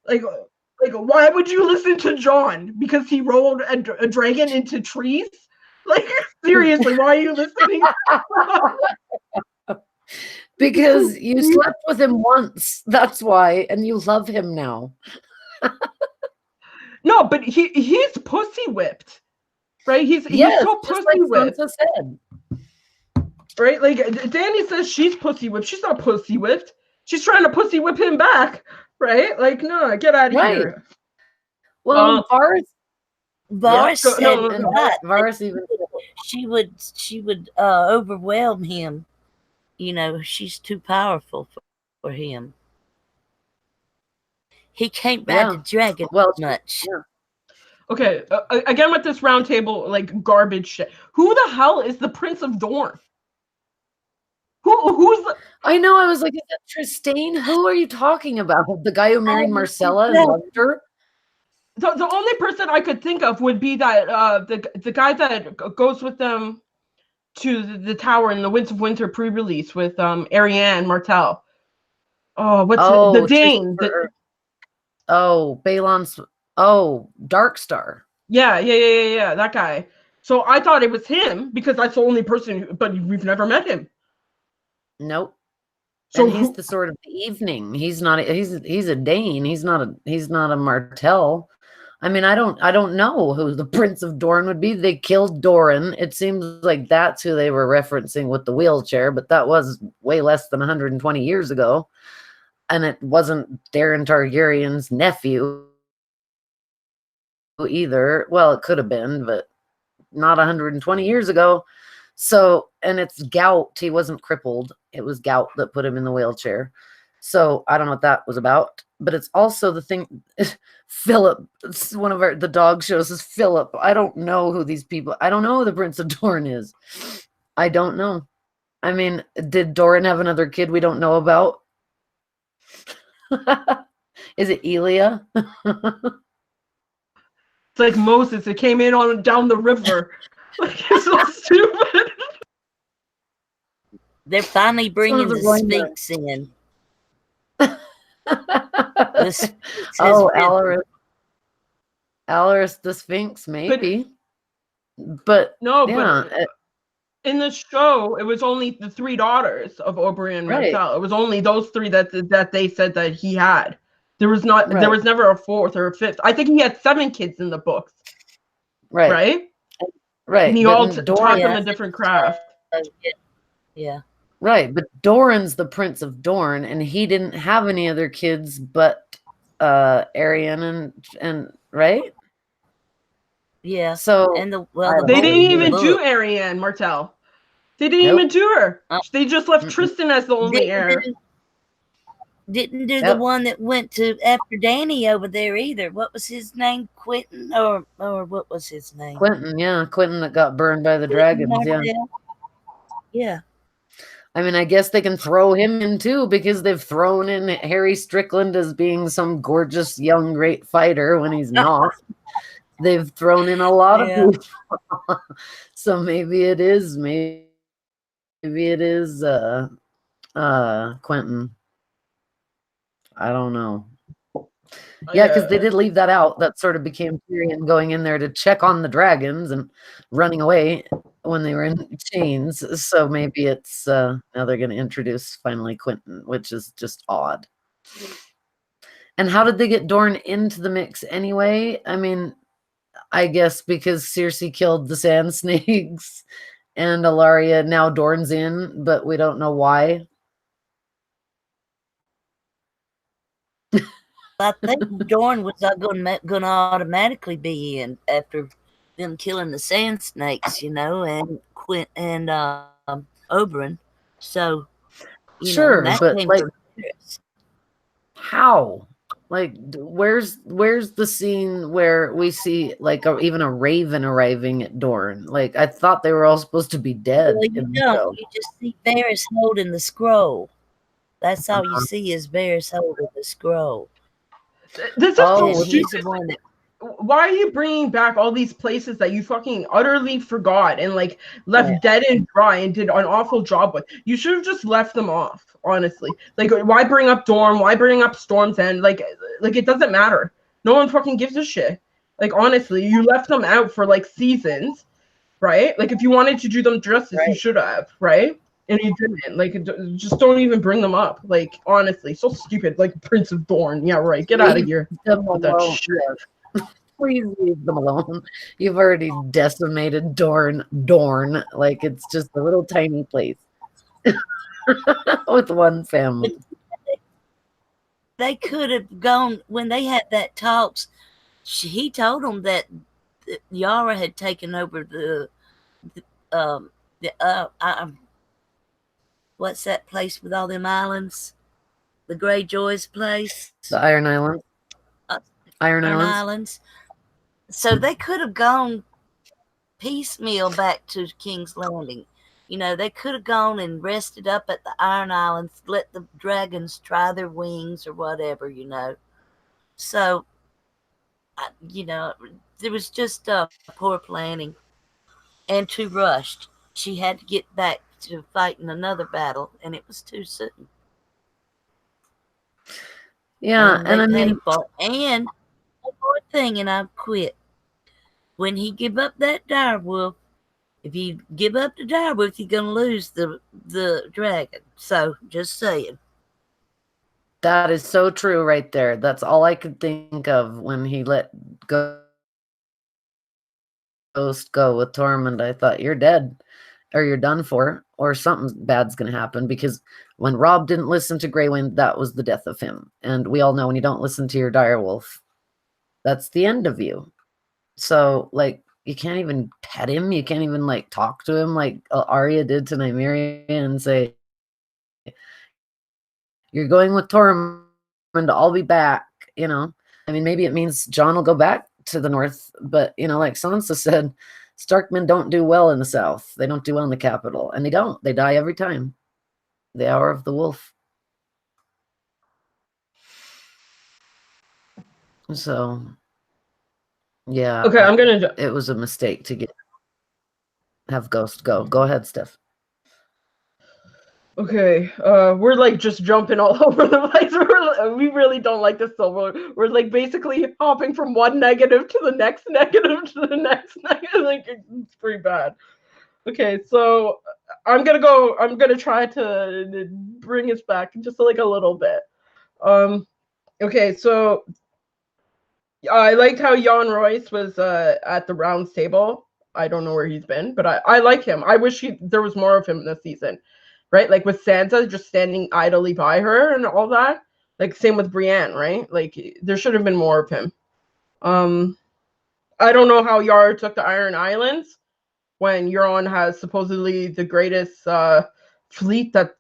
[SPEAKER 3] Why would you listen to Jon? Because he rolled a dragon into trees? Seriously, why are you listening?
[SPEAKER 2] Because you slept with him once. That's why, and you love him now.
[SPEAKER 3] No, but he's pussy whipped, right? He's so pussy whipped.
[SPEAKER 2] Sansa said.
[SPEAKER 3] Right? Dany says she's pussy whipped. She's not pussy whipped. She's trying to pussy whip him back, right? No, get out of here.
[SPEAKER 2] Well,
[SPEAKER 1] Varys said
[SPEAKER 2] Varys even
[SPEAKER 1] she would overwhelm him. She's too powerful for him. He can't ride the dragon much.
[SPEAKER 2] Yeah.
[SPEAKER 3] Okay, again with this round table garbage shit. Who the hell is the Prince of Dorne? Who's the?
[SPEAKER 2] I know. I was like, is that Tristane? Who are you talking about? The guy who married Marcella and loved her?
[SPEAKER 3] The only person I could think of would be that the guy that goes with them to the tower in the Winds of Winter pre-release with Arianne Martell. Oh, the Dane?
[SPEAKER 2] Balon's. Oh, Darkstar.
[SPEAKER 3] Yeah, that guy. So I thought it was him because that's the only person. But we've never met him.
[SPEAKER 2] Nope. So he's the Sword of the Evening. He's not. He's a Dane. He's not a Martell. I mean, I don't know who the Prince of Dorne would be. They killed Doran. It seems like that's who they were referencing with the wheelchair, but that was way less than 120 years ago. And it wasn't Daeron Targaryen's nephew either. Well, it could have been, but not 120 years ago. So, and it's gout. He wasn't crippled. It was gout that put him in the wheelchair. So I don't know what that was about, but it's also the thing. Philip, one of the dog shows is Philip. I don't know who these people. I don't know who the Prince of Dorne is. I don't know. I mean, did Doran have another kid we don't know about? Is it Elia?
[SPEAKER 3] It's like Moses. It came in on down the river. It's so stupid.
[SPEAKER 1] They're finally bringing the Sphinx in.
[SPEAKER 2] Alaris the Sphinx, maybe. But
[SPEAKER 3] no,
[SPEAKER 2] yeah,
[SPEAKER 3] in the show, it was only the 3 daughters of Oberyn and
[SPEAKER 2] Right.
[SPEAKER 3] Martell. It was only those 3 that they said that he had. There was never a 4th or a 5th. I think he had 7 kids in the books.
[SPEAKER 2] Right.
[SPEAKER 3] Right?
[SPEAKER 2] Right.
[SPEAKER 3] And he
[SPEAKER 2] but
[SPEAKER 3] all
[SPEAKER 2] in
[SPEAKER 3] taught
[SPEAKER 2] Doran,
[SPEAKER 3] them a different craft.
[SPEAKER 1] Yeah.
[SPEAKER 2] right, but Doran's the Prince of Dorne, and he didn't have any other kids but Arian and right.
[SPEAKER 1] Yeah.
[SPEAKER 2] So
[SPEAKER 1] And the
[SPEAKER 2] I
[SPEAKER 1] well, the
[SPEAKER 2] don't
[SPEAKER 3] They
[SPEAKER 2] know.
[SPEAKER 1] book,
[SPEAKER 3] didn't
[SPEAKER 2] Yeah.
[SPEAKER 3] even
[SPEAKER 1] the
[SPEAKER 3] do
[SPEAKER 1] book
[SPEAKER 3] Ariane Martell. They didn't
[SPEAKER 2] Nope.
[SPEAKER 3] even do her.
[SPEAKER 1] Uh,
[SPEAKER 3] They just left
[SPEAKER 2] Mm-mm.
[SPEAKER 3] Tristan as the only heir.
[SPEAKER 1] didn't do the
[SPEAKER 2] Yep.
[SPEAKER 1] one that went to after Danny over there either. What was his name? Quentin or what was his name?
[SPEAKER 2] Quentin, yeah, Quentin that got burned by the
[SPEAKER 1] Quentin
[SPEAKER 2] dragons. Yeah.
[SPEAKER 1] Martell. Yeah.
[SPEAKER 2] I mean, I guess they can throw him in too because they've thrown in Harry Strickland as being some gorgeous young great fighter when he's not. They've thrown in a lot of
[SPEAKER 1] Yeah.
[SPEAKER 2] people. So maybe it is Quentin. I don't know. Yeah, because they did leave that out. That sort of became Tyrion going in there to check on the dragons and running away when they were in chains. So maybe it's now they're going to introduce finally Quentin, which is just odd. And how did they get Dorne into the mix anyway? I mean, I guess because Cersei killed the sand snakes and Alaria, now Dorne's in, but we don't know why.
[SPEAKER 1] I think Dorne was going to automatically be in after them killing the sand snakes, and Quint and Oberyn. So,
[SPEAKER 2] Sure,
[SPEAKER 1] that
[SPEAKER 2] but
[SPEAKER 1] came
[SPEAKER 2] like
[SPEAKER 1] from Paris.
[SPEAKER 2] how? Like, where's the scene where we see like even a raven arriving at Dorne? Like, I thought they were all supposed to be dead.
[SPEAKER 1] Well, you
[SPEAKER 2] in the
[SPEAKER 1] don't.
[SPEAKER 2] show.
[SPEAKER 1] You just see Varys holding the scroll. That's all you see is Varys holding the scroll.
[SPEAKER 3] This is
[SPEAKER 2] Oh,
[SPEAKER 1] And
[SPEAKER 3] so
[SPEAKER 1] he's
[SPEAKER 3] stupid.
[SPEAKER 1] the one that
[SPEAKER 3] Why are you bringing back all these places that you fucking utterly forgot and like left
[SPEAKER 2] Yeah.
[SPEAKER 3] dead and dry and did an awful job with? You should have just left them off, honestly. Like, why bring up Dorne? Why bring up Storm's End? Like it doesn't matter. No one fucking gives a shit. Like, honestly, you left them out for like seasons, right? Like, if you wanted to do them justice, you
[SPEAKER 2] Right.
[SPEAKER 3] should have, right? And you didn't. Like, just don't even bring them up. Like, honestly, so stupid. Like, Prince of Dorne. Yeah, right. Get out of here
[SPEAKER 2] Them
[SPEAKER 3] with that
[SPEAKER 2] alone.
[SPEAKER 3] shit.
[SPEAKER 2] Yes. Please leave them alone. You've already decimated Dorne. Like it's just a little tiny place with one family.
[SPEAKER 1] they could have gone when they had that talks. He told them that Yara had taken over what's that place with all them islands? The Greyjoys place.
[SPEAKER 2] The Iron Islands. Iron Islands.
[SPEAKER 1] Islands. So they could have gone piecemeal back to King's Landing. They could have gone and rested up at the Iron Islands, let the dragons try their wings or whatever, So, there was just poor planning and too rushed. She had to get back to fighting another battle, and it was too soon.
[SPEAKER 2] Yeah, and I mean,
[SPEAKER 1] and one more thing, and I've quit. When he give up that direwolf, if you give up the direwolf, you're gonna lose the dragon. So, just saying.
[SPEAKER 2] that is so true right there. That's all I could think of when he let Ghost go with Tormund. I thought, you're dead, or you're done for, or something bad's gonna happen, because when Robb didn't listen to Grey Wind, that was the death of him. And we all know when you don't listen to your direwolf, that's the end of you. So, like, you can't even pet him. You can't even, like, talk to him like Arya did to Nymeria and say, you're going with Tormund, I'll be back, I mean, maybe it means Jon will go back to the north, but, like Sansa said, Starkmen don't do well in the south. They don't do well in the capital, and they don't. They die every time. The hour of the wolf. So, yeah.
[SPEAKER 3] Okay, I'm gonna.
[SPEAKER 2] It was a mistake to have Ghost go. Go ahead, Steph.
[SPEAKER 3] Okay, we're like just jumping all over the place. We really don't like this, so we're like basically hopping from one negative to the next negative to the next negative. Like, it's pretty bad. Okay, so I'm gonna try to bring us back just like a little bit. Okay, so I liked how Jan Royce was at the rounds table. I don't know where he's been, but I like him. I wish there was more of him this season, right? Like with Sansa just standing idly by her and all that. Like same with Brienne, right? Like there should have been more of him. I don't know how Yara took the Iron Islands when Euron has supposedly the greatest fleet that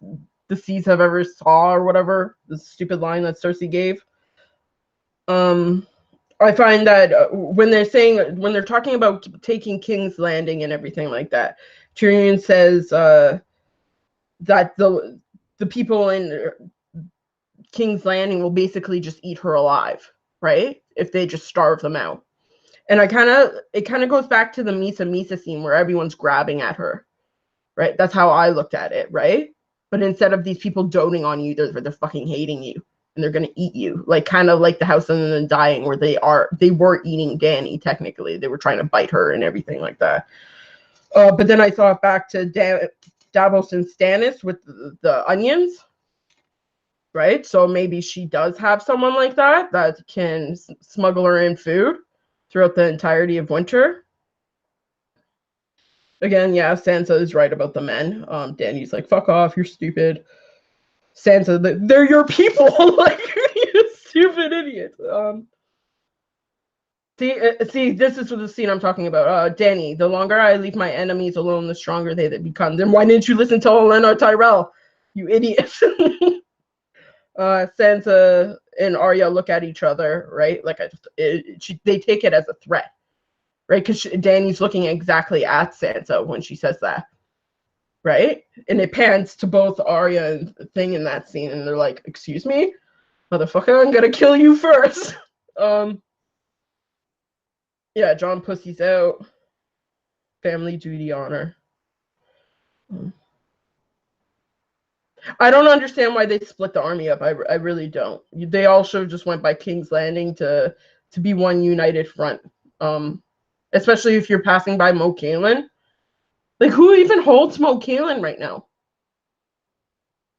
[SPEAKER 3] the seas have ever saw, or whatever the stupid line that Cersei gave. I find that when they're talking about taking King's Landing and everything like that, Tyrion says that the people in King's Landing will basically just eat her alive, right? If they just starve them out. And it kind of goes back to the Misa scene where everyone's grabbing at her, right? That's how I looked at it, right? But instead of these people doting on you, they're fucking hating you and they're gonna eat you, like kind of like the House of the Dying, where they were eating Dany. Technically, they were trying to bite her and everything like that. But then I saw it back to Davos and Stannis with the onions, right? So maybe she does have someone like that can smuggle her in food throughout the entirety of winter. Again, yeah, Sansa is right about the men. Dany's like, fuck off, you're stupid. Sansa, they're your people. Like, you stupid idiot. See, this is the scene I'm talking about. Dany, the longer I leave my enemies alone, the stronger they become. Then why didn't you listen to Olenna Tyrell? You idiot. Sansa and Arya look at each other, right? Like they take it as a threat, right? Because Dany's looking exactly at Sansa when she says that, right? And it pans to both Arya and Thing in that scene, and they're like, "Excuse me, motherfucker, I'm gonna kill you first." Yeah, John Pussy's out. Family duty honor. I don't understand why they split the army up. I really don't. They all should have just went by King's Landing to be one united front. Especially if you're passing by Mo Kalen. Like, who even holds Mo Kalen right now?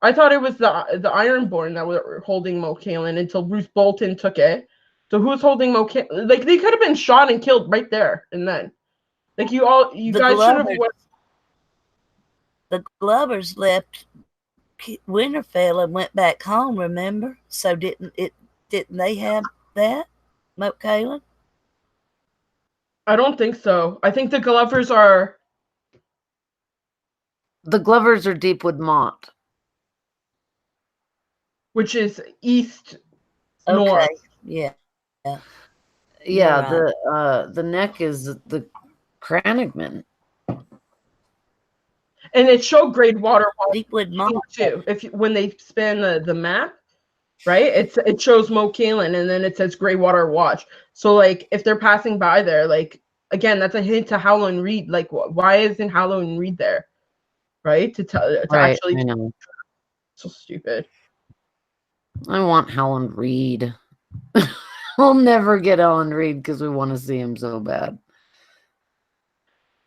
[SPEAKER 3] I thought it was the Ironborn that were holding Mo Kalen until Bruce Bolton took it. So who's holding Mo Kalen? Like, they could have been shot and killed right there and then. Like, you guys should have.
[SPEAKER 1] The Glovers left Winterfell and went back home. Remember? So didn't they have that, Mo Kalen?
[SPEAKER 3] I don't think so. I think the Glovers are.
[SPEAKER 2] The Glovers are Deepwood Mont,
[SPEAKER 3] which is east north.
[SPEAKER 1] Yeah.
[SPEAKER 2] Yeah,
[SPEAKER 1] right.
[SPEAKER 2] The neck is the Crannogman.
[SPEAKER 3] And it showed Great Water
[SPEAKER 1] Deepwood Mont
[SPEAKER 3] too. When they span the map, right? It shows Mo Kalen and then it says Grey Water Watch. So like if they're passing by there, like again, that's a hint to Howland Reed. Like why isn't Howland Reed there? Right? To actually,
[SPEAKER 2] I know.
[SPEAKER 3] So stupid.
[SPEAKER 2] I want Howland Reed. We'll never get Howland Reed because we want to see him so bad.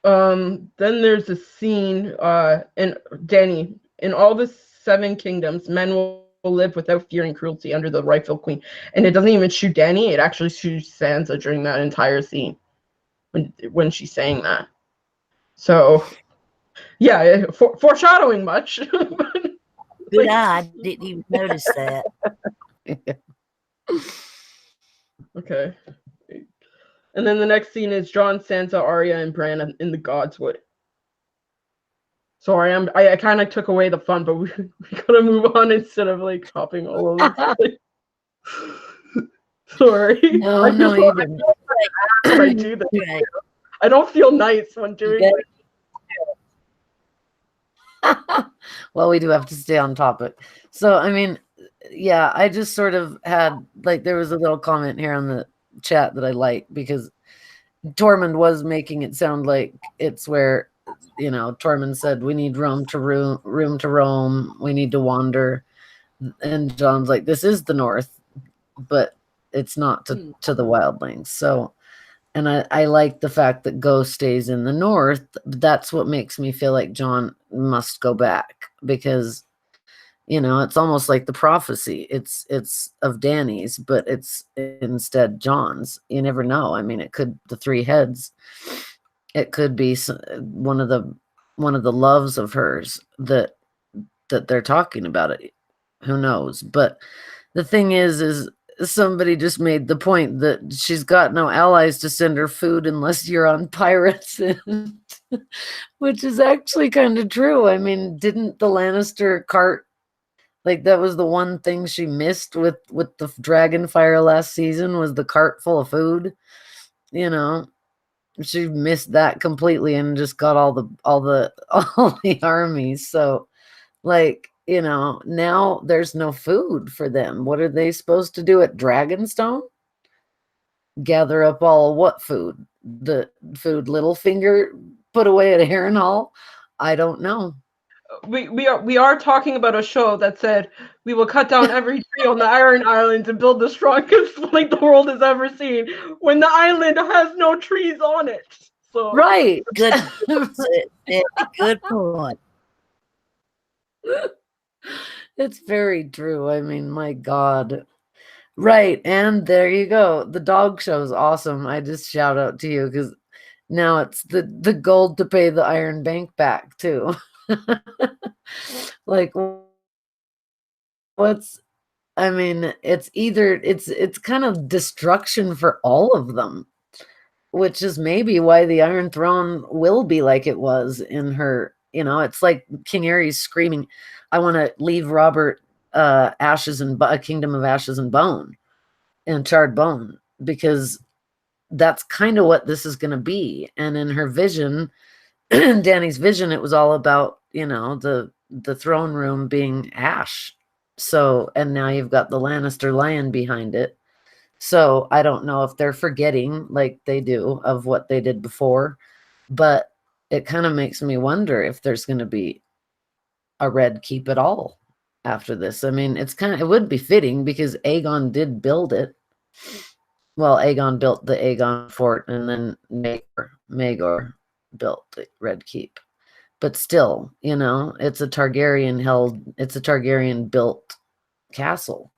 [SPEAKER 3] Then there's a scene in Dany, in all the 7 kingdoms, men will live without fear and cruelty under the rightful queen. And it doesn't even shoot Dany, it actually shoots Sansa during that entire scene when she's saying that. So yeah, foreshadowing much.
[SPEAKER 1] Good eye, I didn't even notice that.
[SPEAKER 3] Okay. And then the next scene is Jon, Sansa, Arya, and Bran in the Godswood. Sorry, I kind of took away the fun, but we gotta move on instead of like hopping all over the place. Sorry.
[SPEAKER 2] No, you didn't.
[SPEAKER 3] I do this. Right. I don't feel nice when doing it.
[SPEAKER 2] Well, we do have to stay on topic. So, I mean, yeah, I just sort of had, like, there was a little comment here on the chat that I liked because Tormund was making it sound like it's where, you know, Tormund said, we need room to roam, we need to wander. And Jon's like, this is the north, but it's not to the wildlings. So, And I like the fact that Ghost stays in the north. That's what makes me feel like Jon must go back, because it's almost like the prophecy. It's of Dany's, but it's instead Jon's. You never know. I mean, it could the three heads. It could be one of the loves of hers that they're talking about it. Who knows? But the thing is somebody just made the point that she's got no allies to send her food unless you're on pirates, which is actually kind of true. I mean, didn't the Lannister cart, like, that was the one thing she missed with the dragon fire last season, was the cart full of food. She missed that completely and just got all the armies. So, like, now there's no food for them. What are they supposed to do at Dragonstone? Gather up all what food? The food Littlefinger put away at Harrenhal? I don't know.
[SPEAKER 3] We are talking about a show that said we will cut down every tree on the Iron Islands and build the strongest flank the world has ever seen, when the island has no trees on it. So
[SPEAKER 2] right.
[SPEAKER 1] Good. Good point.
[SPEAKER 2] It's very true. I mean, my God. Right. And there you go. The dog show is awesome. I just shout out to you because now it's the gold to pay the Iron Bank back too. Like, it's kind of destruction for all of them, which is maybe why the Iron Throne will be like it was in her. It's like King Aerys screaming, I want to leave Robert ashes and a kingdom of ashes and bone and charred bone, because that's kind of what this is going to be. And in her vision, Dany's vision, it was all about, the throne room being ash. So, and now you've got the Lannister lion behind it. So I don't know if they're forgetting, like they do, of what they did before, but it kind of makes me wonder if there's going to be a Red Keep at all after this. I mean, it would be fitting because Aegon did build it. Well, Aegon built the Aegon Fort, and then Maegor built the Red Keep. But still, it's a Targaryen built castle.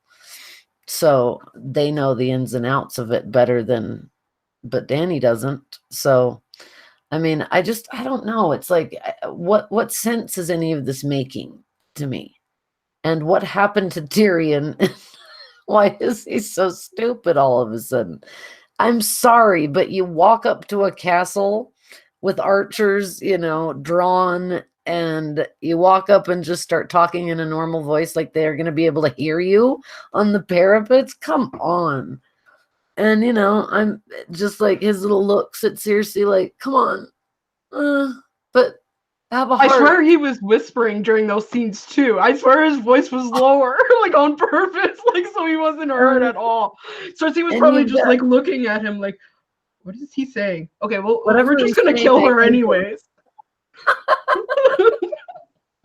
[SPEAKER 2] So they know the ins and outs of it better but Dany doesn't. So, I mean, I don't know. It's like, what sense is any of this making to me? And what happened to Tyrion? Why is he so stupid all of a sudden? I'm sorry, but you walk up to a castle with archers, drawn, and you walk up and just start talking in a normal voice like they're going to be able to hear you on the parapets. Come on. And, I'm just like, his little looks at Cersei like, come on. But have a heart.
[SPEAKER 3] I swear he was whispering during those scenes too. I swear his voice was lower, like on purpose, like so he wasn't heard at all. Cersei was probably just like looking at him like, what is he saying? Okay, well, we're just going to kill her anyways.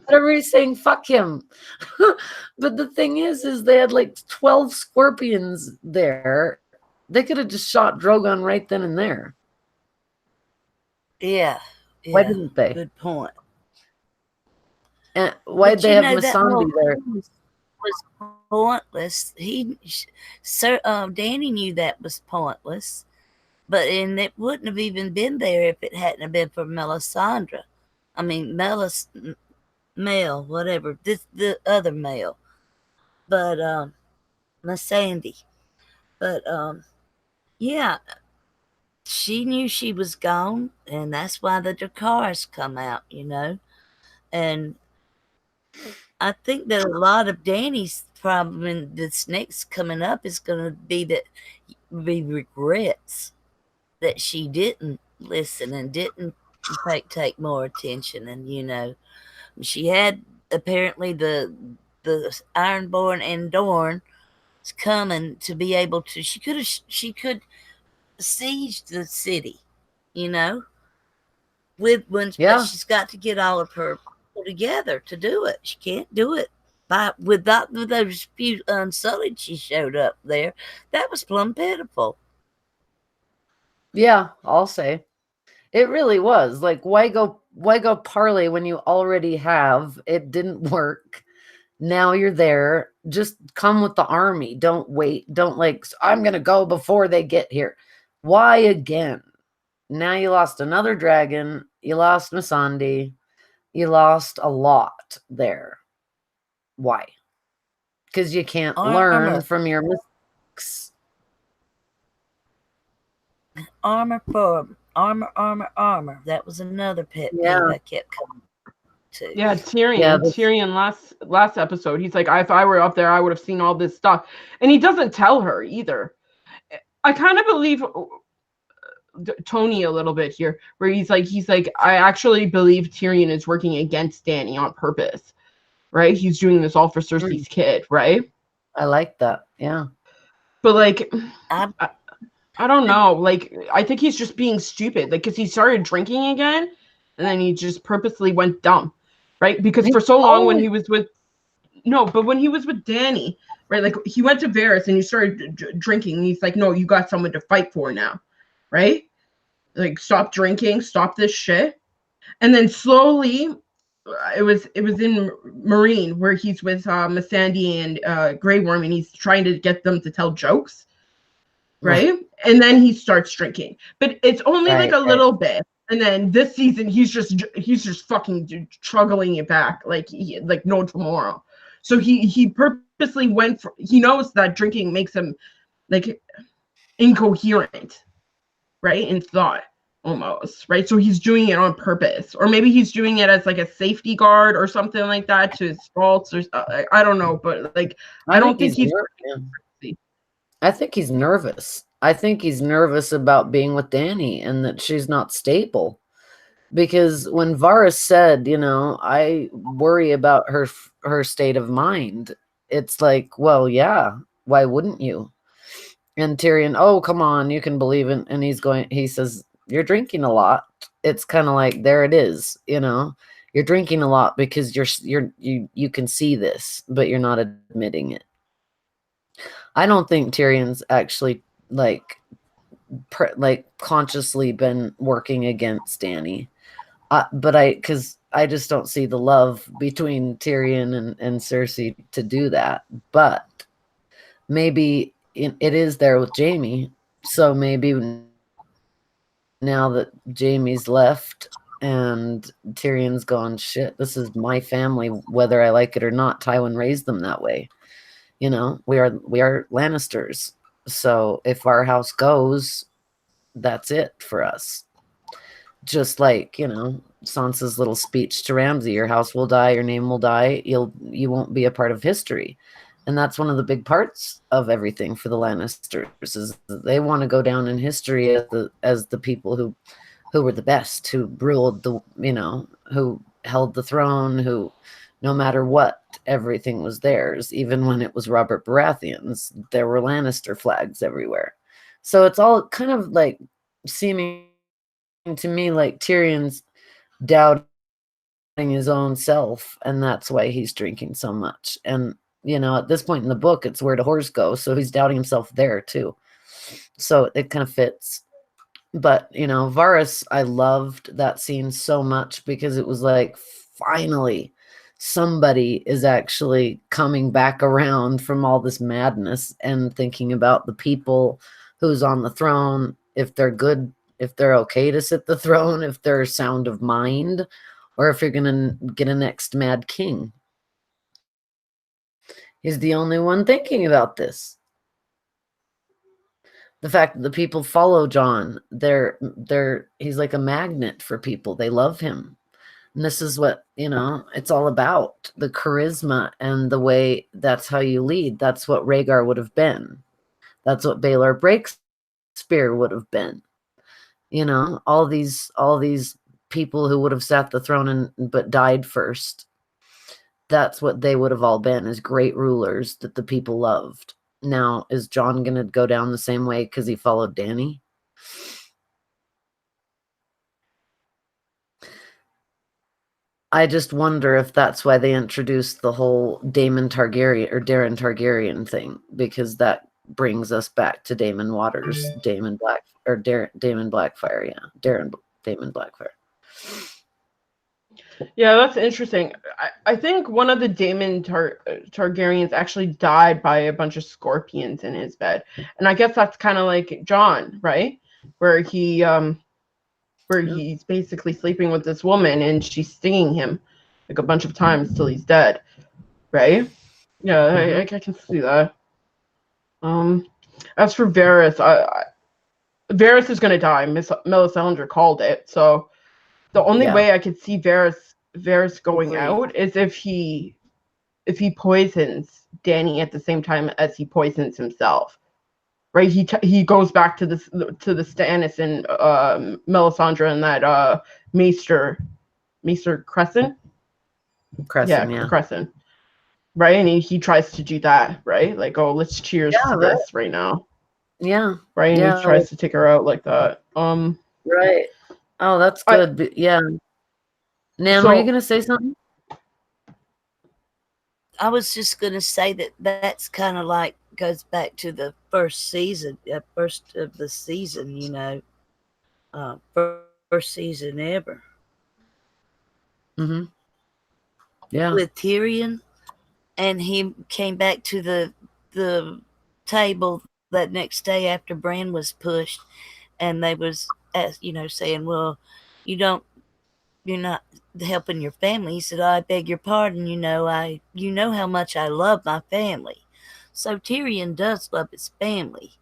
[SPEAKER 2] Whatever he's saying, fuck him. But the thing is they had like 12 scorpions there. They could have just shot Drogon right then and there.
[SPEAKER 1] Yeah.
[SPEAKER 2] Why didn't they?
[SPEAKER 1] Good point.
[SPEAKER 2] And why did they have Missandei there?
[SPEAKER 1] Was pointless. Dany knew that was pointless, and it wouldn't have even been there if it hadn't have been for Melisandre. I mean, male, whatever. The other male, but Missandei. But yeah, she knew she was gone, and that's why the Drakars come out, and I think that a lot of Dany's problem in this next coming up is going to be regrets that she didn't listen and didn't take more attention. And she had apparently the Ironborn and Dorne coming to be able to. She could siege the city, but she's got to get all of her together to do it. She can't do it with those few Unsullied she showed up there. That was plumb pitiful.
[SPEAKER 2] Yeah, I'll say. It really was. Like, why go parlay when you already have? It didn't work. Now you're there. Just come with the army. Don't wait. Don't like, I'm going to go before they get here. Why again? Now you lost another dragon. You lost Missandei. You lost a lot there. Why? Because you can't learn
[SPEAKER 1] Armor.
[SPEAKER 2] from your mistakes.
[SPEAKER 1] Armor for armor. That was another pet peeve
[SPEAKER 2] Yeah.
[SPEAKER 1] I kept coming to.
[SPEAKER 3] Yeah, Tyrion.
[SPEAKER 2] Yeah,
[SPEAKER 3] Tyrion last episode, he's like, if I were up there, I would have seen all this stuff, and he doesn't tell her either. I kind of believe Tony a little bit here, where he's like, I actually believe Tyrion is working against Dany on purpose, right? He's doing this all for Cersei's kid, right?
[SPEAKER 2] I like that. Yeah.
[SPEAKER 3] But like,
[SPEAKER 1] I
[SPEAKER 3] I don't know. Like, I think he's just being stupid. Like, because he started drinking again, and then he just purposely went dumb, right? Because for so long when he was with when he was with Dany, right? Like, he went to Varys and he started drinking. And he's like, no, you got someone to fight for now, right? Like, stop drinking, stop this shit. And then slowly, it was in Marine where he's with Missandei and Grey Worm, and he's trying to get them to tell jokes, right? And then he starts drinking, but it's only like a little bit. And then this season, he's just fucking struggling it back like no tomorrow. So he purposely went for. He knows that drinking makes him like incoherent, right, in thought almost, right? So he's doing it on purpose, or maybe he's doing it as like a safety guard or something like that to his faults, or I don't know, but like I don't think he's.
[SPEAKER 2] I think he's nervous. I think he's nervous about being with Dany and that she's not stable. Because when Varys said, I worry about her state of mind, it's like, well, yeah, why wouldn't you? And Tyrion, oh, come on, you can believe it. And he says, you're drinking a lot. It's kind of like, there it is, you're drinking a lot because you can see this, but you're not admitting it. I don't think Tyrion's actually like consciously been working against Dany. But because I just don't see the love between Tyrion and Cersei to do that. But maybe it is there with Jaime. So maybe now that Jaime's left and Tyrion's gone, shit, this is my family, whether I like it or not. Tywin raised them that way. We are Lannisters. So if our house goes, that's it for us. Just like, Sansa's little speech to Ramsay, your house will die, your name will die, you won't be a part of history. And that's one of the big parts of everything for the Lannisters, is that they want to go down in history as the people who were the best, who ruled who held the throne, who no matter what, everything was theirs. Even when it was Robert Baratheon's, there were Lannister flags everywhere. So it's all kind of like seeming to me like Tyrion's doubting his own self, and that's why he's drinking so much. And at this point in the book, it's where the horse goes, so he's doubting himself there too. So it kind of fits. But Varys, I loved that scene so much because it was like, finally somebody is actually coming back around from all this madness and thinking about the people who's on the throne, if they're good, if they're okay to sit the throne, if they're sound of mind, or if you're going to get a next mad king. He's the only one thinking about this. The fact that the people follow Jon, he's like a magnet for people. They love him. And this is what, it's all about, the charisma and the way that's how you lead. That's what Rhaegar would have been. That's what Baelor Breakspear would have been. All these people who would have sat the throne but died first. That's what they would have all been, as great rulers that the people loved. Now, is Jon going to go down the same way because he followed Dany? I just wonder if that's why they introduced the whole Daemon Targaryen or Darren Targaryen thing, because that brings us back to Damon Waters, Damon Blackfire. Yeah, Damon Blackfire.
[SPEAKER 3] Yeah, that's interesting. I think one of the Targaryens actually died by a bunch of scorpions in his bed, and I guess that's kind of like Jon, right? Where he's basically sleeping with this woman and she's stinging him like a bunch of times till he's dead, right? Yeah, I can see that. As for Varys, Varys is gonna die. Melisandre called it, so the only way I could see Varys going out is if he poisons Dany at the same time as he poisons himself. Right? He goes back to the Stannis and Melisandre and that Maester Crescent. Crescent. Right? And he tries to do that, right? Like, oh, let's cheers to this right now.
[SPEAKER 2] Yeah.
[SPEAKER 3] Right? And he tries to take her out like that.
[SPEAKER 2] Right. Oh, that's good. Yeah. Nan, were you gonna say something?
[SPEAKER 1] I was just gonna say that's kind of like goes back to the first of the season, you know, first season ever.
[SPEAKER 2] Mm-hmm. Yeah.
[SPEAKER 1] With Tyrion, and he came back to the table that next day after Brienne was pushed, and they was, saying, well, you're not helping your family. He said, I beg your pardon, you know how much I love my family. So Tyrion does love his family.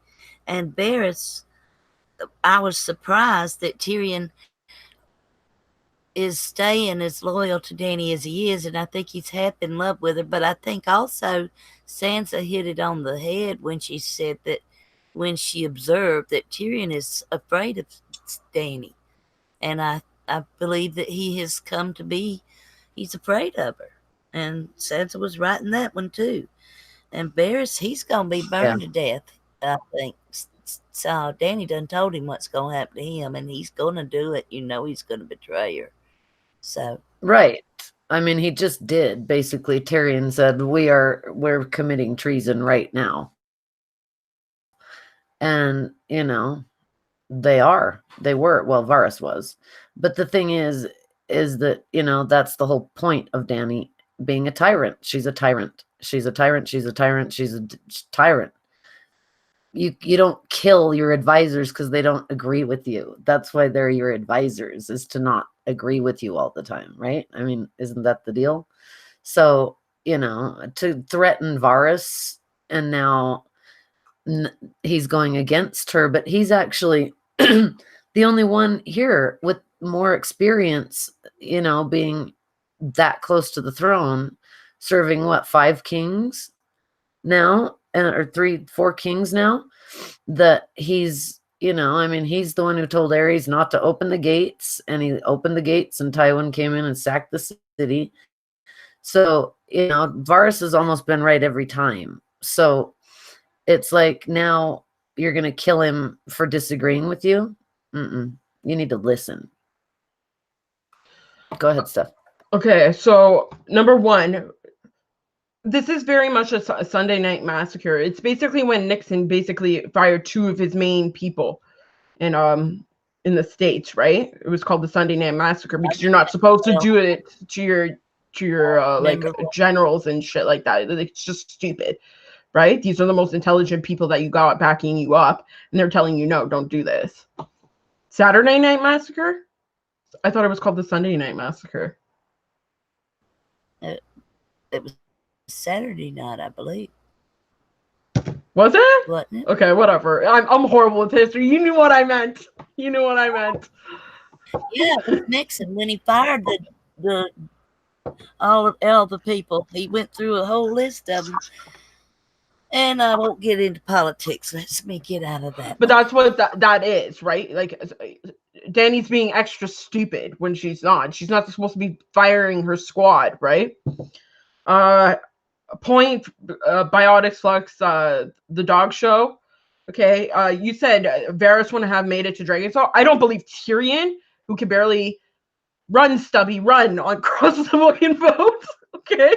[SPEAKER 1] And Varys, I was surprised that Tyrion is staying as loyal to Dany as he is, and I think he's half in love with her. But I think also Sansa hit it on the head when she said that, when she observed that Tyrion is afraid of Dany. And I believe that he has come to be, he's afraid of her. And Sansa was right in that one too. And Varys, he's going to be burned to death, I think. So Dany done told him what's going to happen to him, and he's going to do it. He's going to betray her. So
[SPEAKER 2] right. I mean, he just did. Basically, Tyrion said, we're committing treason right now. And, they were, well, Varys was. But the thing is that, that's the whole point of Dany being a tyrant. She's a tyrant. She's a tyrant. She's a tyrant. She's a tyrant. You don't kill your advisors because they don't agree with you. That's why they're your advisors, is to not agree with you all the time, right? I mean, isn't that the deal? So, to threaten Varys, and now he's going against her, but he's actually the only one here with more experience, being that close to the throne, serving 5 kings now, or 4 kings now, that he's, he's the one who told Aerys not to open the gates, and he opened the gates, and Tywin came in and sacked the city. So, Varys has almost been right every time. So it's like, now you're going to kill him for disagreeing with you? You need to listen. Go ahead, Steph.
[SPEAKER 3] Okay, so number one, this is very much a Sunday Night Massacre. It's basically when Nixon basically fired 2 of his main people in the States, right? It was called the Sunday Night Massacre because you're not supposed to do it to your like generals and shit like that. It's just stupid, right? These are the most intelligent people that you got backing you up, and they're telling you, no, don't do this. Saturday Night Massacre? I thought it was called the Sunday Night Massacre.
[SPEAKER 1] It was Saturday night, I believe.
[SPEAKER 3] Was it?
[SPEAKER 1] Wasn't it?
[SPEAKER 3] Okay, whatever. I'm horrible with history. You knew what I meant. You knew what I meant.
[SPEAKER 1] Yeah, it was Nixon when he fired all the people. He went through a whole list of them. And I won't get into politics. Let me get out of that.
[SPEAKER 3] But that's what that is, right? Like, Dany's being extra stupid when she's not. She's not supposed to be firing her squad, right? Point, Biotic Flux, the dog show. Okay, you said Varys wouldn't have made it to Dragonstone. I don't believe Tyrion, who can barely run, Stubby, run on cross the fucking boat. Okay,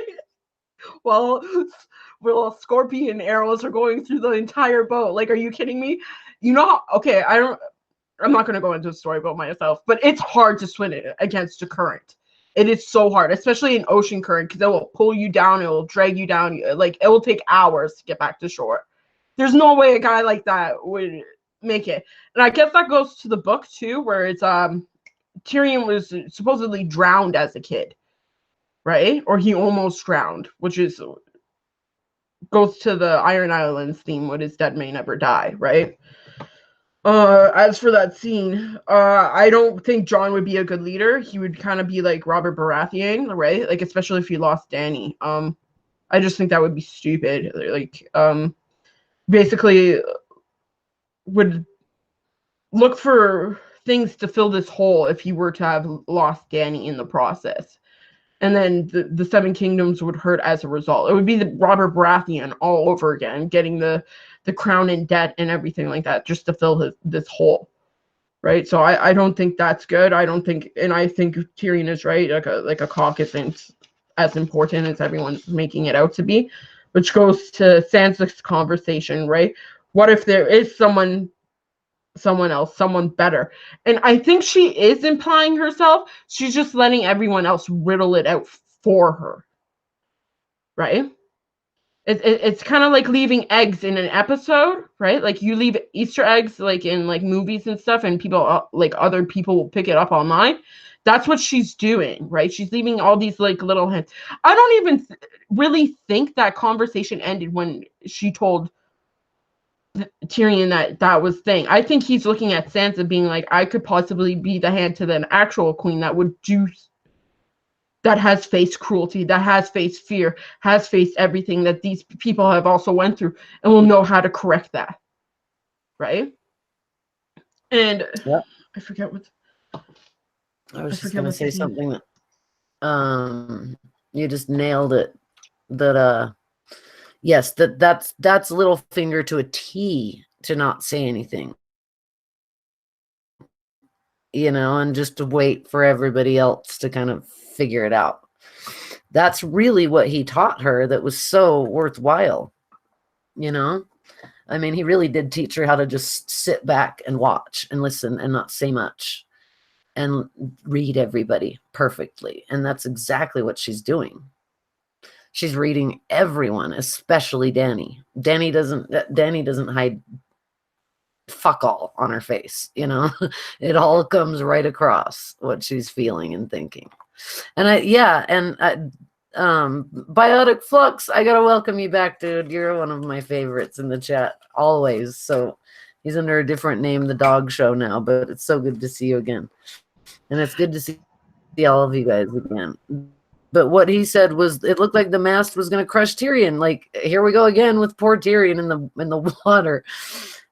[SPEAKER 3] well, little scorpion arrows are going through the entire boat. Like, are you kidding me? You know how, okay, I'm not going to go into a story about myself, but it's hard to swim it against a current. It is so hard, especially in ocean current, because it will pull you down, it will drag you down. Like, it will take hours to get back to shore. There's no way a guy like that would make it. And I guess that goes to the book too, where it's Tyrion was supposedly drowned as a kid, right? Or he almost drowned, which is goes to the Iron Islands theme, what is dead may never die, right? As for that scene, I don't think Jon would be a good leader. He would kind of be like Robert Baratheon, right? Like, especially if he lost Dany. I just think that would be stupid. Like, basically would look for things to fill this hole if he were to have lost Dany in the process. And then the Seven Kingdoms would hurt as a result. It would be the Robert Baratheon all over again, getting the crown in debt and everything like that, just to fill this hole, right? So I don't think that's good. I think Tyrion is right. Like a cock isn't as important as everyone's making it out to be, which goes to Sansa's conversation, right? What if there is someone else, someone better? And I think she is implying herself. She's just letting everyone else riddle it out for her, right? It's kind of like leaving eggs in an episode, right? Like, you leave Easter eggs like in like movies and stuff, and people like other people will pick it up online. That's what she's doing, right? She's leaving all these like little hints. I don't even really think that conversation ended when she told Tyrion that was thing. I think he's looking at Sansa being like, I could possibly be the hand to the actual queen that would do, that has faced cruelty, that has faced fear, has faced everything that these people have also went through, and will know how to correct that, right? And
[SPEAKER 2] Yep.
[SPEAKER 3] I forget what
[SPEAKER 2] I was just gonna say something that you just nailed it. That yes, that's Littlefinger to a T, to not say anything, you know, and just to wait for everybody else to kind of figure it out. That's really what he taught her that was so worthwhile, you know? I mean, he really did teach her how to just sit back and watch and listen and not say much and read everybody perfectly. And that's exactly what she's doing. She's reading everyone, especially Dany. Dany doesn't hide fuck all on her face, you know? It all comes right across what she's feeling and thinking. And Biotic Flux, I gotta welcome you back, dude. You're one of my favorites in the chat, always. So he's under a different name, The Dog Show, now, but it's so good to see you again. And it's good to see all of you guys again. But what he said was, it looked like the mast was gonna crush Tyrion. Like, here we go again with poor Tyrion in the water.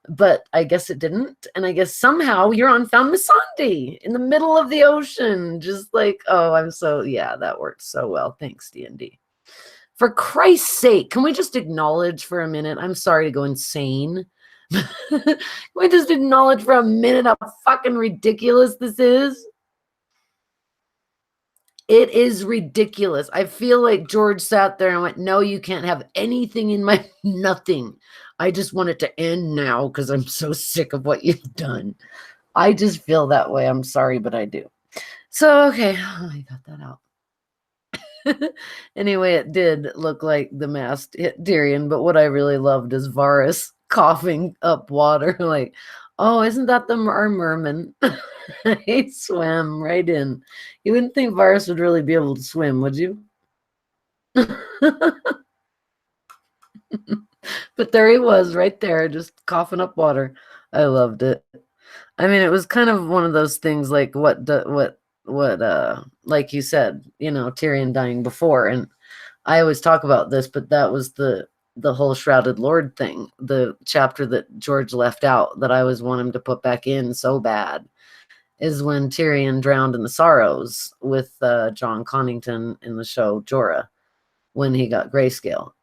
[SPEAKER 2] But I guess it didn't. And I guess somehow Euron found Missandei in the middle of the ocean. Just like, oh, that worked so well. Thanks, D&D. For Christ's sake, can we just acknowledge for a minute? I'm sorry to go insane. Can we just acknowledge for a minute how fucking ridiculous this is? It is ridiculous. I feel like George sat there and went, no, you can't have anything in my nothing. I just want it to end now because I'm so sick of what you've done. I just feel that way. I'm sorry, but I do. So, okay. Oh, I got that out. Anyway, it did look like the mast hit Tyrion, but what I really loved is Varys coughing up water like, oh, isn't that our merman? He swam right in. You wouldn't think Varys would really be able to swim, would you? But there he was, right there, just coughing up water. I loved it. I mean, it was kind of one of those things like what like you said, you know, Tyrion dying before. And I always talk about this, but that was the whole Shrouded Lord thing, the chapter that George left out that I always want him to put back in so bad, is when Tyrion drowned in the Sorrows with John Connington in the show Jorah, when he got grayscale.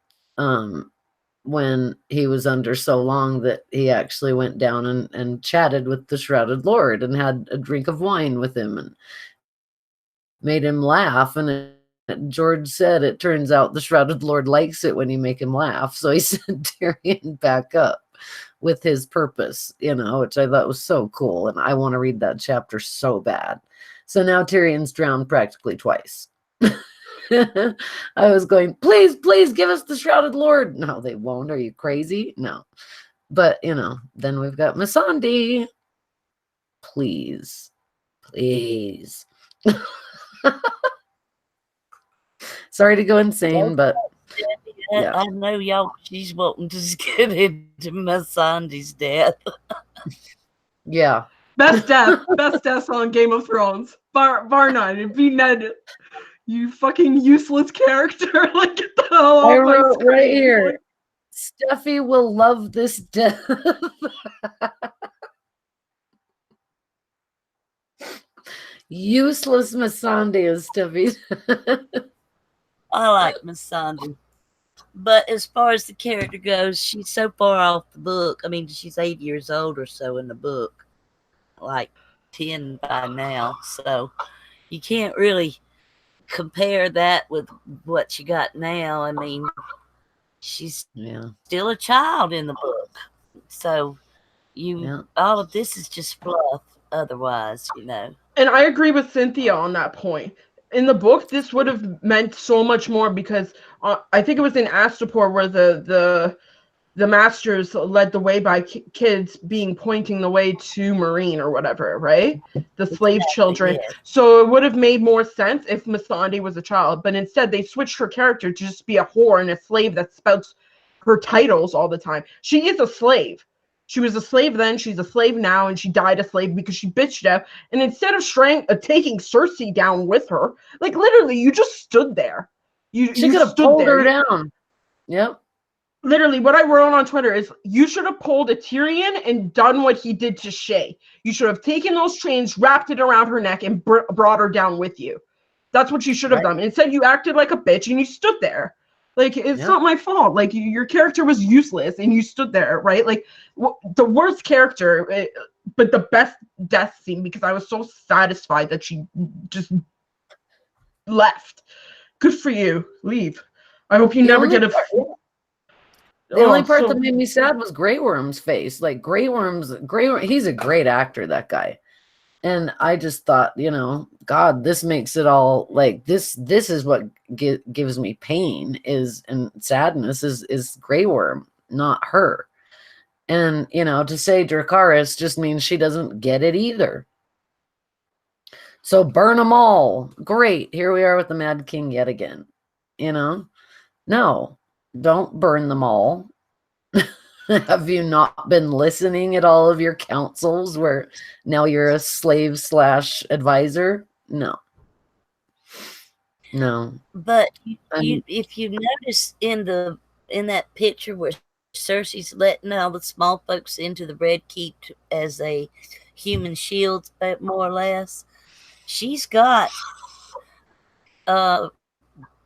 [SPEAKER 2] When he was under so long that he actually went down and chatted with the Shrouded Lord and had a drink of wine with him and made him laugh. And George said, it turns out the Shrouded Lord likes it when you make him laugh. So he sent Tyrion back up with his purpose, which I thought was so cool. And I want to read that chapter so bad. So now Tyrion's drowned practically twice. I was going, please give us the Shrouded Lord. No, they won't. Are you crazy? No. But, then we've got Missandei. Please. Sorry to go insane, but
[SPEAKER 1] yeah. I know y'all, she's wanting to get into Missandei's death.
[SPEAKER 2] Yeah.
[SPEAKER 3] Best death on Game of Thrones. Bar none. It'd be Ned. You fucking useless character. Like, get the hell off
[SPEAKER 2] I
[SPEAKER 3] my
[SPEAKER 2] wrote
[SPEAKER 3] screen.
[SPEAKER 2] right here. Steffi will love this death. Useless Missandei is Steffi.
[SPEAKER 1] I like Missandei. But as far as the character goes, she's so far off the book. I mean, she's 8 years old or so in the book. Like 10 by now. So you can't really compare that with what you got now. I mean, she's still a child in the book. So all of this is just fluff otherwise,
[SPEAKER 3] And I agree with Cynthia on that point. In the book, this would have meant so much more because I think it was in Astapor where the masters led the way by kids pointing the way to Marine or whatever, right? The slave children. Yeah. So it would have made more sense if Missandei was a child, but instead they switched her character to just be a whore and a slave that spouts her titles all the time. She is a slave. She was a slave then, she's a slave now, and she died a slave because she bitched out. And instead of taking Cersei down with her, like literally, you just stood there.
[SPEAKER 2] She could have pulled her down. Yep.
[SPEAKER 3] Literally, what I wrote on Twitter is you should have pulled a Tyrion and done what he did to Shay. You should have taken those chains, wrapped it around her neck, and brought her down with you. That's what you should have done. Instead, you acted like a bitch and you stood there. Like, it's not my fault. Like, your character was useless and you stood there, right? Like, the worst character, but the best death scene because I was so satisfied that she just left. Good for you. Leave. I hope you never get a...
[SPEAKER 2] The only part that made me sad was Grey Worm's face. Like, Grey Worm, he's a great actor, that guy. And I just thought, God, this makes it all like this is what gives me pain and sadness is Grey Worm, not her. And, to say Dracarys just means she doesn't get it either. So burn them all. Great. Here we are with the Mad King yet again. No, don't burn them all. Have you not been listening at all of your councils where now you're a slave / advisor? No.
[SPEAKER 1] But if you notice in that picture where Cersei's letting all the small folks into the Red Keep as a human shield, more or less, she's got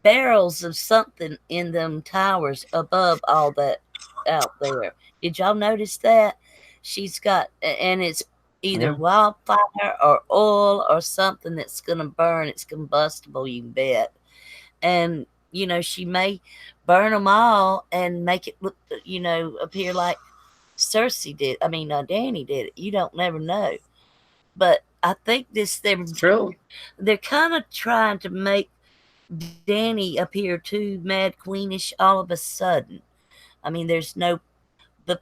[SPEAKER 1] barrels of something in them towers above all that out there. Did y'all notice that? She's got, and it's either wildfire or oil or something that's going to burn. It's combustible, you can bet. And, she may burn them all and make it look, appear like Cersei did. I mean, Dany did it. You don't never know. But I think they're kind of trying to make Dany appear too Mad Queenish all of a sudden. I mean, there's the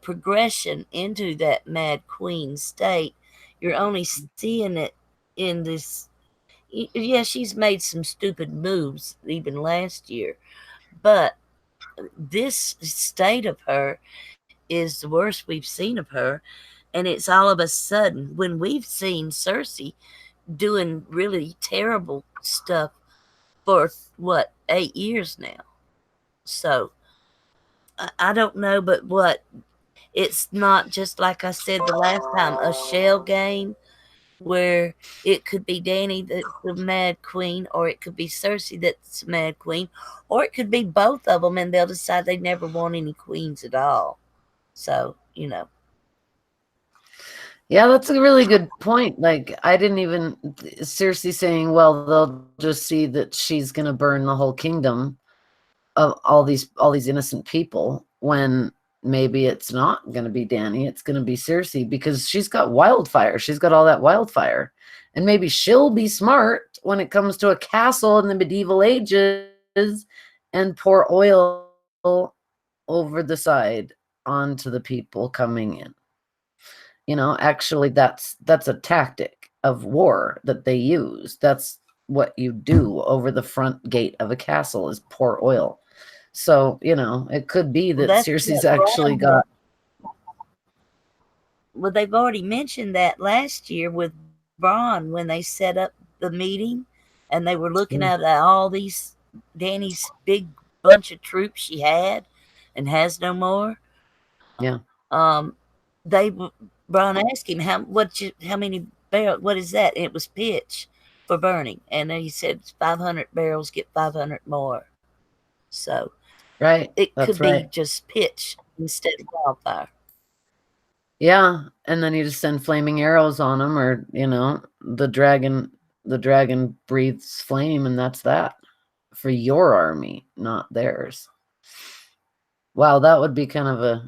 [SPEAKER 1] progression into that Mad Queen state. You're only seeing it in this. Yeah, she's made some stupid moves even last year, but this state of her is the worst we've seen of her, and it's all of a sudden when we've seen Cersei doing really terrible stuff for 8 years now. So I don't know, but it's not just like I said the last time, a shell game where it could be Dany that's the Mad Queen, or it could be Cersei that's the Mad Queen, or it could be both of them, and they'll decide they never want any queens at all. So,
[SPEAKER 2] Yeah, Yeah, that's a really good point. Like, I didn't even Cersei saying, well, they'll just see that she's going to burn the whole kingdom of all these innocent people, when maybe it's not going to be Dany, it's going to be Cersei, because she's got wildfire. She's got all that wildfire. And maybe she'll be smart when it comes to a castle in the medieval ages and pour oil over the side onto the people coming in. You know, actually, that's a tactic of war that they use. That's what you do over the front gate of a castle, is pour oil. So, you know, it could be
[SPEAKER 1] Well,
[SPEAKER 2] that
[SPEAKER 1] that's
[SPEAKER 2] Cersei's
[SPEAKER 1] what
[SPEAKER 2] actually got.
[SPEAKER 1] Well, they've already mentioned that last year with Braun when they set up the meeting and they were looking at all these Danny's big bunch of troops she had and has no more.
[SPEAKER 2] Yeah.
[SPEAKER 1] They Braun asked him how many barrels, what is that? And it was pitch for burning, and then he said 500 barrels get 500 more. So
[SPEAKER 2] Right.
[SPEAKER 1] it
[SPEAKER 2] That's
[SPEAKER 1] could be
[SPEAKER 2] right.
[SPEAKER 1] just pitch instead of wildfire.
[SPEAKER 2] Yeah. And then you just send flaming arrows on them, or, you know, the dragon breathes flame, and that's that for your army, not theirs. Wow, that would be kind of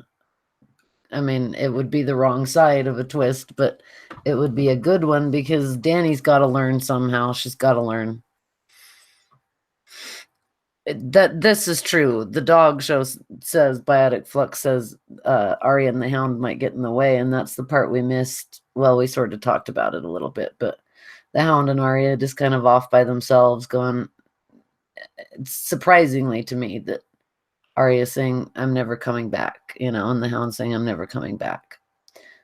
[SPEAKER 2] I mean, it would be the wrong side of a twist, but it would be a good one, because Dany's got to learn somehow. She's got to learn that this is true. The dog show says, Biotic Flux says, Arya and the Hound might get in the way, and that's the part we missed. Well, we sort of talked about it a little bit, but the Hound and Arya just kind of off by themselves, going. It's surprisingly to me that Arya saying, I'm never coming back, you know, and the Hound saying, I'm never coming back.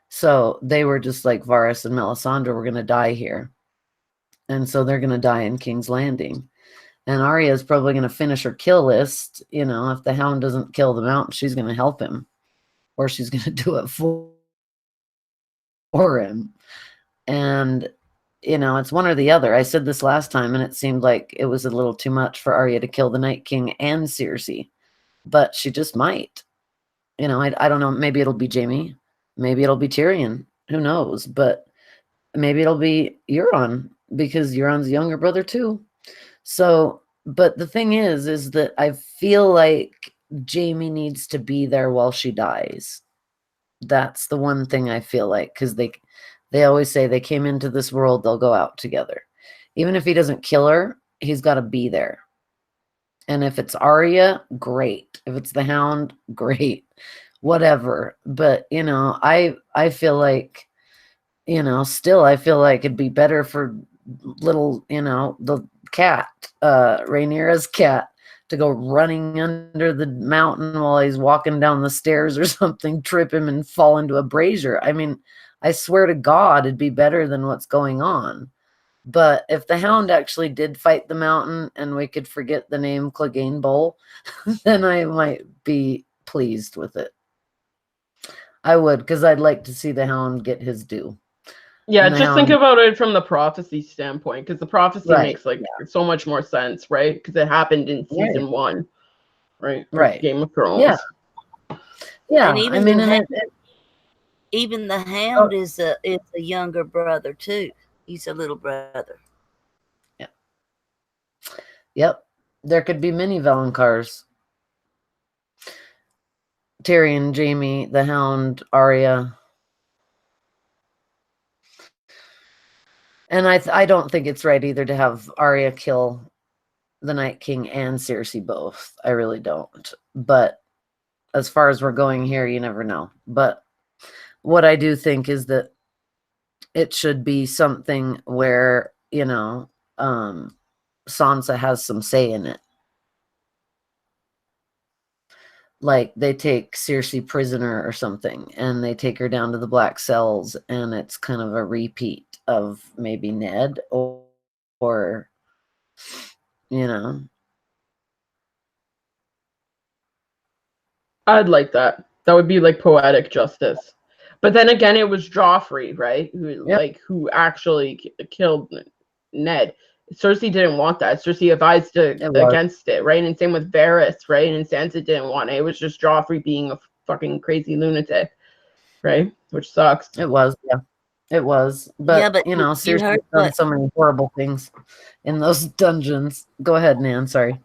[SPEAKER 2] So they were just like, Varys and Melisandre were going to die here. And so they're going to die in King's Landing. And Arya is probably going to finish her kill list. You know, if the Hound doesn't kill the Mountain, she's going to help him. Or she's going to do it for him. And, you know, it's one or the other. I said this last time, and it seemed like it was a little too much for Arya to kill the Night King and Cersei. But she just might. You know, I don't know. Maybe it'll be Jaime. Maybe it'll be Tyrion. Who knows? But maybe it'll be Euron, because Euron's younger brother too. So, but the thing is that I feel like Jaime needs to be there while she dies. That's the one thing I feel like, because they always say they came into this world, they'll go out together. Even if he doesn't kill her, he's got to be there. And if it's Arya, great. If it's the Hound, great. Whatever. But, you know, I feel like, you know, still I feel like it'd be better for little, you know, the cat, Rhaenyra's cat, to go running under the mountain while he's walking down the stairs or something, trip him and fall into a brazier. I mean, I swear to God, it'd be better than what's going on. But if the Hound actually did fight the Mountain and we could forget the name Clegane Bowl, then I might be pleased with it. I would, because I'd like to see the Hound get his due.
[SPEAKER 3] Yeah, just think about it from the prophecy standpoint, because the prophecy makes so much more sense, right? Because it happened in season 1, right?
[SPEAKER 2] Right.
[SPEAKER 3] Game of Thrones.
[SPEAKER 2] Yeah.
[SPEAKER 1] And even the Hound is a younger brother too. He's a little brother.
[SPEAKER 2] Yeah. Yep. There could be many Valonqars. Tyrion, Jaime, the Hound, Arya. And I don't think it's right either to have Arya kill the Night King and Cersei both. I really don't. But as far as we're going here, you never know. But what I do think is that it should be something where, you know, Sansa has some say in it. Like they take Cersei prisoner or something, and they take her down to the Black Cells, and it's kind of a repeat of maybe Ned or you know.
[SPEAKER 3] I'd like that. That would be like poetic justice. But then again, it was Joffrey, right? Who actually killed Ned. Cersei didn't want that. Cersei advised against it, right? And same with Varys, right? And Sansa didn't want it. It was just Joffrey being a fucking crazy lunatic, right? Which sucks.
[SPEAKER 2] It was, yeah. It was,
[SPEAKER 1] Yeah,
[SPEAKER 2] but
[SPEAKER 1] but
[SPEAKER 2] you know,
[SPEAKER 1] you
[SPEAKER 2] Cersei's
[SPEAKER 1] heard
[SPEAKER 2] done
[SPEAKER 1] what
[SPEAKER 2] so many horrible things in those dungeons. Go ahead, Nan. Sorry.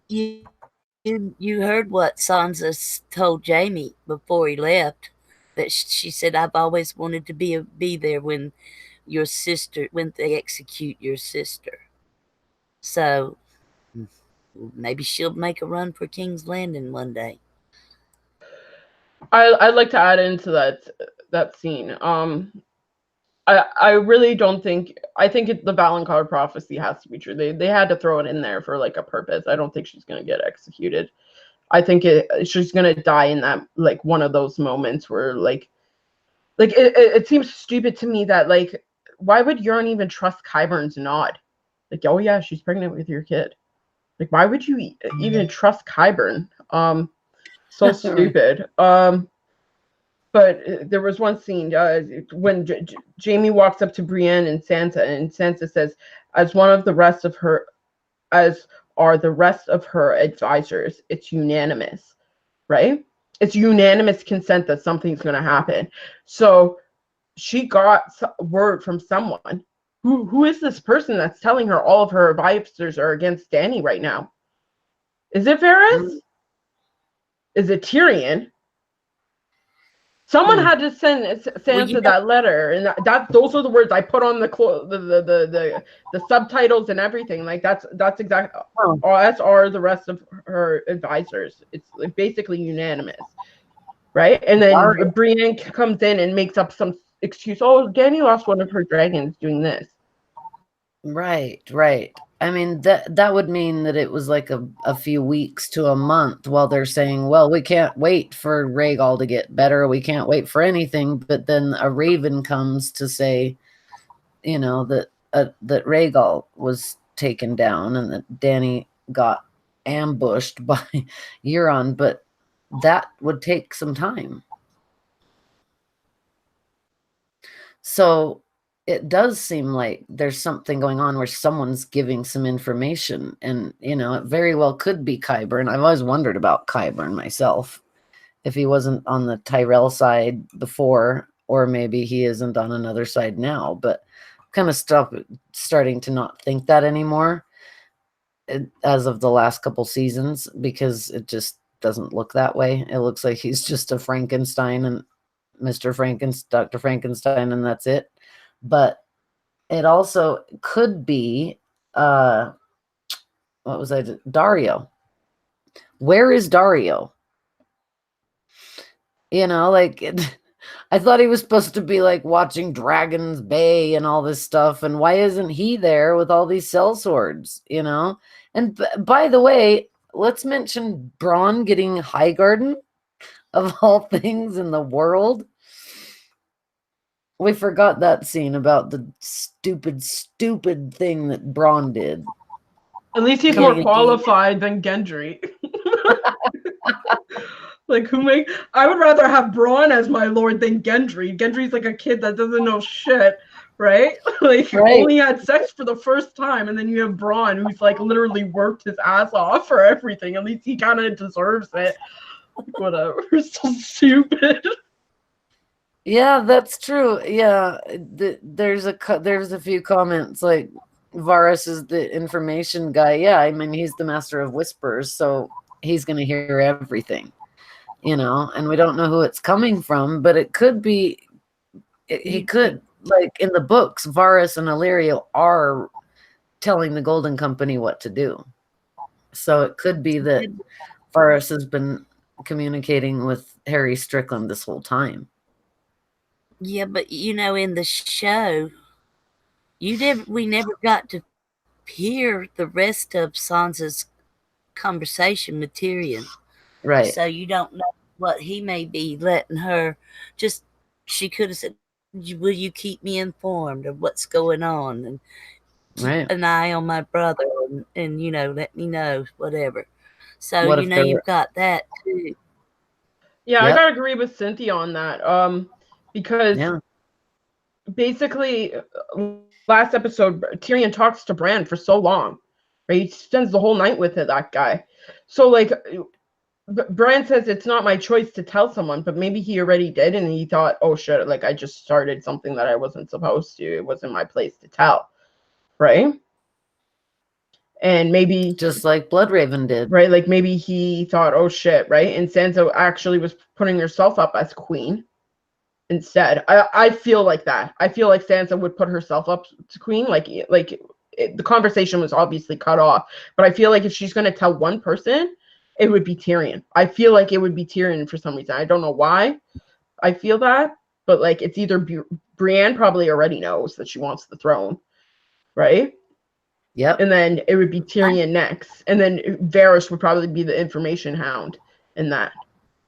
[SPEAKER 1] you you heard what Sansa told Jamie before he left. That she said, "I've always wanted to be there when when they execute your sister." So maybe she'll make a run for King's Landing one day.
[SPEAKER 3] I'd like to add into that scene. I really don't think, I think the Valonqar prophecy has to be true. They had to throw it in there for like a purpose. I don't think she's gonna get executed. I think she's gonna die in that, like, one of those moments where it seems stupid to me that, like, why would Euron even trust Qyburn's nod? Like, oh yeah, she's pregnant with your kid. Like, why would you even trust Qyburn? So stupid. But there was one scene when Jamie walks up to Brienne and Sansa says, as one of the rest of her, as are the rest of her advisors, it's unanimous, right? It's unanimous consent that something's going to happen. So she got word from someone. Who is this person that's telling her all of her advisors are against Dany right now? Is it Varys? Is it Tyrion? Someone had to send Sansa that letter, and those are the words I put on the subtitles and everything. Like, that's exactly. As are the rest of her advisors. It's like basically unanimous, right? And then Brienne comes in and makes up some excuse. Oh, Dany lost one of her dragons doing this.
[SPEAKER 2] Right. I mean, that would mean that it was like a few weeks to a month while they're saying, well, we can't wait for Rhaegal to get better. We can't wait for anything. But then a raven comes to say, you know, that Rhaegal was taken down and that Dany got ambushed by Euron. But that would take some time. So it does seem like there's something going on where someone's giving some information, and you know, it very well could be Qyburn. I've always wondered about Qyburn myself, if he wasn't on the Tyrell side before, or maybe he isn't on another side now. But kind of starting to not think that anymore as of the last couple seasons, because it just doesn't look that way. It looks like he's just a Frankenstein and Dr. Frankenstein, and that's it. But it also could be Dario. Where is Dario? You know, like I thought he was supposed to be like watching Dragon's Bay and all this stuff, and why isn't he there with all these sellswords, you know? And by the way, let's mention Bronn getting Highgarden, of all things in the world. We forgot that scene about the stupid thing that Bronn did.
[SPEAKER 3] At least he's more qualified than Gendry. Like, I would rather have Bronn as my lord than Gendry. Gendry's like a kid that doesn't know shit, right? Like, only had sex for the first time, and then you have Bronn, who's like literally worked his ass off for everything. At least he kind of deserves it. Like, whatever. So stupid.
[SPEAKER 2] Yeah, that's true. Yeah, there's a few comments like Varys is the information guy. Yeah, I mean, he's the master of whispers, so he's going to hear everything, you know, and we don't know who it's coming from, but it could be, he could, like in the books, Varys and Illyrio are telling the Golden Company what to do. So it could be that Varys has been communicating with Harry Strickland this whole time.
[SPEAKER 1] Yeah, but you know, in the show, we never got to hear the rest of Sansa's conversation with Tyrion.
[SPEAKER 2] Right.
[SPEAKER 1] So you don't know what he may be letting her. Just, she could have said, "Will you keep me informed of what's going on, and keep an eye on my brother, and you know, let me know whatever." So you know, you've got that too.
[SPEAKER 3] Yeah, I gotta agree with Cynthia on that. Because basically, last episode, Tyrion talks to Bran for so long, right? He spends the whole night with it, that guy. So, like, Brian says it's not my choice to tell someone, but maybe he already did, and he thought, oh shit, like I just started something that I wasn't supposed to. It wasn't my place to tell, right? And maybe
[SPEAKER 2] just like Bloodraven did,
[SPEAKER 3] right? Like maybe he thought, oh shit, right? And Sansa actually was putting herself up as queen instead. I feel like that. I feel like Sansa would put herself up to queen, the conversation was obviously cut off, but I feel like if she's going to tell one person, it would be Tyrion. I feel like it would be Tyrion for some reason. I don't know why I feel that, but like it's either Brienne probably already knows that she wants the throne, right?
[SPEAKER 2] Yep.
[SPEAKER 3] And then it would be Tyrion next, and then Varys would probably be the information hound in that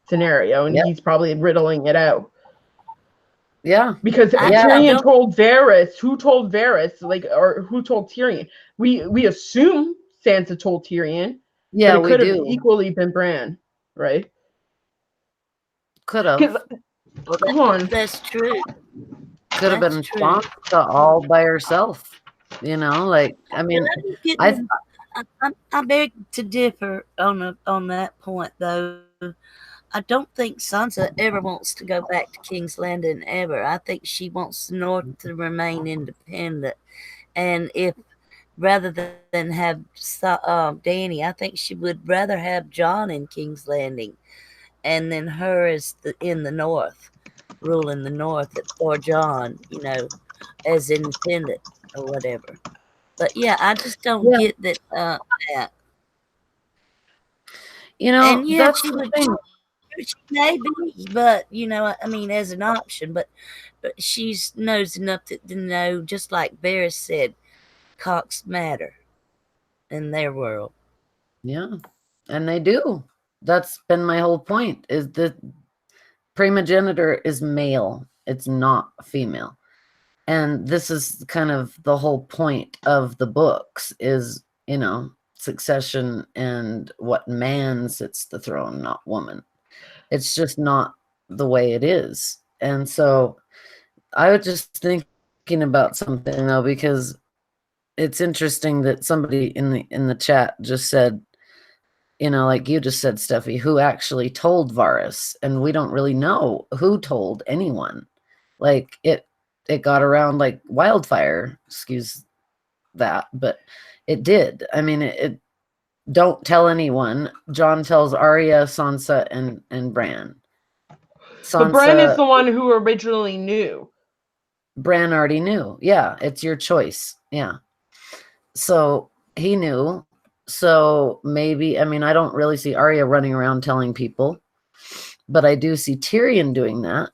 [SPEAKER 3] scenario, and he's probably riddling it out.
[SPEAKER 2] Yeah,
[SPEAKER 3] because Tyrion told Varys. Who told Varys? Or who told Tyrion? We assume Sansa told Tyrion.
[SPEAKER 2] Yeah,
[SPEAKER 3] but it could have equally been Bran, right?
[SPEAKER 2] Could have.
[SPEAKER 1] That's true.
[SPEAKER 2] Could have been Sansa all by herself. You know, like I mean,
[SPEAKER 1] I beg to differ on that point, though. I don't think Sansa ever wants to go back to King's Landing ever. I think she wants the North to remain independent. And if rather than have Dany, I think she would rather have Jon in King's Landing, and then her as in the North, ruling the North, or Jon, as independent or whatever. But yeah, I just don't get that.
[SPEAKER 2] And that's
[SPEAKER 1] she
[SPEAKER 2] the thing.
[SPEAKER 1] She may be, but I mean, as an option, but she knows enough to know, just like Varys said, cocks matter in their world.
[SPEAKER 2] Yeah, and they do. That's been my whole point, is that primogenitor is male. It's not female. And this is kind of the whole point of the books is, succession and what man sits the throne, not woman. It's just not the way it is. And so I was just thinking about something, though, because it's interesting that somebody in the chat just said, like you just said, Steffi, who actually told Varys, and we don't really know who told anyone. Like it got around like wildfire, excuse that, but it did. I mean, it don't tell anyone. Jon tells Arya, Sansa, and Bran.
[SPEAKER 3] But Bran is the one who originally knew.
[SPEAKER 2] Bran already knew. Yeah, it's your choice. Yeah. So he knew. So maybe, I mean, I don't really see Arya running around telling people, but I do see Tyrion doing that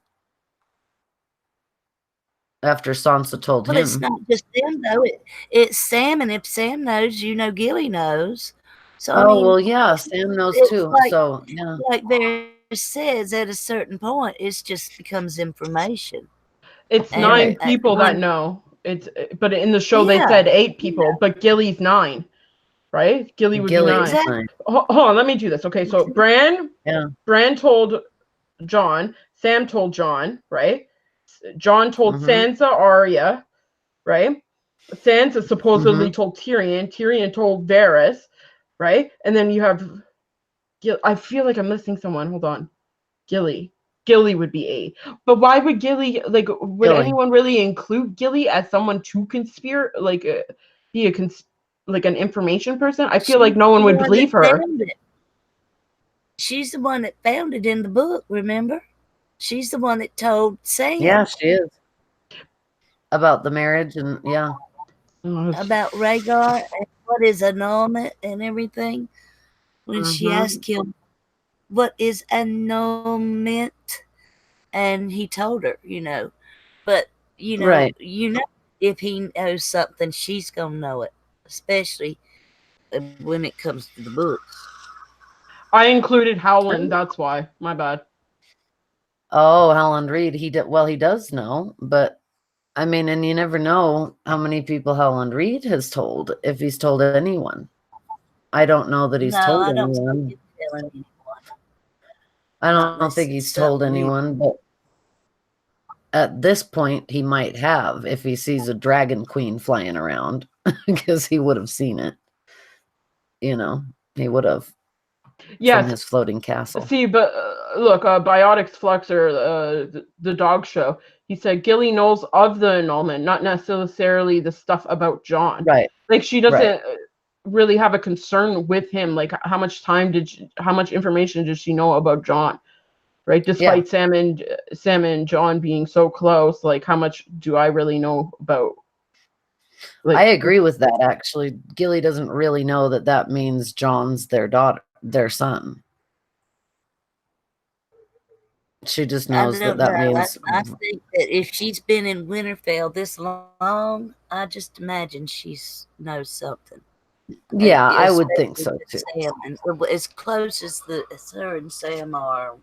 [SPEAKER 2] after Sansa told him.
[SPEAKER 1] But it's not just them, though. It's Sam, and if Sam knows, Gilly knows. So I mean,
[SPEAKER 2] well, yeah, Sam knows too. So yeah,
[SPEAKER 1] like Varys says, at a certain point, it just becomes information.
[SPEAKER 3] It's 9 people that know. But in the show they said 8 people, but Gilly's 9, right? Gilly would be 9.
[SPEAKER 1] Exactly.
[SPEAKER 3] Hold on, let me do this. Okay, so Bran told Jon, Sam told Jon, right? Jon told Sansa, Arya, right? Sansa supposedly told Tyrion. Tyrion told Varys, right? And then you have I feel like I'm missing someone. Hold on. Gilly would be 8. But why would Gilly, would anyone really include Gilly as someone to conspire, be an information person? I feel like no one would believe her.
[SPEAKER 1] She's the one that found it in the book, remember? She's the one that told Sam.
[SPEAKER 2] Yeah, she is. About the marriage and
[SPEAKER 1] about Rhaegar and what is annulment and everything. When she asked him, what is annulment? And he told her, But, if he knows something, she's going to know it, especially when it comes to the books.
[SPEAKER 3] I included Howland, that's why. My bad.
[SPEAKER 2] Oh, Howland Reed. He does know, but I mean, and you never know how many people Howland Reed has told, if he's told anyone. I don't know that he's told anyone. I don't think he's told anyone, but at this point, he might have if he sees a dragon queen flying around, because he would have seen it. He would have.
[SPEAKER 3] Yes.
[SPEAKER 2] from his floating castle.
[SPEAKER 3] See, but look, Biotics Fluxer, the dog show, he said Gilly knows of the annulment, not necessarily the stuff about John.
[SPEAKER 2] Right.
[SPEAKER 3] Like, she doesn't really have a concern with him. Like, how much information does she know about John? Right? Despite Sam and John being so close, like, how much do I really know about? Like,
[SPEAKER 2] I agree with that, actually. Gilly doesn't really know that means John's their son. She just knows that means.
[SPEAKER 1] I think that if she's been in Winterfell this long, I just imagine she knows something.
[SPEAKER 2] Yeah, I would think so too.
[SPEAKER 1] Sam, and as close as her and Sam are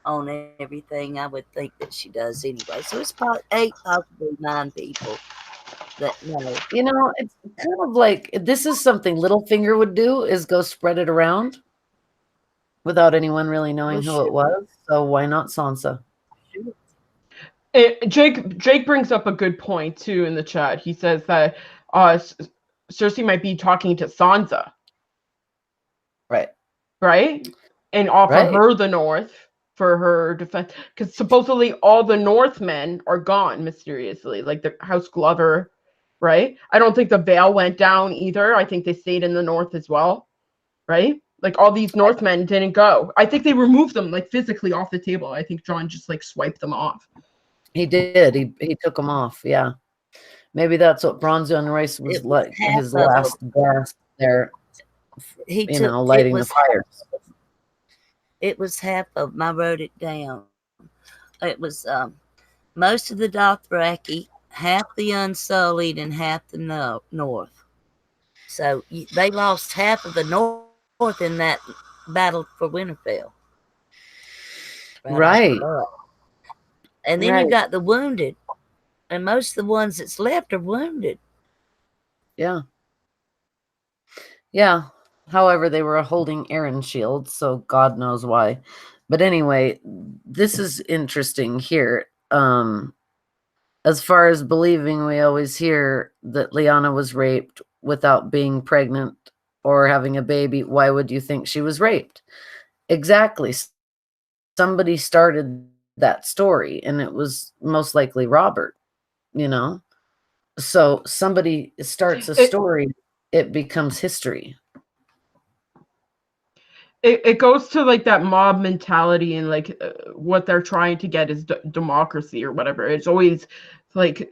[SPEAKER 1] on everything, I would think that she does anyway. So it's probably 8, possibly 9 people that know.
[SPEAKER 2] You know, it's kind of like, this is something Littlefinger would do, is go spread it around without anyone really knowing who it was. So why not Sansa?
[SPEAKER 3] Jake brings up a good point too in the chat. He says that Cersei might be talking to Sansa. Right? And offer her the North for her defense. Because supposedly all the Northmen are gone mysteriously, like the House Glover, right? I don't think the Vale went down either. I think they stayed in the North as well, right? Like, all these Northmen didn't go. I think they removed them, like, physically off the table. I think John just, like, swiped them off.
[SPEAKER 2] He did. He took them off, yeah. Maybe that's what Bronzer Royce was like, his last gasp there, lighting the fire.
[SPEAKER 1] It was half of them. I wrote it down. It was most of the Dothraki, half the Unsullied, and half the North. So they lost half of the North in that battle for Winterfell.
[SPEAKER 2] Right.
[SPEAKER 1] And then you got the wounded. And most of the ones that's left are wounded.
[SPEAKER 2] Yeah. Yeah. However, they were holding Aaron shields, so God knows why. But anyway, this is interesting here. As far as believing, we always hear that Lyanna was raped without being pregnant or having a baby. Why would you think she was raped? Exactly. Somebody started that story, and it was most likely Robert, So somebody starts a story, it becomes history.
[SPEAKER 3] It goes to, like, that mob mentality, and, like, what they're trying to get is democracy or whatever. It's always, like,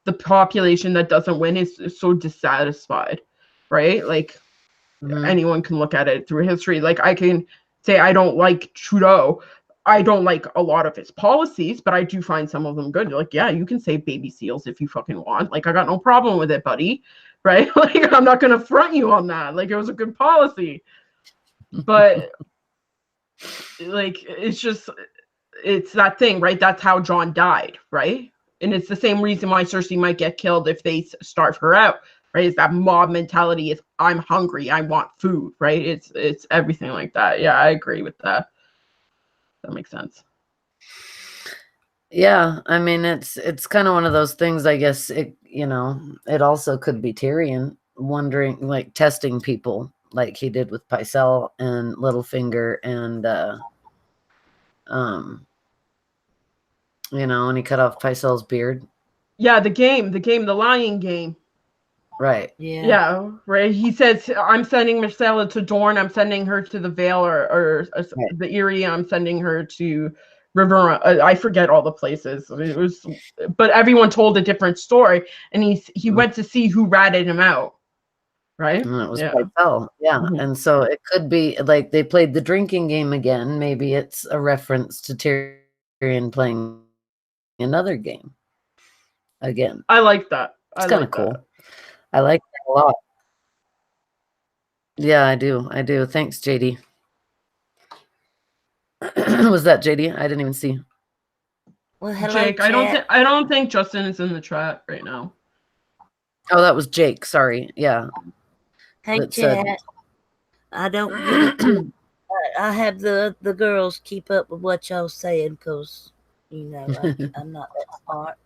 [SPEAKER 3] the population that doesn't win is so dissatisfied, right? Like, anyone can look at it through history. Like, I can say I don't like Trudeau. I don't like a lot of his policies, but I do find some of them good. Like, yeah, you can save baby seals if you fucking want. Like, I got no problem with it, buddy. Right? Like, I'm not going to front you on that. Like, it was a good policy. But, like, it's that thing, right? That's how John died, right? And it's the same reason why Cersei might get killed if they starve her out, right? Is that mob mentality is, I'm hungry, I want food, right? It's everything like that. Yeah, I agree with that. That makes sense.
[SPEAKER 2] Yeah, I mean, it's kind of one of those things, I guess. It also could be Tyrion wondering, like, testing people, like he did with Pycelle and Littlefinger, and and he cut off Pycelle's beard.
[SPEAKER 3] Yeah, the lying game.
[SPEAKER 2] Right.
[SPEAKER 3] Yeah, right. He says, I'm sending Myrcella to Dorne, I'm sending her to the Vale or the Eyrie, I'm sending her to River. I forget all the places. But everyone told a different story, and he went to see who ratted him out. Right?
[SPEAKER 2] And it was Pycelle. Yeah. Mm-hmm. And so it could be like they played the drinking game again. Maybe it's a reference to Tyrion playing another game again.
[SPEAKER 3] I like that.
[SPEAKER 2] It's kind of cool. I like that a lot. Yeah, I do. Thanks, JD. Was that JD? I didn't even see.
[SPEAKER 1] Well, hello,
[SPEAKER 3] Jake. I don't think Justin is in the chat right now.
[SPEAKER 2] Oh, that was Jake. Sorry. Yeah.
[SPEAKER 1] Hey, chat. I don't get to. I have the girls keep up with what y'all saying, because I'm not that smart.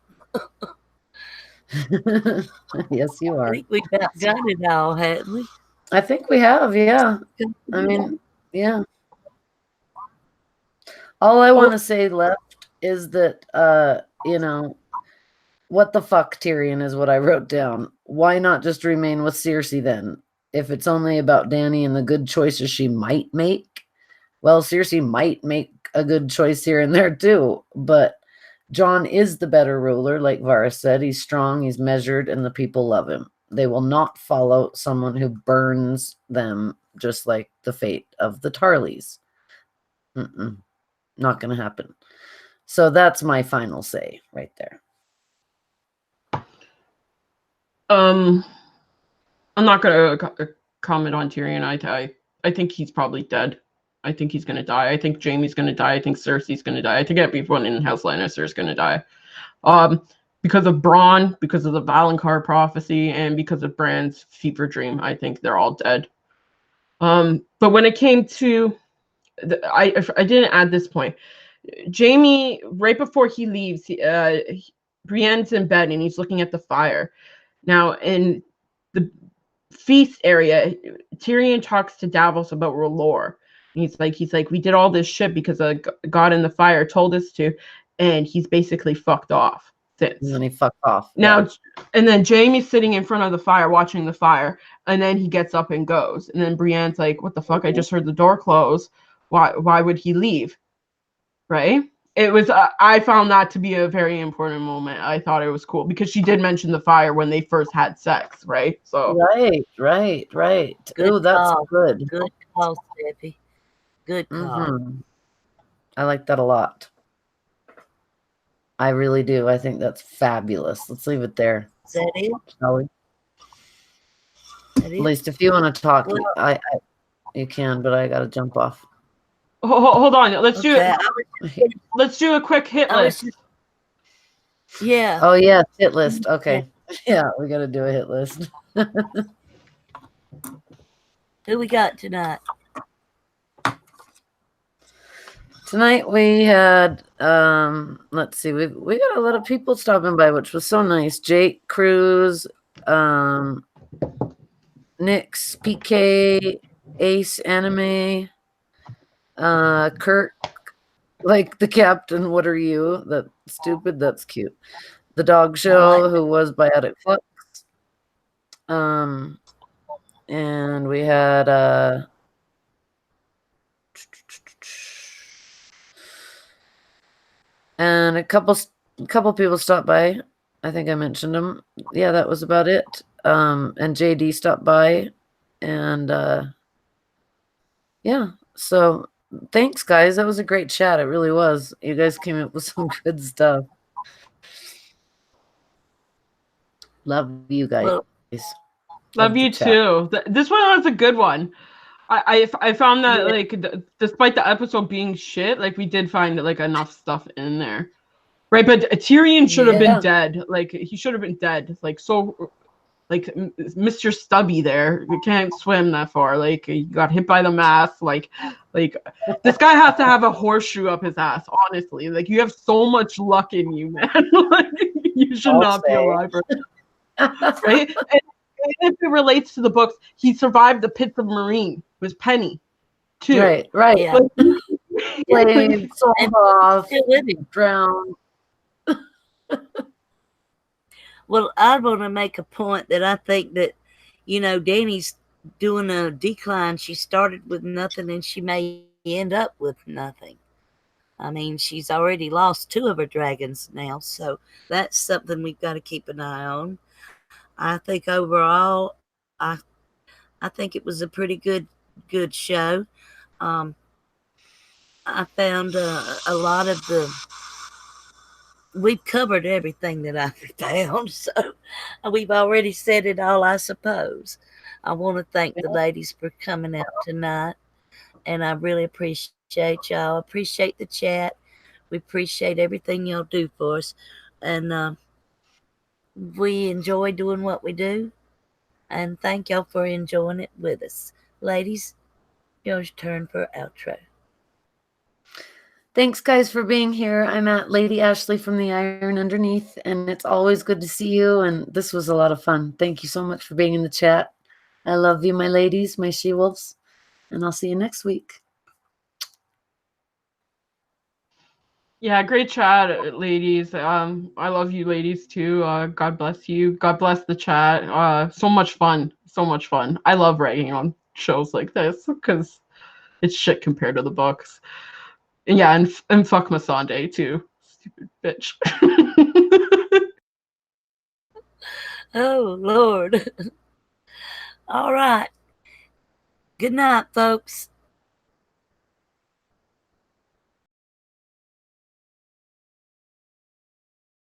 [SPEAKER 2] Yes, you are.
[SPEAKER 1] I think we got it all, haven't we?
[SPEAKER 2] I think we have, yeah. I mean, Yeah. All I want to say left is that, what the fuck, Tyrion, is what I wrote down. Why not just remain with Cersei then? If it's only about Dany and the good choices she might make, well, Cersei might make a good choice here and there too. But Jon is the better ruler, like Varys said. He's strong, he's measured, and the people love him. They will not follow someone who burns them, just like the fate of the Tarleys. Not going to happen. So that's my final say right there.
[SPEAKER 3] I'm not gonna comment on Tyrion. I think he's probably dead. I think he's gonna die. I think Jaime's gonna die. I think Cersei's gonna die. I think everyone in House Lannister is gonna die. Because of Bronn, because of the Valonqar prophecy, and because of Bran's fever dream. I think they're all dead. But when it came to, I didn't add this point. Jaime, right before he leaves, Brienne's in bed and he's looking at the fire. Now, in the feast area, Tyrion talks to Davos about R'hllor. He's like, we did all this shit because God in the fire told us to, and he's basically fucked off since.
[SPEAKER 2] And then he fucked off.
[SPEAKER 3] Now,
[SPEAKER 2] yeah.
[SPEAKER 3] And then Jaime's sitting in front of the fire, watching the fire, and then he gets up and goes. And then Brienne's like, what the fuck? I just heard the door close. Why would he leave? Right? It was, I found that to be a very important moment. I thought it was cool because she did mention the fire when they first had sex, right? So
[SPEAKER 2] right.
[SPEAKER 1] Good
[SPEAKER 2] Ooh, that's
[SPEAKER 1] call.
[SPEAKER 2] good.
[SPEAKER 1] Good call, Steffi. Good call.
[SPEAKER 2] I like that a lot. I really do. I think that's fabulous. Let's leave it there.
[SPEAKER 1] Is that it?
[SPEAKER 2] Shall we?
[SPEAKER 1] That
[SPEAKER 2] At least if you want to talk, you can, but I got to jump off.
[SPEAKER 3] Hold on. Let's do
[SPEAKER 1] Okay,
[SPEAKER 3] it. Let's do a quick hit list.
[SPEAKER 1] Yeah.
[SPEAKER 2] Oh, yeah, hit list. Okay. Yeah, we got to do a hit list.
[SPEAKER 1] Who we got tonight?
[SPEAKER 2] Tonight we had, let's see, we got a lot of people stopping by, which was so nice. Jake, Cruz, Nix, PK, Ace, Anime, Kurt, like the captain, what are you? That's stupid, that's cute. The Dog Show, who was Biotic Flux. And we had and a couple people stopped by. I think I mentioned them. Yeah, that was about it. And JD stopped by, and yeah. So thanks, guys. That was a great chat. It really was. You guys came up with some good stuff. Love you guys.
[SPEAKER 1] Well,
[SPEAKER 3] Love you too. This one was a good one. I found that like despite the episode being shit, like we did find like enough stuff in there, right? But Tyrion should have been dead. Like he should have been dead. Like so, like Mr. Stubby there. You can't swim that far. Like he got hit by the mast. Like this guy has to have a horseshoe up his ass. Honestly, like you have so much luck in you, man. Like you should not be alive, right? And if it relates to the books, he survived the pits of Marine with Penny, too.
[SPEAKER 2] Right.
[SPEAKER 1] Yeah.
[SPEAKER 2] Played, sold off, drowned.
[SPEAKER 1] Well, I want to make a point that I think that, Dany's doing a decline. She started with nothing and she may end up with nothing. I mean, she's already lost 2 of her dragons now, so that's something we've got to keep an eye on. I think overall, I think it was a pretty good show. I found a lot of we've covered everything that I found, so we've already said it all, I suppose. I want to thank the ladies for coming out tonight, and I really appreciate y'all. Appreciate the chat. We appreciate everything y'all do for us, and we enjoy doing what we do, and thank y'all for enjoying it with us. Ladies, your turn for outro.
[SPEAKER 2] Thanks, guys, for being here. I'm at Lady Ashley from the Iron Underneath, and it's always good to see you, and this was a lot of fun. Thank you so much for being in the chat. I love you, my ladies, my she-wolves. And I'll see you next week.
[SPEAKER 3] Yeah, great chat, ladies. I love you, ladies, too. God bless you. God bless the chat. So much fun. So much fun. I love writing on shows like this because it's shit compared to the books. And yeah, and fuck Masande too. Stupid bitch.
[SPEAKER 1] Oh, Lord. All right. Good night, folks.